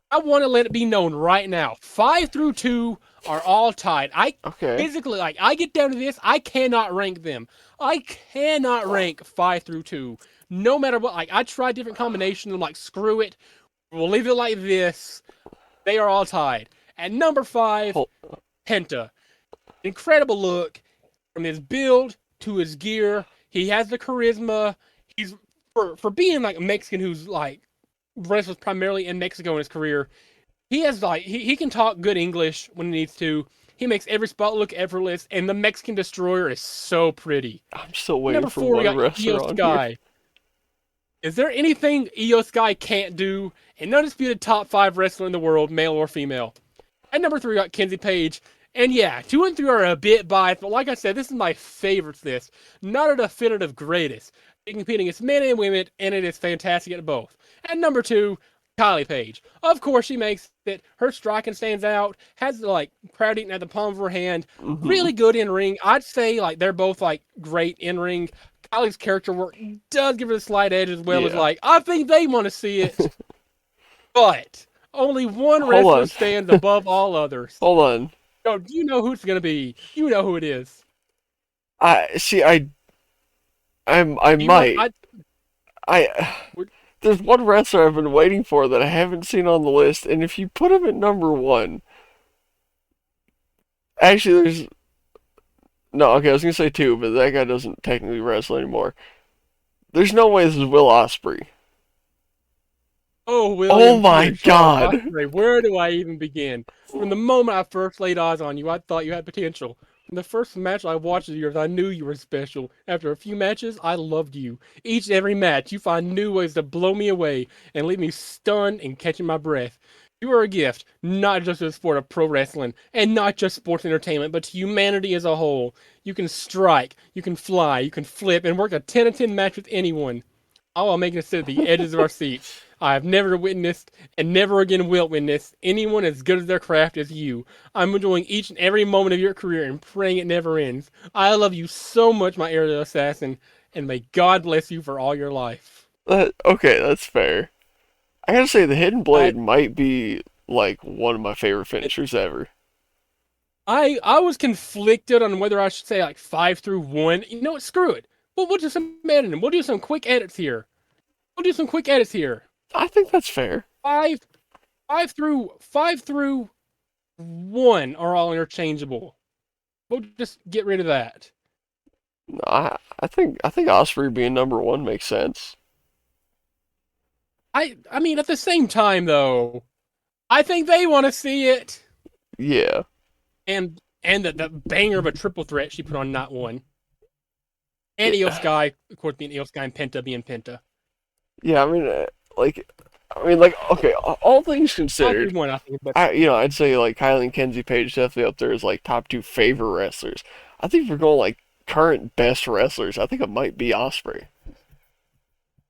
S2: I want to let it be known right now. 5 through 2 are all tied. I
S1: Okay.
S2: physically, I get down to this, I cannot rank them. I cannot rank 5 through 2. No matter what. I tried different combinations. I'm like, screw it. We'll leave it like this. They are all tied. At number 5,
S1: Hold,
S2: Penta. Incredible look from his build to his gear. He has the charisma. He's for being like a Mexican who's like wrestles primarily in Mexico in his career. He has he can talk good English when he needs to. He makes every spot look effortless, and the Mexican Destroyer is so pretty.
S1: I'm still
S2: At
S1: waiting
S2: number
S1: for
S2: 4, we
S1: one
S2: got Io
S1: wrestler on here.
S2: Sky. Is there anything Io Sky can't do? An undisputed top 5 wrestler in the world, male or female. At number 3, we got Kenzie Page. And yeah, 2 and 3 are a bit biased, but like I said, this is my favorites list. Not a definitive greatest. It's competing against men and women, and it is fantastic at both. At number 2, Kylie Page. Of course, she makes it. Her striking stands out. Has like crowd eating at the palm of her hand.
S1: Hmm.
S2: Really good in ring. I'd say like they're both like great in ring. Kylie's character work does give her a slight edge as well as
S1: Yeah.
S2: like I think they want to see it, but only one
S1: Hold
S2: wrestler
S1: on.
S2: stands above all others.
S1: Hold on.
S2: Oh, do you know who it's gonna be? You know who it is.
S1: I see. I
S2: You might.
S1: might. I
S2: We're-
S1: there's one wrestler I've been waiting for that I haven't seen on the list, and if you put him at number one, actually, there's no. Okay, I was gonna say two, but that guy doesn't technically wrestle anymore. There's no way this is Will Ospreay.
S2: Oh,
S1: Oh
S2: William
S1: my
S2: Peter Charles
S1: God!
S2: Osprey, where do I even begin? From the moment I first laid eyes on you, I thought you had potential. From the first match I watched of yours, I knew you were special. After a few matches, I loved you. Each and every match, you find new ways to blow me away and leave me stunned and catching my breath. You are a gift, not just to the sport of pro wrestling, and not just sports entertainment, but to humanity as a whole. You can strike, you can fly, you can flip, and work a 10 to 10 match with anyone, all while making us sit at the edges of our seats. I have never witnessed and never again will witness anyone as good at their craft as you. I'm enjoying each and every moment of your career and praying it never ends. I love you so much, my aerial assassin, and may God bless you for all your life.
S1: Okay, that's fair. I gotta say, the Hidden
S2: I
S1: Blade might be like one of my favorite finishers ever.
S2: I was conflicted on whether I should say like 5 through 1. You know what? Screw it. We'll do some editing. We'll do some quick edits here. We'll do some quick edits here.
S1: I think that's fair.
S2: Five, 5 through 1 are all interchangeable. We'll just get rid of that.
S1: No, I think Osprey being number one makes sense.
S2: I mean, at the same time though, I think they want to see it.
S1: Yeah,
S2: And the banger of a triple threat she put on not one. And Io
S1: yeah,
S2: Sky, of course, being Io Sky and Penta being Penta.
S1: yeah. Like, okay. All things
S2: Five through
S1: considered,
S2: one, I think, but
S1: I'd say like Kylie and Kenzie Page definitely up there as like top two favorite wrestlers. I think if we're going like current best wrestlers, I think it might be Osprey.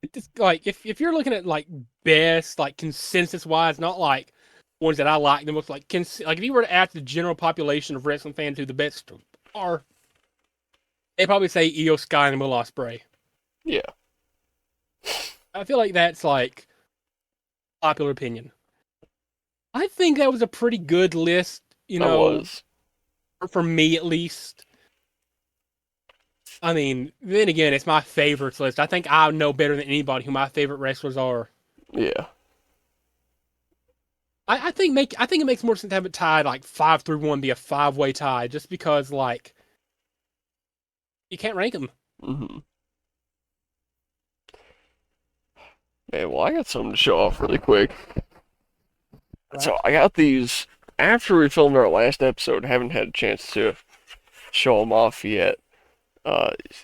S2: it's like if you're looking at like best, like consensus wise, not like ones that I like the most, like if you were to ask the general population of wrestling fans who the best are, they probably say Io Sky and Will Ospreay.
S1: Yeah,
S2: I feel like that's like popular opinion. I think that was a pretty good list,
S1: that was.
S2: for me at least. I mean, then again, it's my favorites list. I think I know better than anybody who my favorite wrestlers are.
S1: Yeah,
S2: I think it makes more sense to have it tied like 5 through 1 be a 5-way tie, just because like you can't rank them.
S1: hmm. Man, well, I got something to show off really quick.
S2: Right?
S1: So I got these after we filmed our last episode. Haven't had a chance to show them off yet.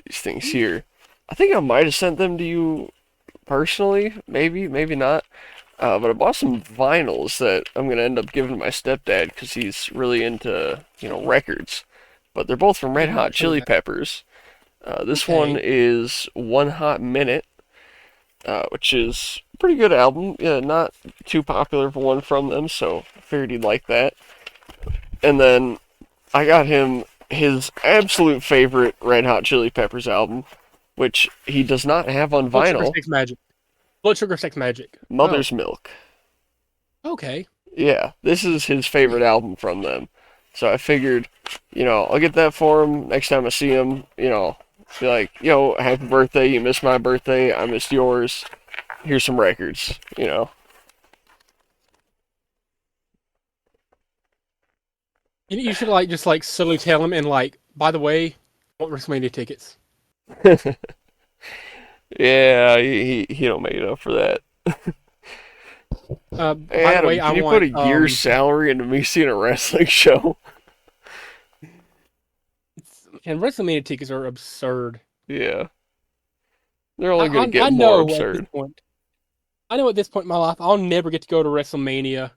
S1: These things here. I think I might have sent them to you personally. Maybe, maybe not. But I bought some vinyls that I'm gonna end up giving to my stepdad because he's really into records. But they're both from
S2: Yeah,
S1: Red
S2: I
S1: Hot
S2: might play
S1: Chili
S2: that.
S1: Peppers. This one
S2: Okay.
S1: is One Hot Minute, which is a pretty good album. Yeah, not too popular for one from them, so I figured he'd like that. And then I got him his absolute favorite Red Hot Chili Peppers album, which he does not have on
S2: Blood Sugar
S1: vinyl,
S2: Sex Magic. Blood Sugar Sex Magic. Oh,
S1: Mother's Milk.
S2: okay.
S1: Yeah, this is his favorite album from them. So I figured, I'll get that for him next time I see him. Be like, happy birthday. You missed my birthday. I missed yours. Here's some records.
S2: You should like just like subtly tell him and like, by the way, I want WrestleMania tickets.
S1: Yeah, he don't make it up for that. Hey
S2: By the way,
S1: Adam,
S2: I
S1: can you put
S2: want
S1: a year's salary into me seeing a wrestling show?
S2: and WrestleMania tickets are absurd.
S1: Yeah, they're only gonna
S2: I
S1: get more
S2: know at this
S1: absurd.
S2: point. I know at this point in my life, I'll never get to go to WrestleMania.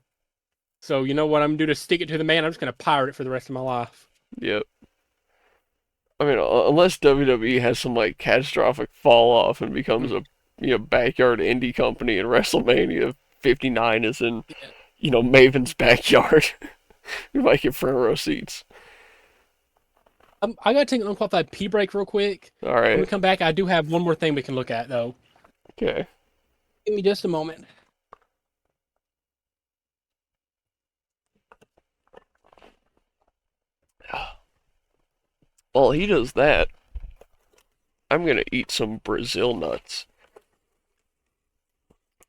S2: So you know what I'm gonna do to stick it to the man? I'm just gonna pirate it for the rest of my life.
S1: Yep. I mean, unless WWE has some like catastrophic fall off and becomes a backyard indie company, and WrestleMania 59 is in
S2: Yeah.
S1: Maven's backyard, we might get front row seats.
S2: I gotta take an unqualified pee break real quick.
S1: All
S2: When we
S1: right.
S2: come back, I do have one more thing we can look at though.
S1: Okay.
S2: Give me just a moment.
S1: While he does that, I'm gonna eat some Brazil nuts.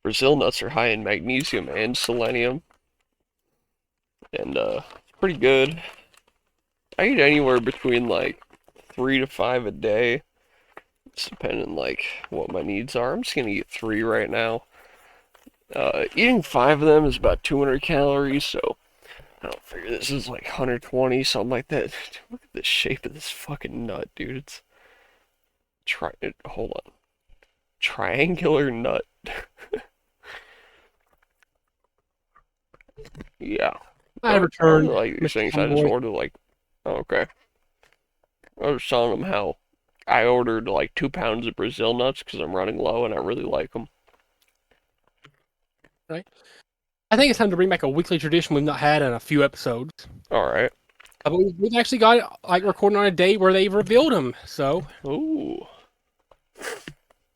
S1: Brazil nuts are high in magnesium and selenium, and pretty good. I eat anywhere between like 3 to 5 a day, just depending like what my needs are. I'm just gonna eat three right now. Eating five of them is about 200 calories, so I don't figure this is like 120, something like that. Look at the shape of this fucking nut, dude. It's hold on, triangular nut. Yeah.
S2: I
S1: I really
S2: returned,
S1: like these
S2: Mr.
S1: things. I just
S2: Homeboy.
S1: ordered like, oh, okay. I was telling them how I ordered like 2 pounds of Brazil nuts because I'm running low and I really like them.
S2: Right. I think it's time to bring back a weekly tradition we've not had in a few episodes.
S1: All right.
S2: But we've actually got it like recording on a day where they revealed them. So
S1: Ooh.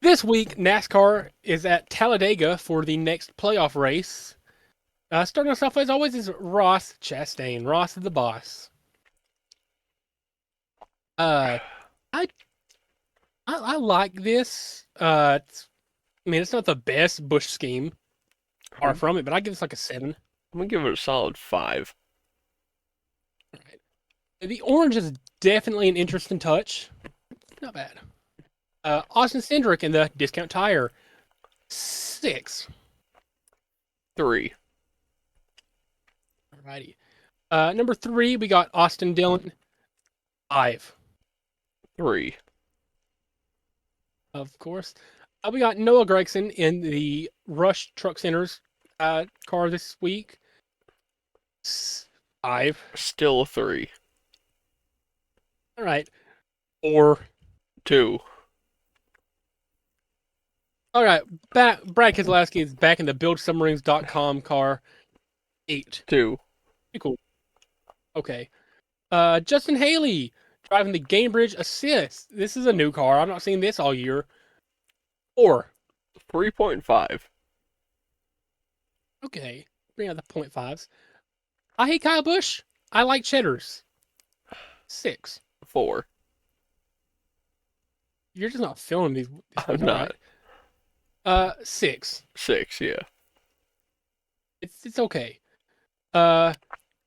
S2: this week, NASCAR is at Talladega for the next playoff race. Starting us off as always is Ross Chastain. Ross is the boss. Uh, I I like this. I mean, it's not the best Bush scheme, far
S1: I'm
S2: from it, but I give this like a 7.
S1: gonna give it a solid 5.
S2: Right. The orange is definitely an interesting touch. Not bad. Austin Cindric in the discount tire, 6.
S1: 3.
S2: Alrighty. Number 3, we got Austin Dillon, 5,
S1: 3.
S2: of course. We got Noah Gregson in the Rush Truck Centers car this week, 5.
S1: Still a 3.
S2: All right. 4.
S1: 2.
S2: All right. Brad Keselowski is back in the BuildSubmarines.com car, 8.
S1: 2.
S2: Pretty cool. Okay. Justin Haley driving the Gamebridge Assist. This is a new car. I've not seen this all year. 4.
S1: 3.5.
S2: Okay. Bring out the point fives. I hate Kyle Busch. I like cheddars. 6.
S1: 4.
S2: You're just not feeling these
S1: I'm
S2: ones, all right.
S1: not.
S2: 6.
S1: 6, yeah.
S2: It's okay. 2.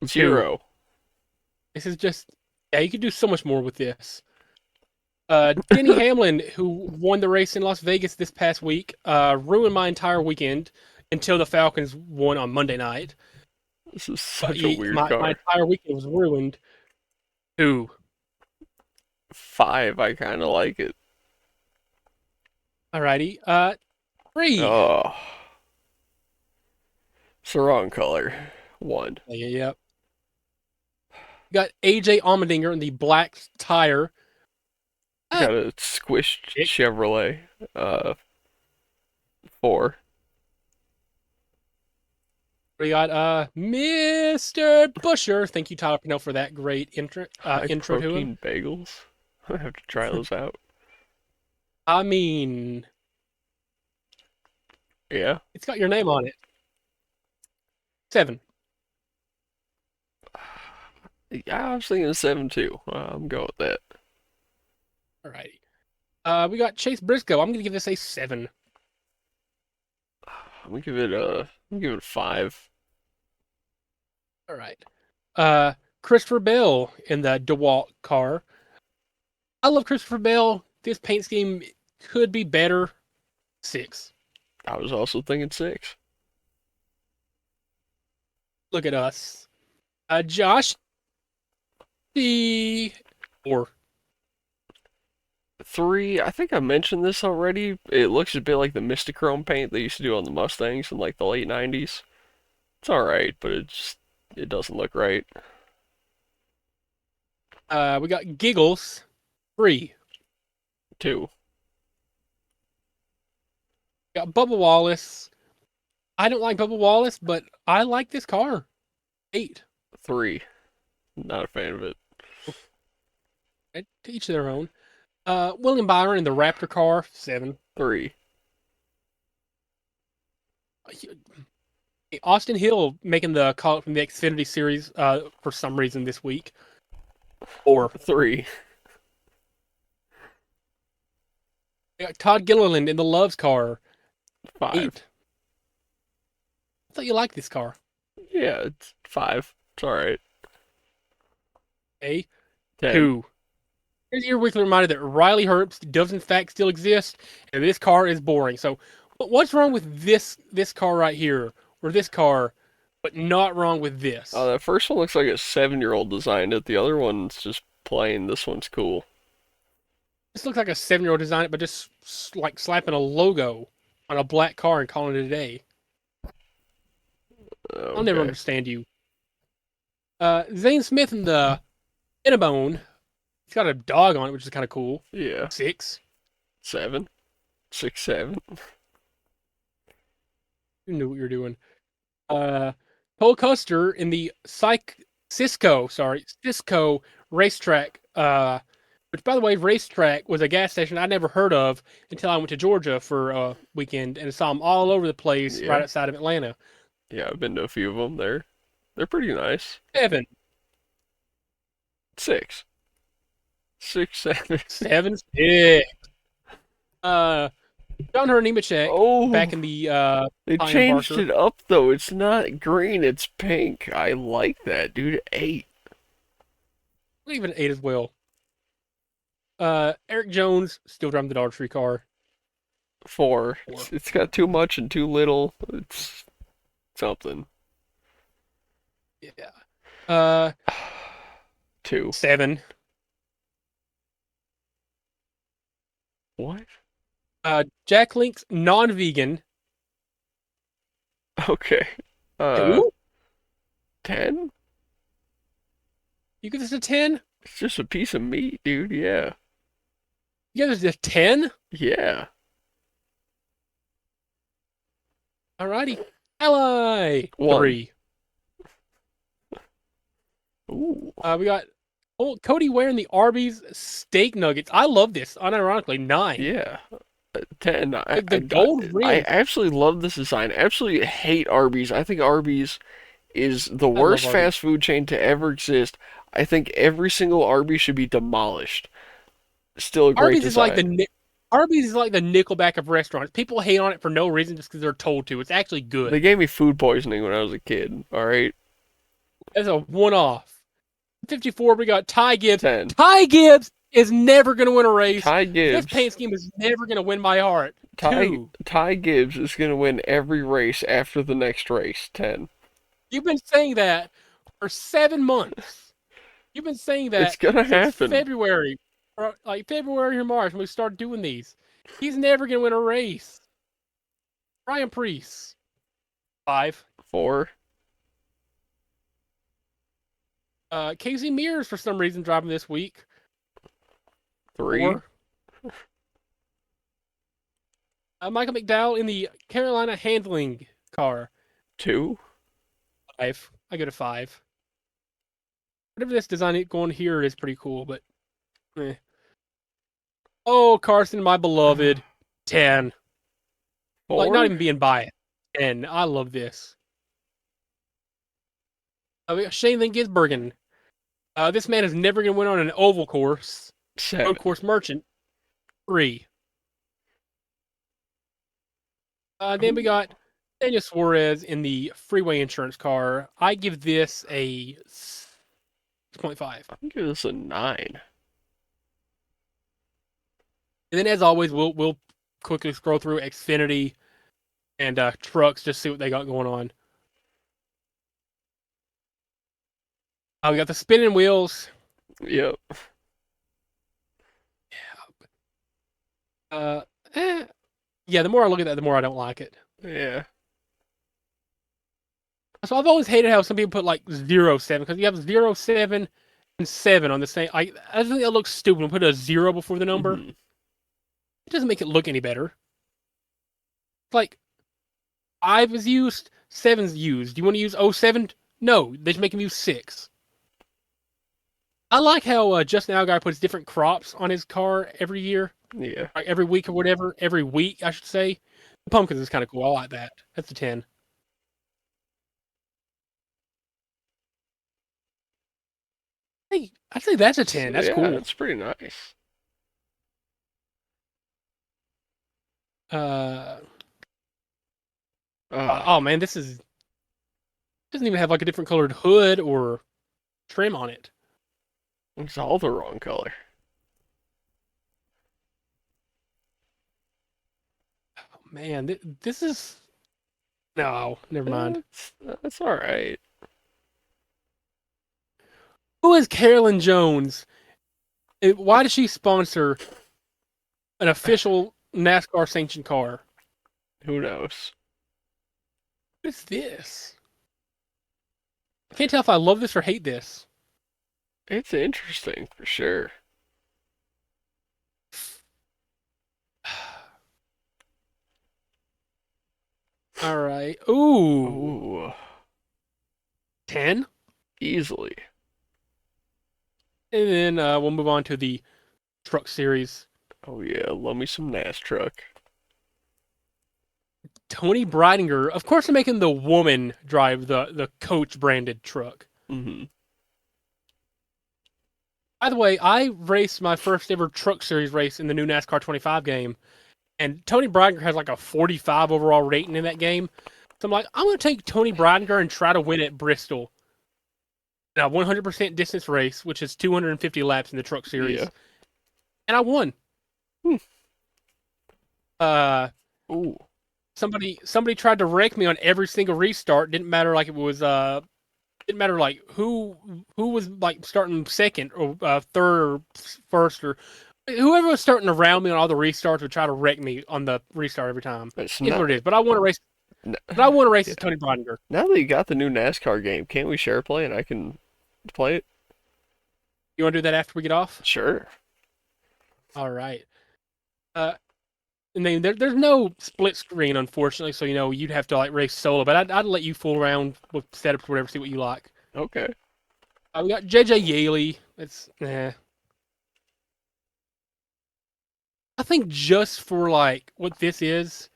S1: 0.
S2: This is just you could do so much more with this. Denny Hamlin, who won the race in Las Vegas this past week, ruined my entire weekend until the Falcons won on Monday night.
S1: This is such a weird
S2: My
S1: car.
S2: entire weekend was ruined. 2.
S1: 5, I kind of like it.
S2: Alrighty. 3.
S1: Oh, it's the wrong color. 1.
S2: Yeah. Got AJ Allmendinger in the black tire.
S1: Got a squished Chevrolet. 4.
S2: We got Mr. Busher. Thank you, Tyler Pinnell, for that great intro
S1: High
S2: to him.
S1: protein bagels. I have to try those out.
S2: I mean,
S1: Yeah.
S2: it's got your name on it. 7.
S1: Yeah, I was thinking 7 too. I'm going with that.
S2: Alrighty. We got Chase Briscoe. I'm gonna give this a 7.
S1: I'm gonna give it a 5.
S2: Alright. Christopher Bell in the DeWalt car. I love Christopher Bell. This paint scheme could be better. 6.
S1: I was also thinking 6.
S2: Look at us. Josh the 4.
S1: 3. I think I mentioned this already. It looks a bit like the Mistachrome paint they used to do on the Mustangs in like the late 90s. It's alright, but it doesn't look right.
S2: We got Giggles. 3.
S1: 2.
S2: Got Bubba Wallace. I don't like Bubba Wallace, but I like this car. 8.
S1: 3. Not a fan of it.
S2: Right, to each their own. William Byron in the Raptor car. 7.
S1: 3.
S2: Austin Hill making the call up from the Xfinity series for some reason this week. 4.
S1: 3.
S2: We got Todd Gilliland in the Loves car.
S1: 5.
S2: 8. I thought you liked this car.
S1: Yeah, it's 5. It's all right.
S2: A
S1: 10.
S2: 2. Here's your weekly reminder that Riley Herbst does in fact still exist, and this car is boring. So, what's wrong with this car right here, or this car, but not wrong with
S1: Oh,
S2: this?
S1: that first one looks like a 7-year-old designed it. The other one's just plain. This one's cool.
S2: This looks like a 7-year-old designed it, but just like slapping a logo on a black car and calling it a day. I'll never
S1: Okay.
S2: understand you. Zane Smith and the Cinnabone. He's got a dog on it, which is kind of cool.
S1: Yeah.
S2: 6.
S1: 7. 6, 7.
S2: You knew what you were doing. Uh, Cole Custer in the Cisco racetrack. Which, by the way, racetrack was a gas station I never heard of until I went to Georgia for a weekend and saw them all over the place right
S1: Yeah.
S2: outside of Atlanta.
S1: Yeah, I've been to a few of them. They're pretty nice.
S2: 7.
S1: 6. 6, 7.
S2: 7. 6. Uh, John her Nemechek back
S1: Oh,
S2: in the
S1: they
S2: Ty
S1: changed
S2: Barker.
S1: it up though. It's not green, it's pink. I like that, dude. 8.
S2: Even 8 as well. Eric Jones still driving the Dollar Tree car.
S1: 4.
S2: 4.
S1: It's got too much and too little. It's something.
S2: Yeah. Uh,
S1: 2.
S2: 7.
S1: What?
S2: Jack Link's non-vegan.
S1: Okay. Uh,
S2: 2.
S1: 10?
S2: You give this a 10?
S1: It's just a piece of meat, dude. Yeah.
S2: You give this a 10?
S1: Yeah.
S2: Alrighty. Ally
S1: 1.
S2: 3.
S1: Ooh.
S2: We got Cody wearing the Arby's steak nuggets. I love this. Unironically, 9.
S1: Yeah. 10.
S2: The gold
S1: I
S2: rim.
S1: absolutely love this design. I absolutely hate Arby's. I think Arby's is the
S2: I love
S1: worst
S2: Arby's.
S1: fast food chain to ever exist. I think every single Arby's should be demolished. Still a great
S2: Arby's is like
S1: design.
S2: Arby's is like the Nickelback of restaurants. People hate on it for no reason just because they're told to. It's actually
S1: They
S2: good.
S1: gave me food poisoning when I was a kid. All right.
S2: That's a one-off. 54, we got Ty Gibbs.
S1: 10.
S2: Ty Gibbs is never going to win a race.
S1: Ty
S2: This
S1: Gibbs.
S2: paint scheme is never going to win my heart.
S1: Ty
S2: 2.
S1: Ty Gibbs is gonna win every race after the next race. 10.
S2: You've been saying that for 7 months. You've been saying
S1: It's
S2: that
S1: gonna
S2: since
S1: happen.
S2: February, or like February or March when we started doing these. He's never going to win a race. Ryan Priest, 5.
S1: 4.
S2: Casey Mears for some reason driving this week.
S1: 3.
S2: 4. Michael McDowell in the Carolina handling car.
S1: 2.
S2: 5. I go to 5. Whatever this design going here is pretty cool, but eh. Oh, Carson, my beloved, 10. Like not
S1: 4.
S2: even being biased. 10. I love this. We got Shane Van Gisbergen. This man is never going to win on an oval course.
S1: 7.
S2: Road course merchant. 3. Then we got Daniel Suarez in the freeway insurance car. I give this a 6.5.
S1: I'm gonna give this a 9.
S2: And then, as always, we'll quickly scroll through Xfinity and trucks just see what they got going on. We got the spinning wheels.
S1: Yep.
S2: Uh, eh. Yeah, the more I look at that, the more I don't like it.
S1: Yeah.
S2: So I've always hated how some people put like 0.7 because you have 0.7 and 7 on the same. I think that looks stupid. When put a 0 before the number.
S1: Hmm.
S2: It doesn't make it look any better. Like 5 is used, 7's used. Do you want to use 0.7? No, they just make him use 6. I like how Justin Allgaier puts different crops on his car every year,
S1: Yeah.
S2: like every week or whatever. Every week, I should say. The pumpkins is kind of cool. I like that. That's a 10. Hey, I'd say that's a 10. That's
S1: Yeah,
S2: cool.
S1: it's pretty nice.
S2: Uh,
S1: Ah,
S2: oh man, this is doesn't even have like a different colored hood or trim on it.
S1: It's all the wrong color.
S2: Oh, man, this is no, never mind.
S1: That's all right.
S2: Who is Carolyn Jones? Why does she sponsor an official NASCAR sanctioned car?
S1: Who knows?
S2: What is this? I can't tell if I love this or hate this.
S1: It's interesting for sure.
S2: All right. Ooh,
S1: Ooh,
S2: 10.
S1: easily.
S2: And then we'll move on to the truck series.
S1: Oh yeah, love me some NAS truck.
S2: Tony Breidinger. Of course, they're making the woman drive the Coach branded truck.
S1: Mm-hmm.
S2: By the way, I raced my first ever truck series race in the new NASCAR 25 game, and Tony Breidinger has like a 45 overall rating in that game. So I'm like, I'm going to take Tony Breidinger and try to win at Bristol. Now, 100% distance race, which is 250 laps in the truck
S1: Yeah.
S2: series. And I won.
S1: Hmm.
S2: Uh,
S1: Ooh.
S2: somebody tried to wreck me on every single restart. Didn't matter like it was didn't matter like who was like starting second or third or first or whoever was starting around me on all the restarts would try to wreck me on the restart every time.
S1: It's
S2: It's
S1: not.
S2: what it is. But I want to race.
S1: n-
S2: But I want to race
S1: Yeah.
S2: as Tony Breidinger.
S1: Now that you got the new NASCAR game, can't we share play and I can play it?
S2: You want to do that after we get off?
S1: Sure.
S2: All right. Uh, and then there's no split screen, unfortunately. So you'd have to like race solo. But I'd let you fool around with setups, or whatever, see what you like.
S1: Okay.
S2: We got JJ Yaley. It's I think just for like what this is,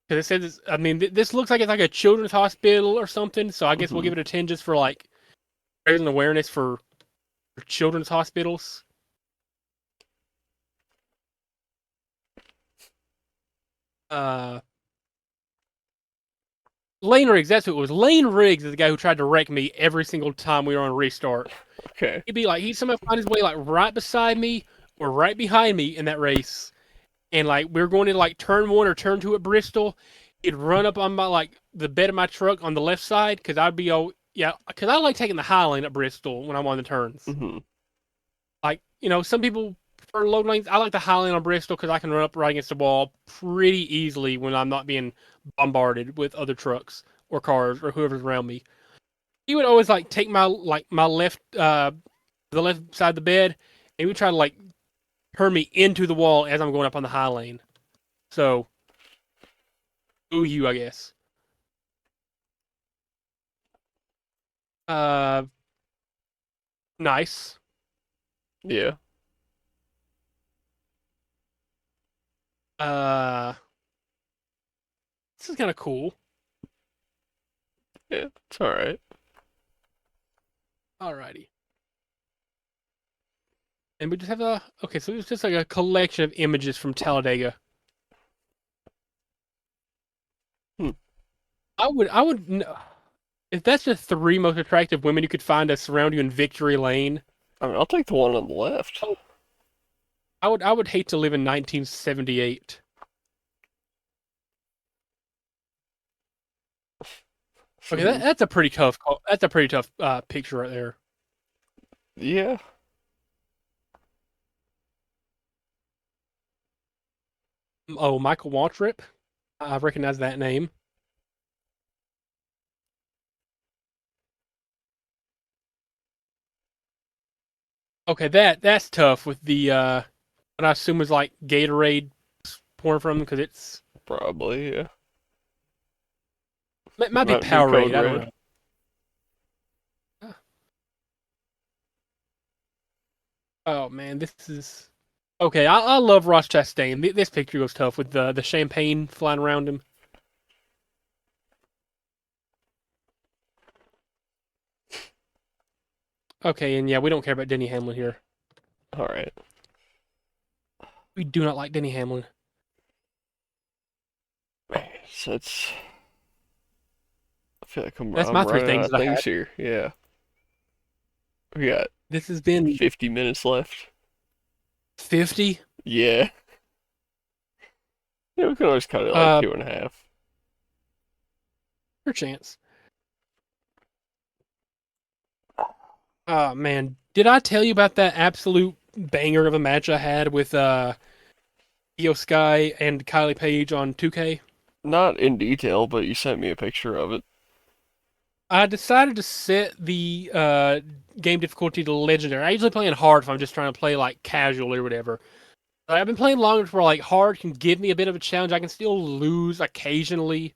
S2: because it says, I mean, this looks like it's like a children's hospital or something. So I guess we'll
S1: Mm-hmm.
S2: give it a 10 just for like raising awareness for children's hospitals. Uh, Lane Riggs, that's who it was. Lane Riggs is the guy who tried to wreck me every single time we were on restart.
S1: Okay.
S2: He'd somehow find his way like right beside me or right behind me in that race. And like we were going into like turn one or turn two at Bristol. He'd run up on my like the bed of my truck on the left side because I'd be yeah, because I like taking the high lane at Bristol when I'm on the turns.
S1: Mm-hmm.
S2: Like, some people prefer low lanes. I like the high lane on Bristol because I can run up right against the wall pretty easily when I'm not being bombarded with other trucks or cars or whoever's around me. He would always like take my left the left side of the bed and he would try to like turn me into the wall as I'm going up on the high lane. So, ooh you, I guess. Uh Nice.
S1: Yeah.
S2: Uh this is kind of cool.
S1: Yeah. It's all right.
S2: Alrighty. And we just have okay, so it's just like a collection of images from Talladega.
S1: Hmm.
S2: I would if that's the three most attractive women you could find to surround you in Victory Lane.
S1: I mean, I'll take the one on the left.
S2: Oh, I would hate to live in 1978. Okay,
S1: Some.
S2: that's a pretty tough call. That's a pretty tough picture right there.
S1: Yeah.
S2: Oh, Michael Waltrip. I recognize that name. Okay, that's tough with the what I assume is like Gatorade pouring from because it's
S1: Probably. Yeah.
S2: might be
S1: Mountain Dew Code
S2: Powerade. I don't
S1: Red.
S2: know. Oh man, this is okay. I love Ross Chastain. This picture goes tough with the champagne flying around him. Okay, and yeah, we don't care about Denny Hamlin here.
S1: All right.
S2: We do not like Denny Hamlin.
S1: So it's feel like
S2: That's
S1: I'm
S2: my three
S1: running out
S2: things
S1: of
S2: that I
S1: things
S2: had.
S1: here. Yeah, we got
S2: This has been
S1: 50 minutes left.
S2: 50.
S1: Yeah, yeah, we can always cut it like
S2: Uh,
S1: 2.5.
S2: per chance. Oh man, did I tell you about that absolute banger of a match I had with Io Sky and Kylie Page on 2K?
S1: Not in detail, but you sent me a picture of it.
S2: I decided to set the game difficulty to legendary. I usually play in hard if I'm just trying to play like casual or whatever. I've been playing longer where like hard can give me a bit of a challenge. I can still lose occasionally.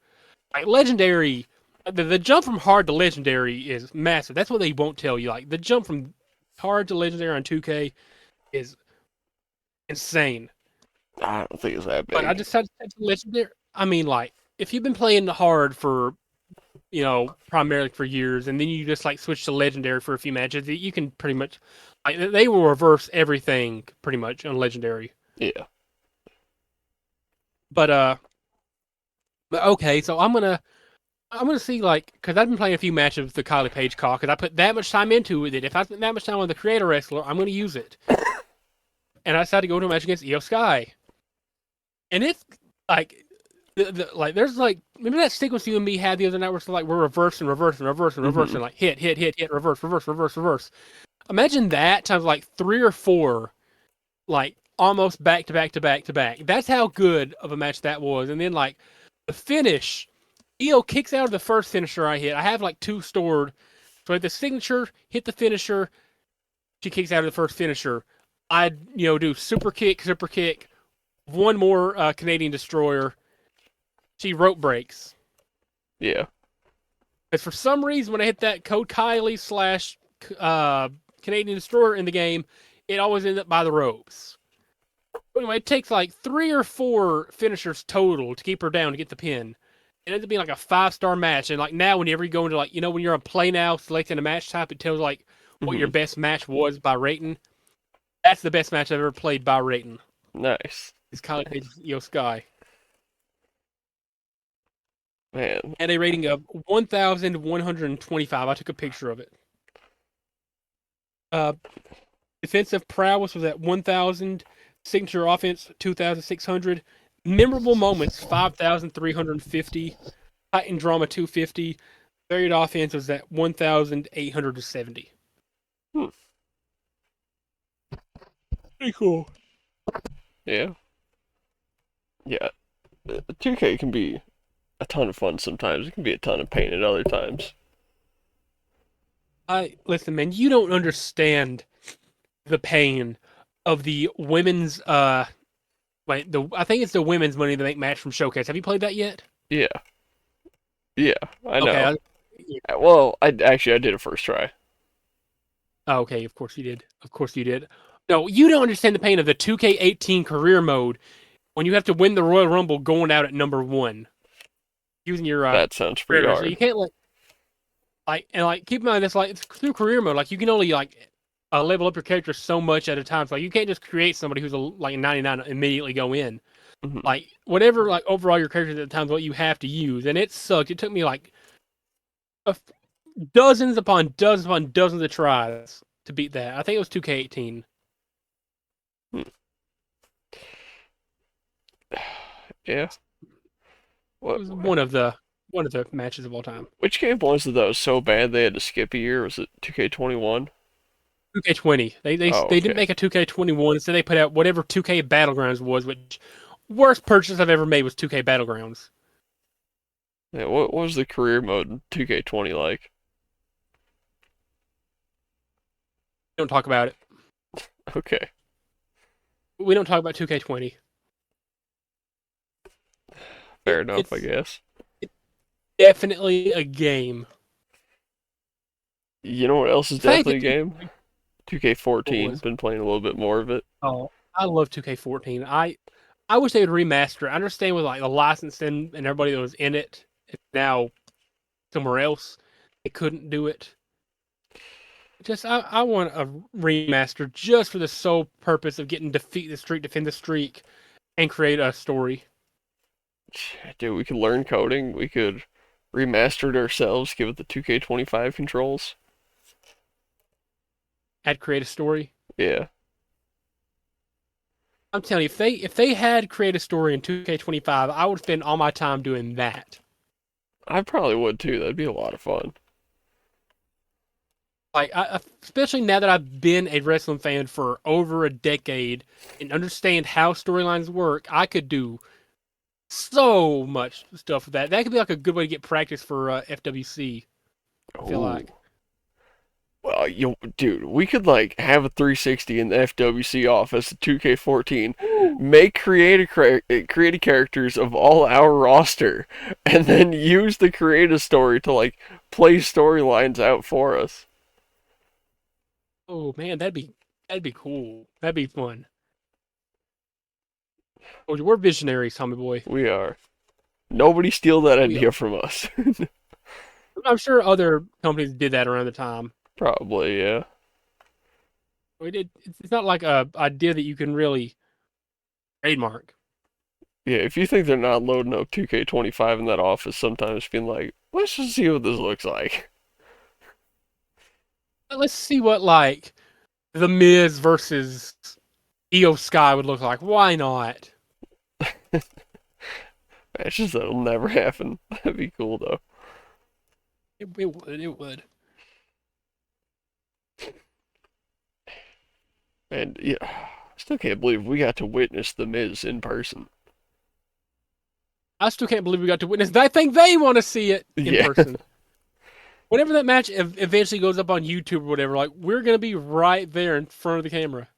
S2: Like legendary, the jump from hard to legendary is massive. That's what they won't tell you. Like the jump from hard to legendary on 2K is insane.
S1: I don't think it's that
S2: But I
S1: big.
S2: decided to set to legendary. I mean, like if you've been playing hard for primarily for years, and then you just like switch to legendary for a few matches, you can pretty much like they will reverse everything pretty much on legendary.
S1: Yeah.
S2: But okay, so I'm gonna see like because I've been playing a few matches of the Kylie Page call because I put that much time into it. If I spent that much time on the creator wrestler, I'm gonna use it. And I decided to go to a match against Io Sky, and it's like like there's like remember that sequence you and me had the other night where it's like we're reverse and reverse and reverse and reverse
S1: Hmm.
S2: and like hit reverse reverse reverse reverse. Imagine that times like three or four, like almost back to back to back to back. That's how good of a match that was. And then like the finish, Io kicks out of the first finisher I hit. I have like two stored. So at the signature, hit the finisher, she kicks out of the first finisher. I'd do super kick, one more Canadian destroyer. She rope breaks.
S1: Yeah.
S2: Because for some reason, when I hit that code Kylie slash Canadian destroyer in the game, it always ends up by the ropes. Anyway, it takes like three or four finishers total to keep her down to get the pin. It ends up being like a 5-star match. And like now, whenever you go into like, when you're on play now, selecting a match type, it tells like what your
S1: Hmm.
S2: best match was by rating. That's the best match I've ever played by rating.
S1: Nice.
S2: It's Kylie Page's Io Sky.
S1: Man.
S2: And a rating of 1,125. I took a picture of it. Uh, Defensive prowess was at 1,000. Signature offense 2,600. Memorable moments 5,350. Titan drama 250. Varied offense was at 1,870.
S1: Hmm.
S2: Pretty cool.
S1: Yeah. Yeah. 2K can be a ton of fun sometimes. It can be a ton of pain at other times.
S2: I listen, man. You don't understand the pain of the women's. Wait, I think it's the women's Money to Make match from Showcase. Have you played that yet?
S1: Yeah. Yeah. I
S2: Okay.
S1: know. Well, I did a first try.
S2: Oh, okay, of course you did. Of course you did. No, you don't understand the pain of the 2K18 career mode when you have to win the Royal Rumble going out at number one using your
S1: That sounds pretty
S2: career. So you
S1: hard.
S2: can't like keep in mind this like it's through career mode. Like you can only like level up your character so much at a time. So like you can't just create somebody who's like a 99 and immediately go in.
S1: Hmm.
S2: Like whatever like overall your character at the time is what you have to use, and it sucked. It took me like a dozens upon dozens of tries to beat that. I think it was 2K18.
S1: Hmm. Yeah.
S2: It
S1: What?
S2: was one of the matches of all time.
S1: Which game was it that was so bad they had to skip a year? Was it 2K21?
S2: 2K20.
S1: Oh,
S2: They didn't
S1: okay.
S2: make a 2K21, so they put out whatever 2K Battlegrounds was, which worst purchase I've ever made was 2K Battlegrounds.
S1: Yeah, what was the career mode in 2K20 like?
S2: We don't talk about it.
S1: Okay.
S2: We don't talk about 2K20.
S1: Fair enough, I
S2: It's
S1: guess.
S2: definitely a game.
S1: You know what else is
S2: The fact
S1: definitely
S2: that
S1: a game? 2K14.
S2: was
S1: Been playing a little bit more of it.
S2: oh, I love 2K14. I wish they would remaster it. I understand with like the licensing and everybody that was in it, it's now somewhere else. They couldn't do it. Just I want a remaster just for the sole purpose of getting defeat the streak, defend the streak, and create a story.
S1: Dude, we could learn coding. We could remastered ourselves, give it the 2K25 controls.
S2: Had create a story.
S1: Yeah,
S2: I'm telling you, if they had create a story in 2K25, I would spend all my time doing that.
S1: I probably would too. That'd be a lot of fun.
S2: Like, especially now that I've been a wrestling fan for over a decade and understand how storylines work, I could do so much stuff with that. That could be like a good way to get practice for FWC. I feel
S1: Oh.
S2: like.
S1: Well, dude, we could like have a 360 in the FWC office, 2K14,
S2: Ooh.
S1: make creative characters of all our roster, and then use the creative story to like play storylines out for us.
S2: Oh man, that'd be cool. That'd be fun. Oh, we're visionaries, Tommy boy.
S1: We are. Nobody steal that
S2: We are.
S1: idea from us.
S2: I'm sure other companies did that around the time.
S1: Probably, yeah.
S2: It's not like a idea that you can really trademark.
S1: Yeah, if you think they're not loading up 2K25 in that office, sometimes being like, let's just see what this looks like.
S2: Let's see what like the Miz versus Io Sky would look like. Why not?
S1: Matches that'll never happen. That'd be cool though.
S2: It would. It would.
S1: And yeah, I still can't believe we got to witness the Miz in person.
S2: I still can't believe we got to witness. I think they want to see it in
S1: Yeah,
S2: person. Whenever that match eventually goes up on YouTube or whatever, like we're gonna be right there in front of the camera.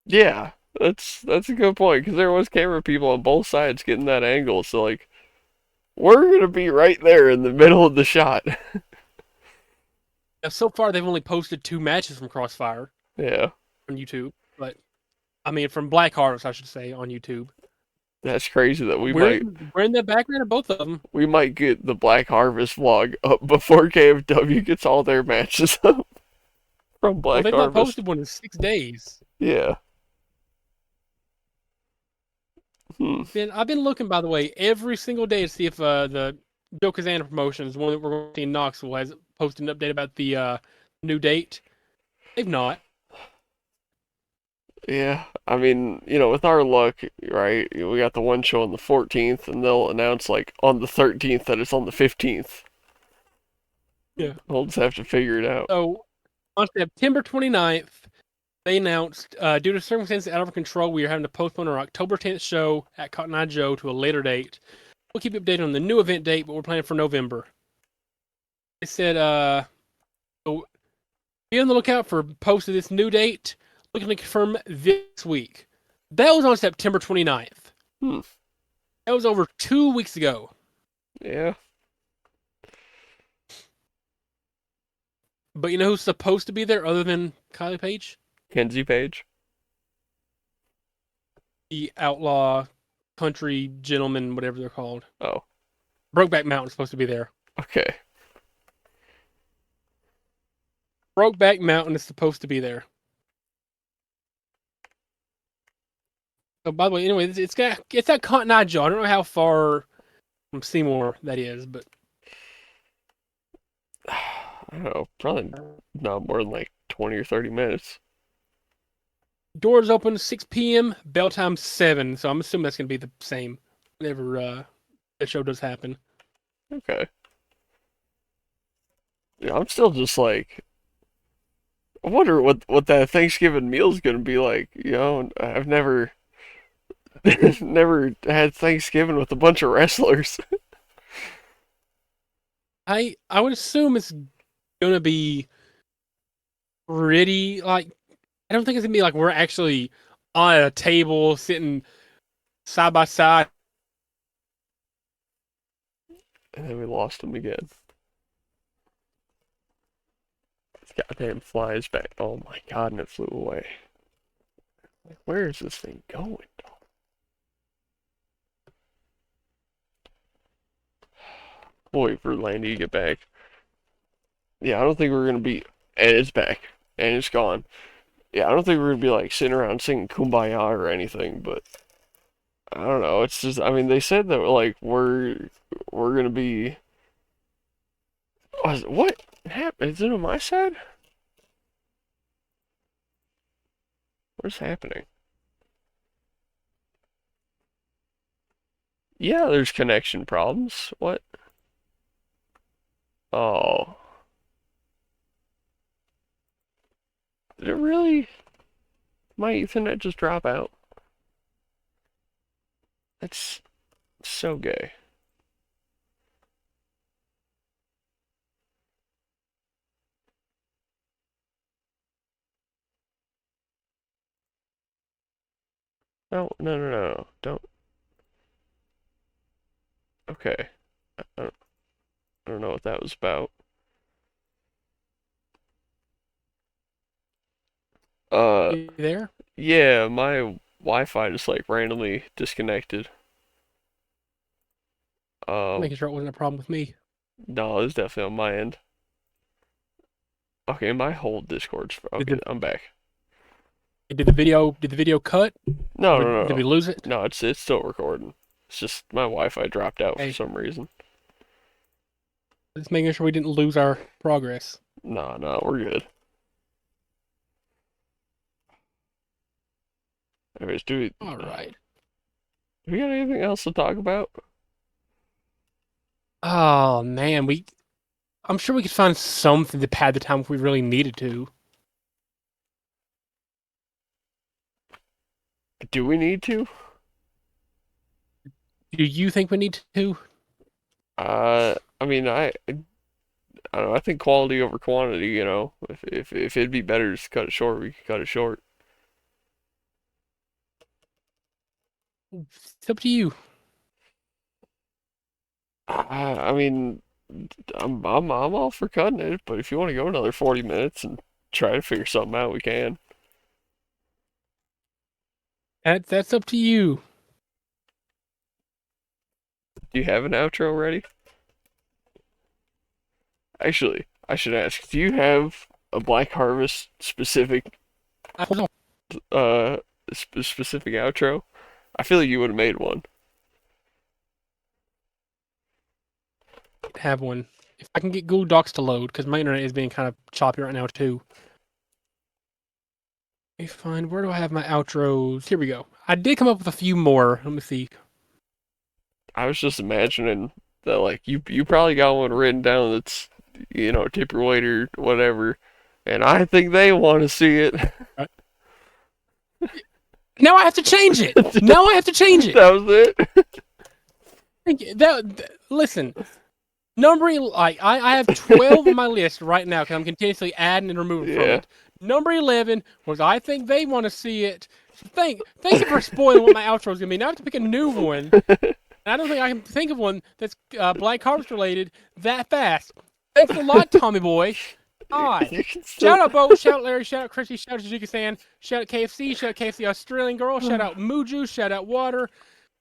S1: yeah, that's a good point because there was camera people on both sides getting that angle. So like, we're gonna be right there in the middle of the shot.
S2: Now, so far, they've only posted 2 matches from Crossfire
S1: Yeah,
S2: on YouTube, but I mean from Black Harvest, I should say, on YouTube.
S1: that's crazy that
S2: We're we're in the background of both of them.
S1: we might get the Black Harvest vlog up before KFW gets all their matches up from
S2: Well,
S1: Black
S2: they've not
S1: Harvest.
S2: posted one in 6 days.
S1: Yeah. Hmm.
S2: I've been looking, by the way, every single day to see if the Joe Kazana Promotions, one that we're going to see in Knoxville, has posted an update about the new date. They've not.
S1: Yeah, I mean, with our luck, right? We got the one show on the 14th, and they'll announce like on the 13th that it's on the 15th.
S2: Yeah.
S1: We'll just have to figure it out.
S2: So on September 29th, they announced, due to circumstances out of our control, we are having to postpone our October 10th show at Cotton Eye Joe to a later date. We'll keep you updated on the new event date, but we're planning for November. They said, so be on the lookout for post of this new date. Looking to confirm this week. That was on September 29th.
S1: Hmm.
S2: That was over 2 weeks ago.
S1: Yeah.
S2: But you know who's supposed to be there other than Kylie Page?
S1: Kenzie Page.
S2: The outlaw country gentleman, whatever they're called.
S1: Oh,
S2: Brokeback Mountain's supposed to be there.
S1: okay.
S2: Brokeback Mountain is supposed to be there. So by the way, anyway, it's at Cotton Eye Joe. I don't know how far from Seymour that is, but
S1: I don't know. Probably not more than like 20 or 30 minutes.
S2: doors open 6 p.m. Bell time 7. So I'm assuming that's gonna be the same whenever that show does happen.
S1: Okay. Yeah, I'm still just like, I wonder what that Thanksgiving meal's gonna be like. I've never never had Thanksgiving with a bunch of wrestlers.
S2: I would assume it's gonna be pretty like I don't think it's gonna be like we're actually on a table sitting side by side.
S1: And then we lost him again. This goddamn flies back. Oh my god, and it flew away. Like, where is this thing going? Boy, for Landy to get back. Yeah, I don't think we're gonna be. And it's back. And it's gone. Yeah, I don't think we're gonna be like sitting around singing Kumbaya or anything, but I don't know. It's just, I mean, they said that like we're gonna be What happened? Is it on my side? What's happening? Yeah, there's connection problems. What? Oh, did it really? My Ethernet just drop out? That's so gay. No, no, no, no, no. Don't. Okay. I don't know what that was about. Uh,
S2: You there?
S1: yeah, my Wi-Fi just like randomly disconnected.
S2: Making sure it wasn't a problem with me.
S1: No, it's definitely on my end. Okay, my whole Discord's
S2: Did
S1: okay.
S2: the
S1: I'm back.
S2: did the video cut?
S1: No,
S2: Or
S1: no,
S2: did we
S1: no,
S2: lose it?
S1: no. It's still recording. It's just my Wi-Fi dropped out for
S2: Hey,
S1: some reason.
S2: just making sure we didn't lose our progress.
S1: No, no, we're good. Anyways,
S2: All right.
S1: do we got anything else to talk about?
S2: Oh man, I'm sure we could find something to pad the time if we really needed to.
S1: Do we need to?
S2: Do you think we need to?
S1: I mean, I don't know. I think quality over quantity. You know, if it'd be better just to cut it short, we could cut it short.
S2: It's up to you.
S1: I mean, I'm all for cutting it, but if you want to go another 40 minutes and try to figure something out, we can.
S2: That's up to you.
S1: Do you have an outro ready? Actually, I should ask, do you have a Black Harvest specific
S2: Hold on.
S1: uh specific outro? I feel like you would have made one.
S2: Have one. If I can get Google Docs to load, because my internet is being kind of choppy right now too. Let me find, where do I have my outros? Here we go. I did come up with a few more. Let me see.
S1: I was just imagining that like you probably got one written down that's tip your waiter whatever, and I think they want to see it.
S2: Right. Now I have to change it. Now I have to change it.
S1: That was it.
S2: Listen, I have 12 on my list right now because I'm continuously adding and removing from
S1: Yeah.
S2: it. Number 11 was I think they want to see it. Thank you for spoiling what my outro is gonna be. Now I have to pick a new one. I don't think I can think of one that's Black Harvest related that fast. Thanks a lot, Tommy Boy. God.
S1: You can
S2: Shout
S1: still.
S2: out Bo, shout out Larry, shout out Chrissy, shout out Tajikistan, shout out KFC, shout out KFC Australian Girl, shout out Muju, shout out Water,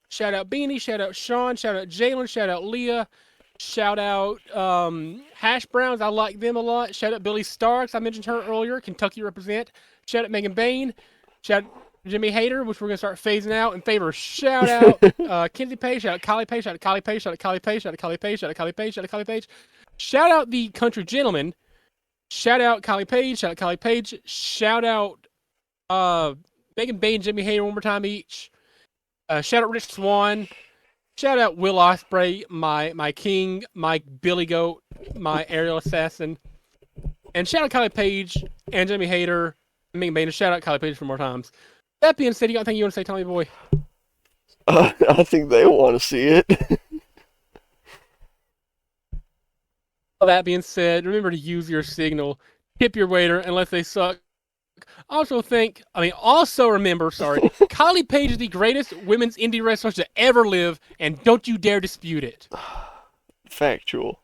S2: shout out Beanie, shout out Sean, shout out Jalen, shout out Leah, shout out Hash Browns, I like them a lot. Shout out Billy Starks, I mentioned her earlier, Kentucky represent. Shout out Megan Bain, shout out Jimmy Hater, which we're gonna start phasing out in favor of shout out Kinsey Page, shout out Kylie Page, shout out Kylie Page, shout out Kylie Page, shout out Kylie Page, shout out Kylie Page, shout out Kylie Page. Shout out the Country Gentleman. Shout out Kylie Page, shout out Kylie Page, shout out Megan Bain, Jimmy Hater one more time each. Shout out Rich Swan. Shout out Will Ospreay, my king, my Billy Goat, my aerial assassin. And shout out Kylie Page and Jimmy Hater, Megan Bain, and shout out Kylie Page 4 more times. That being said, you got anything you want to say, Tommy Boy?
S1: I think they want to see it.
S2: That being said, remember to use your signal. Tip your waiter unless they suck. Also remember, Kylie Page is the greatest women's indie wrestler to ever live, and don't you dare dispute it.
S1: Factual.